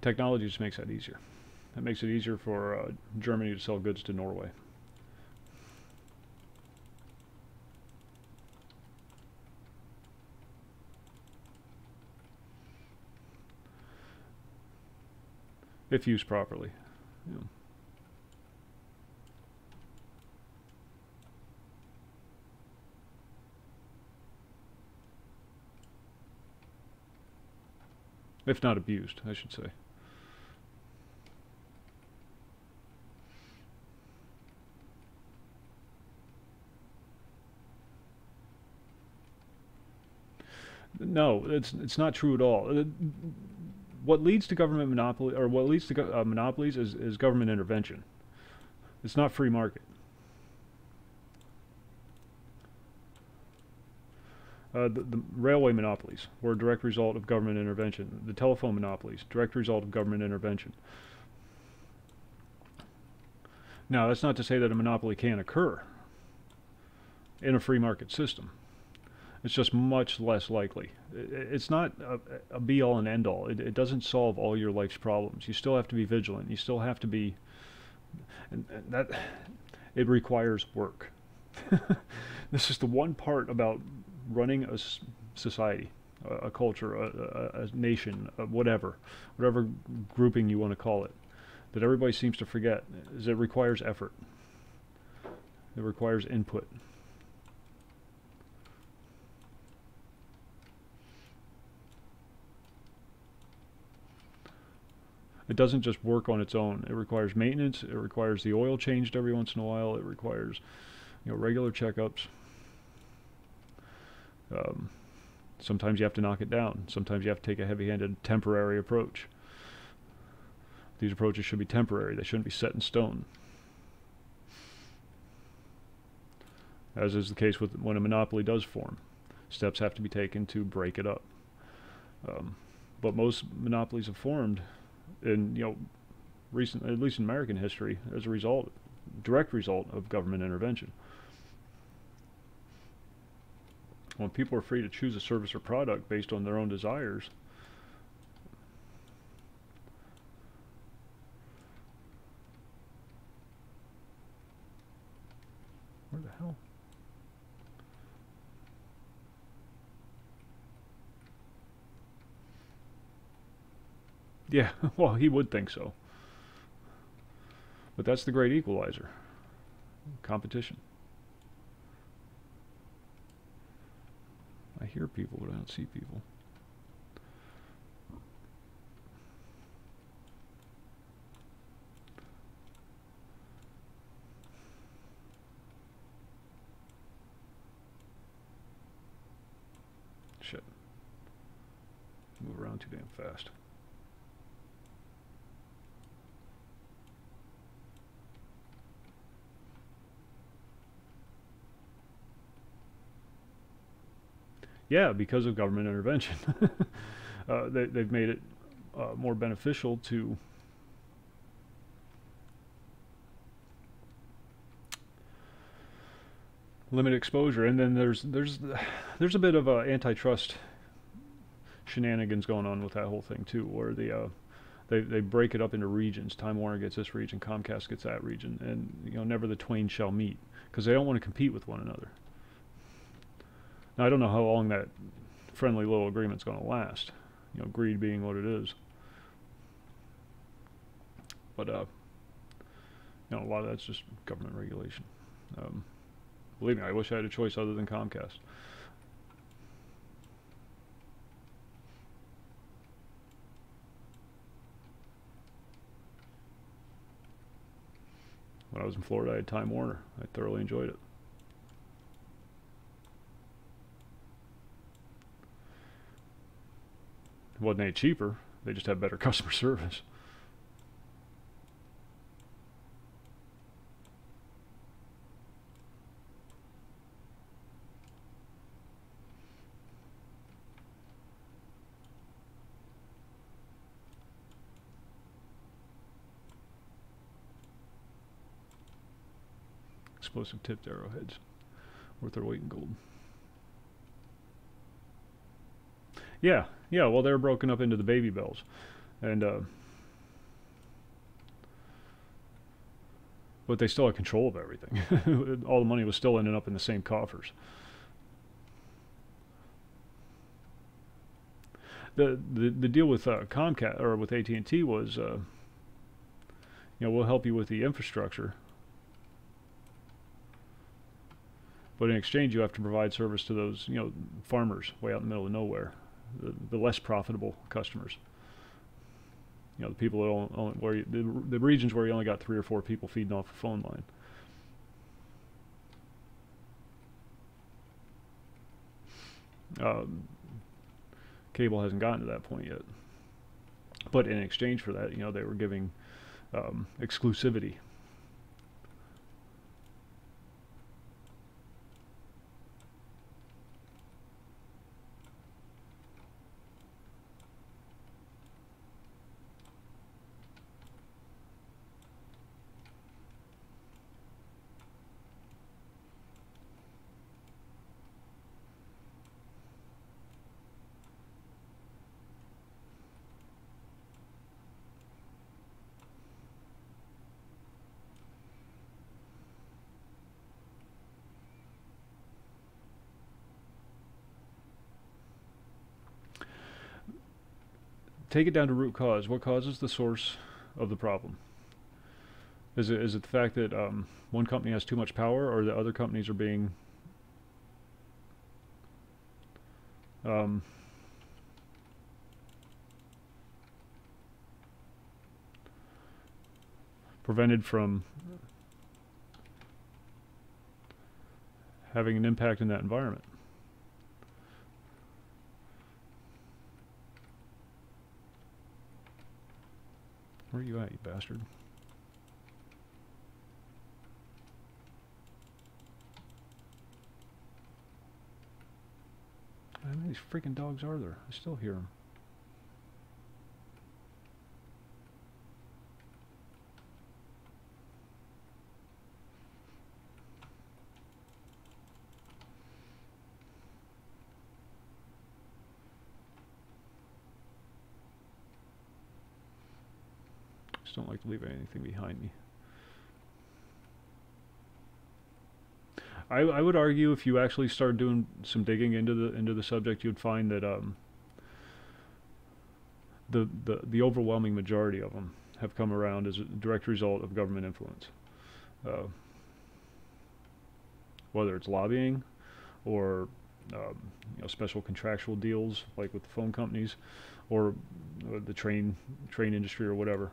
Technology just makes that easier. It makes it easier for Germany to sell goods to Norway. If used properly. Yeah. If not abused, I should say. No, it's not true at all. What leads to government monopoly, or what leads to monopolies, is government intervention. It's not free market. The railway monopolies were a direct result of government intervention. The telephone monopolies, direct result of government intervention. Now, that's not to say that a monopoly can't occur in a free market system. It's just much less likely. It's not a be-all and end-all. It doesn't solve all your life's problems. You still have to be vigilant. You still have to be... and that it requires work. This is the one part about running a society, a culture, a nation, whatever grouping you want to call it, that everybody seems to forget, is it requires effort. It requires input. It doesn't just work on its own. It requires maintenance. It requires the oil changed every once in a while. It requires, regular checkups. Sometimes you have to knock it down. Sometimes you have to take a heavy-handed temporary approach. These approaches should be temporary. They shouldn't be set in stone. As is the case with when a monopoly does form. Steps have to be taken to break it up. But most monopolies have formed in, recent, at least in American history, as a result, direct result of government intervention. When people are free to choose a service or product based on their own desires, where the hell? Yeah, well, he would think so. But that's the great equalizer. Competition. I hear people, but I don't see people. Shit. Move around too damn fast. Yeah, because of government intervention. They've made it more beneficial to limit exposure, and then there's a bit of antitrust shenanigans going on with that whole thing too, where they break it up into regions. Time Warner gets this region, Comcast gets that region, and never the twain shall meet, because they don't want to compete with one another. Now, I don't know how long that friendly little agreement's going to last, greed being what it is. But, a lot of that's just government regulation. Believe me, I wish I had a choice other than Comcast. When I was in Florida, I had Time Warner. I thoroughly enjoyed it. It wasn't any cheaper. They just have better customer service. Explosive tipped arrowheads. Worth their weight in gold. Yeah, well, they're broken up into the baby bells. And But they still had control of everything. All the money was still ending up in the same coffers. The deal with Comcast or with AT&T was, we'll help you with the infrastructure, but in exchange you have to provide service to those farmers way out in the middle of nowhere, the less profitable customers. The people that only, the regions where you only got 3 or 4 people feeding off a phone line. Cable hasn't gotten to that point yet, but in exchange for that, they were giving exclusivity. Take it down to root cause. What causes the source of the problem? Is it the fact that one company has too much power, or that other companies are being prevented from having an impact in that environment? Where are you at, you bastard? How many of these freaking dogs are there? I still hear them. Just don't like to leave anything behind me. I would argue if you actually start doing some digging into the subject, you'd find that the overwhelming majority of them have come around as a direct result of government influence. Whether it's lobbying or special contractual deals like with the phone companies or the train industry or whatever.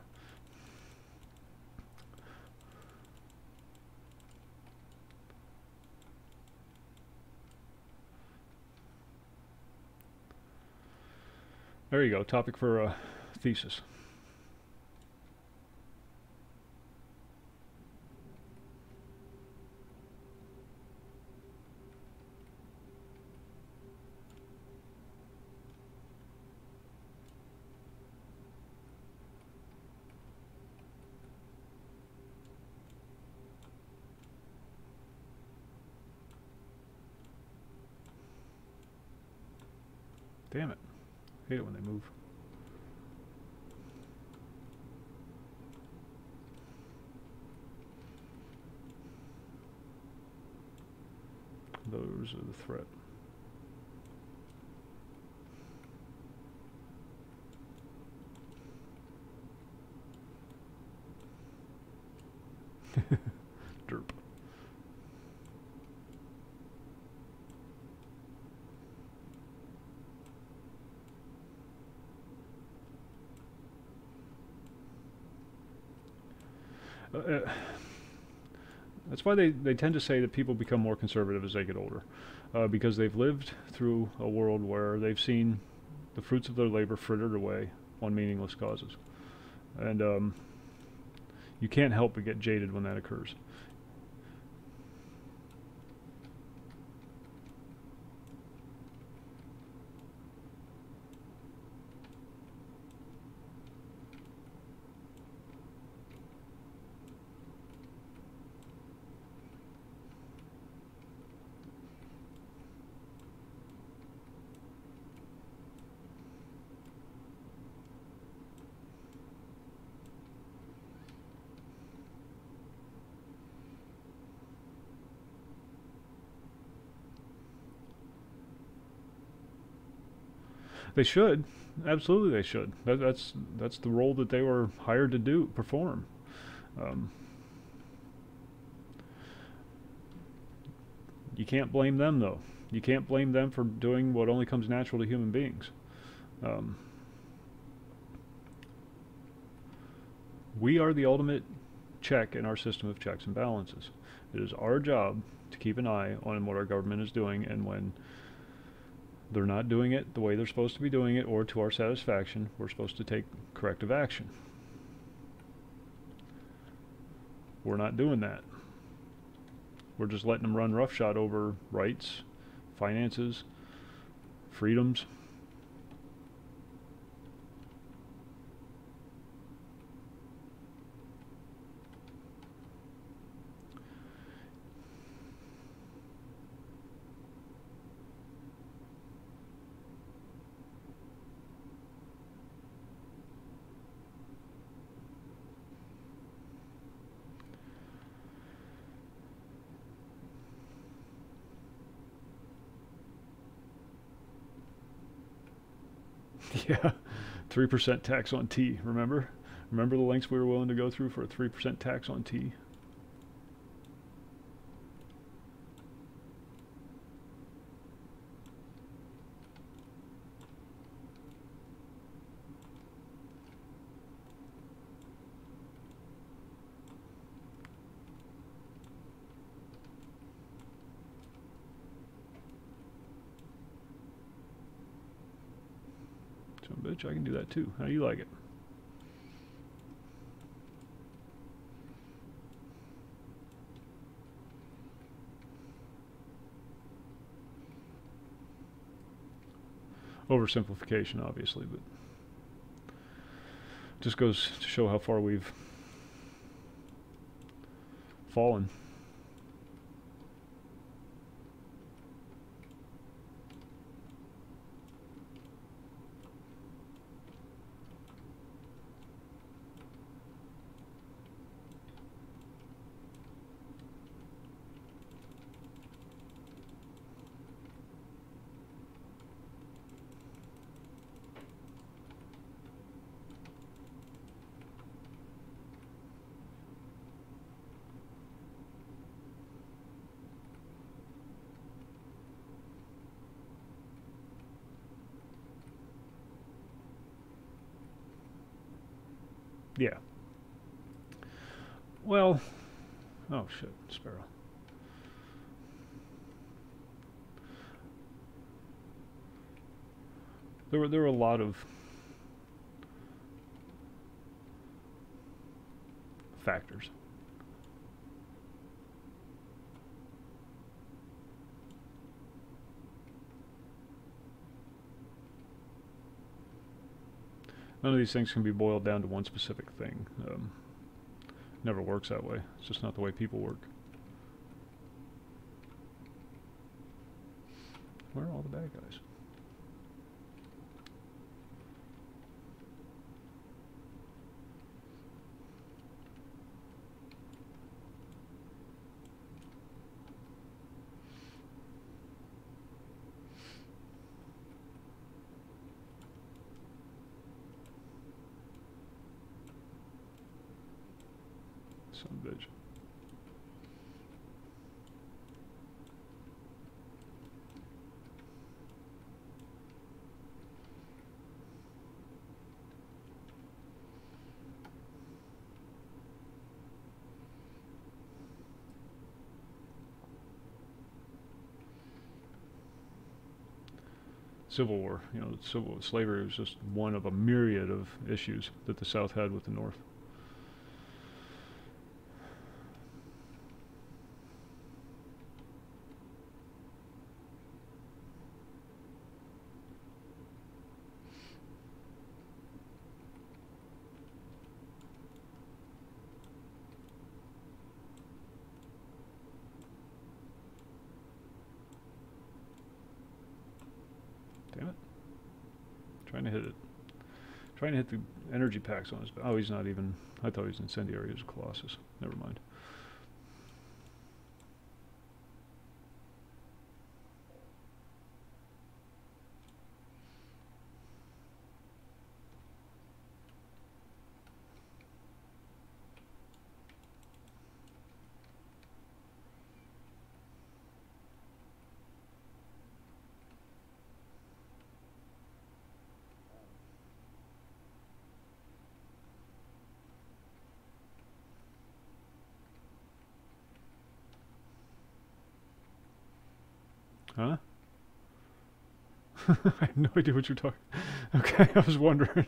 There you go, topic for a thesis. Damn it. Hate it when they move. Those are the threat. Derp. That's why they tend to say that people become more conservative as they get older, because they've lived through a world where they've seen the fruits of their labor frittered away on meaningless causes. And you can't help but get jaded when that occurs. They should. Absolutely they should. That's the role that they were hired to perform. Um, you can't blame them, though. You can't blame them for doing what only comes natural to human beings. Um, we are the ultimate check in our system of checks and balances. It is our job to keep an eye on what our government is doing, and when they're not doing it the way they're supposed to be doing it or to our satisfaction, we're supposed to take corrective action. We're not doing that. We're just letting them run roughshod over rights, finances, freedoms. Yeah, 3% tax on tea, remember? Remember the lengths we were willing to go through for a 3% tax on tea? So, bitch, I can do that too. How do you like it? Oversimplification, obviously, but just goes to show how far we've fallen. Yeah. Well, oh shit, sparrow. There were a lot of factors. None of these things can be boiled down to one specific thing. Never works that way. It's just not the way people work. Where are all the bad guys? Son of a bitch. Civil War, you know, civil slavery was just one of a myriad of issues that the South had with the North. Damn it. Trying to hit it. Trying to hit the energy packs on his back. Oh, he's not even... I thought he was incendiary. He was a Colossus. Never mind. Huh? I have no idea what you're talking. Okay, I was wondering.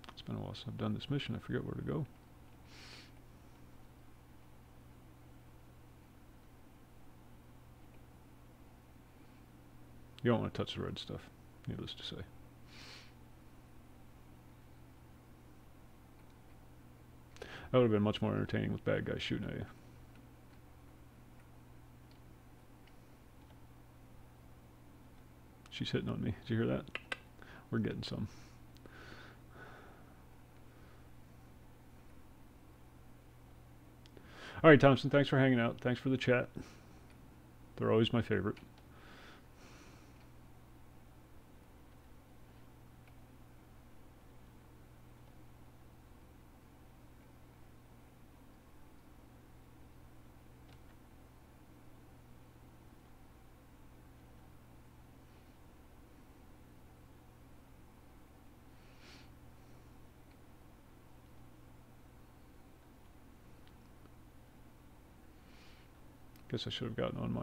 It's been a while since I've done this mission. I forget where to go. You don't want to touch the red stuff, needless to say. That would have been much more entertaining with bad guys shooting at you. She's hitting on me. Did you hear that? We're getting some. Alright, Thompson, thanks for hanging out. Thanks for the chat. They're always my favorite. Guess I should have gotten on my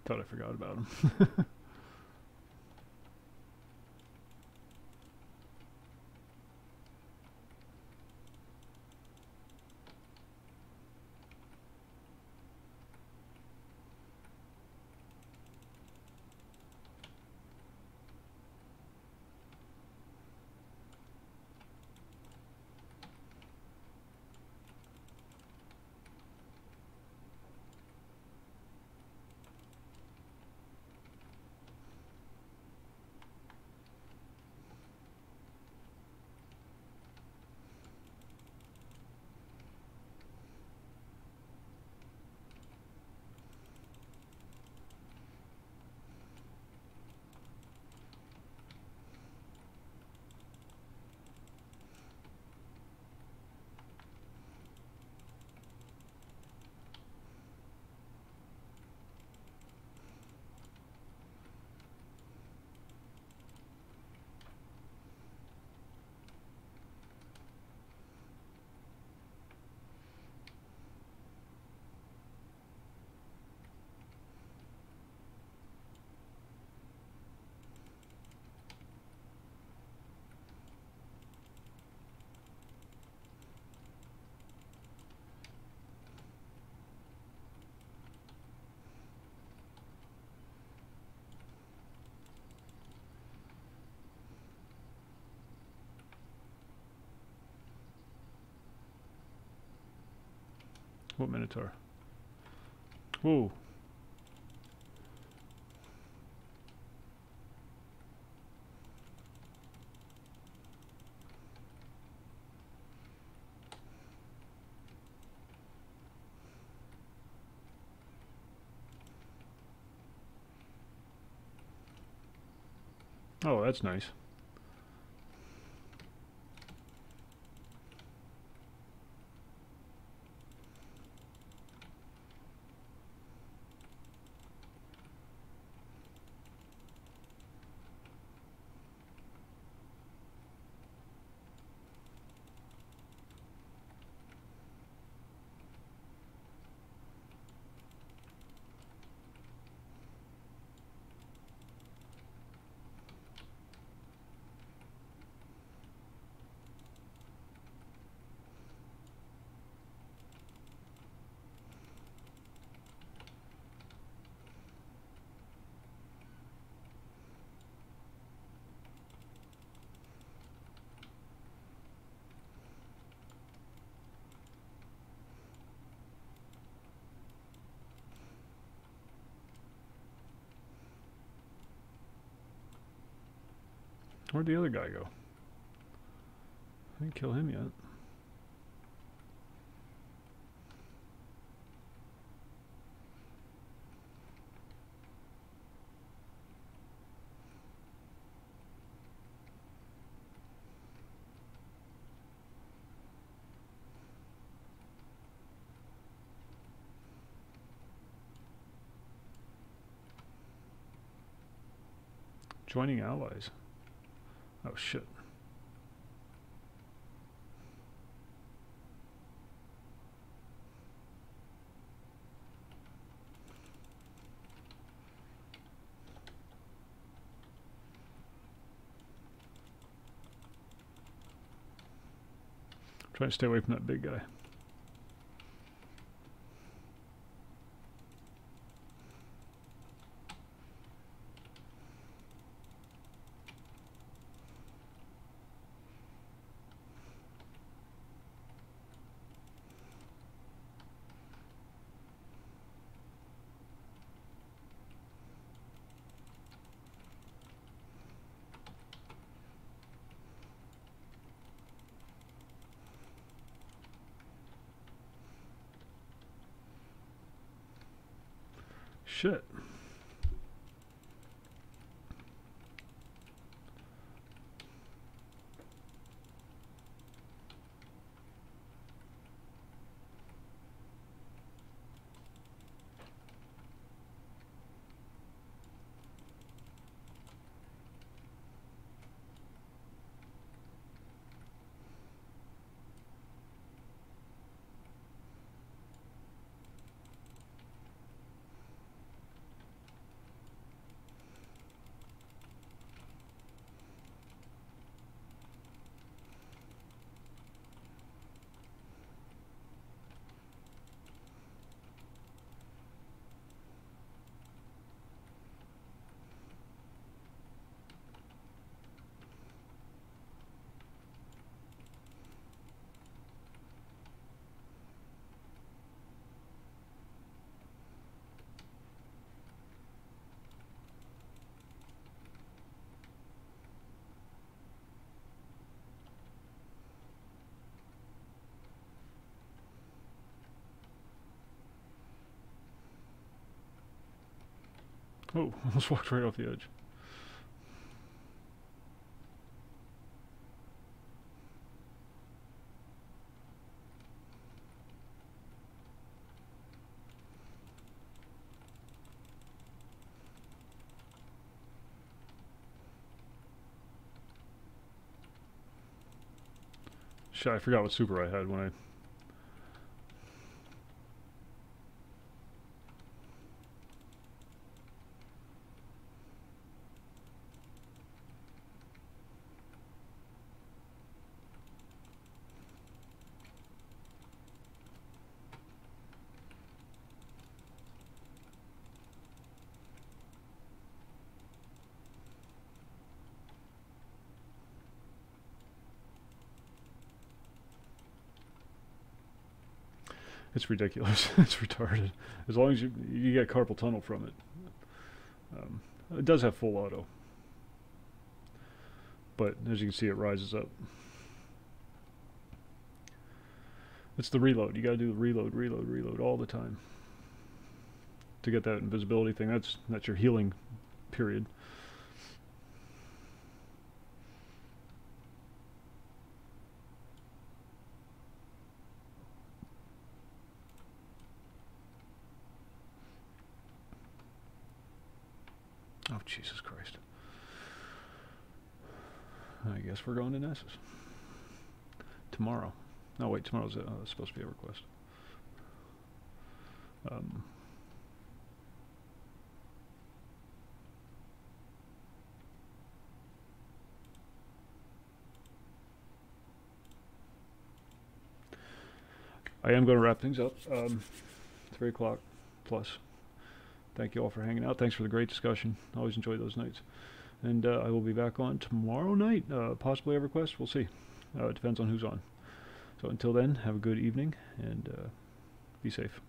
thought I forgot about him. What Minotaur? Whoa. Oh, that's nice. Where'd the other guy go? I didn't kill him yet. Joining allies. Oh shit. Try to stay away from that big guy. Shit. Oh, almost walked right off the edge. Shit, I forgot what super I had when I... It's ridiculous. It's retarded. As long as you get carpal tunnel from it. It does have full auto. But as you can see, it rises up. It's the reload. You gotta do the reload all the time. To get that invisibility thing, that's your healing period. Oh, Jesus Christ. I guess we're going to Nessus. Tomorrow. No, wait, tomorrow's supposed to be a request. I am going to wrap things up. 3 o'clock plus. Thank you all for hanging out. Thanks for the great discussion. Always enjoy those nights. And I will be back on tomorrow night. Possibly a request. We'll see. It depends on who's on. So until then, have a good evening and be safe.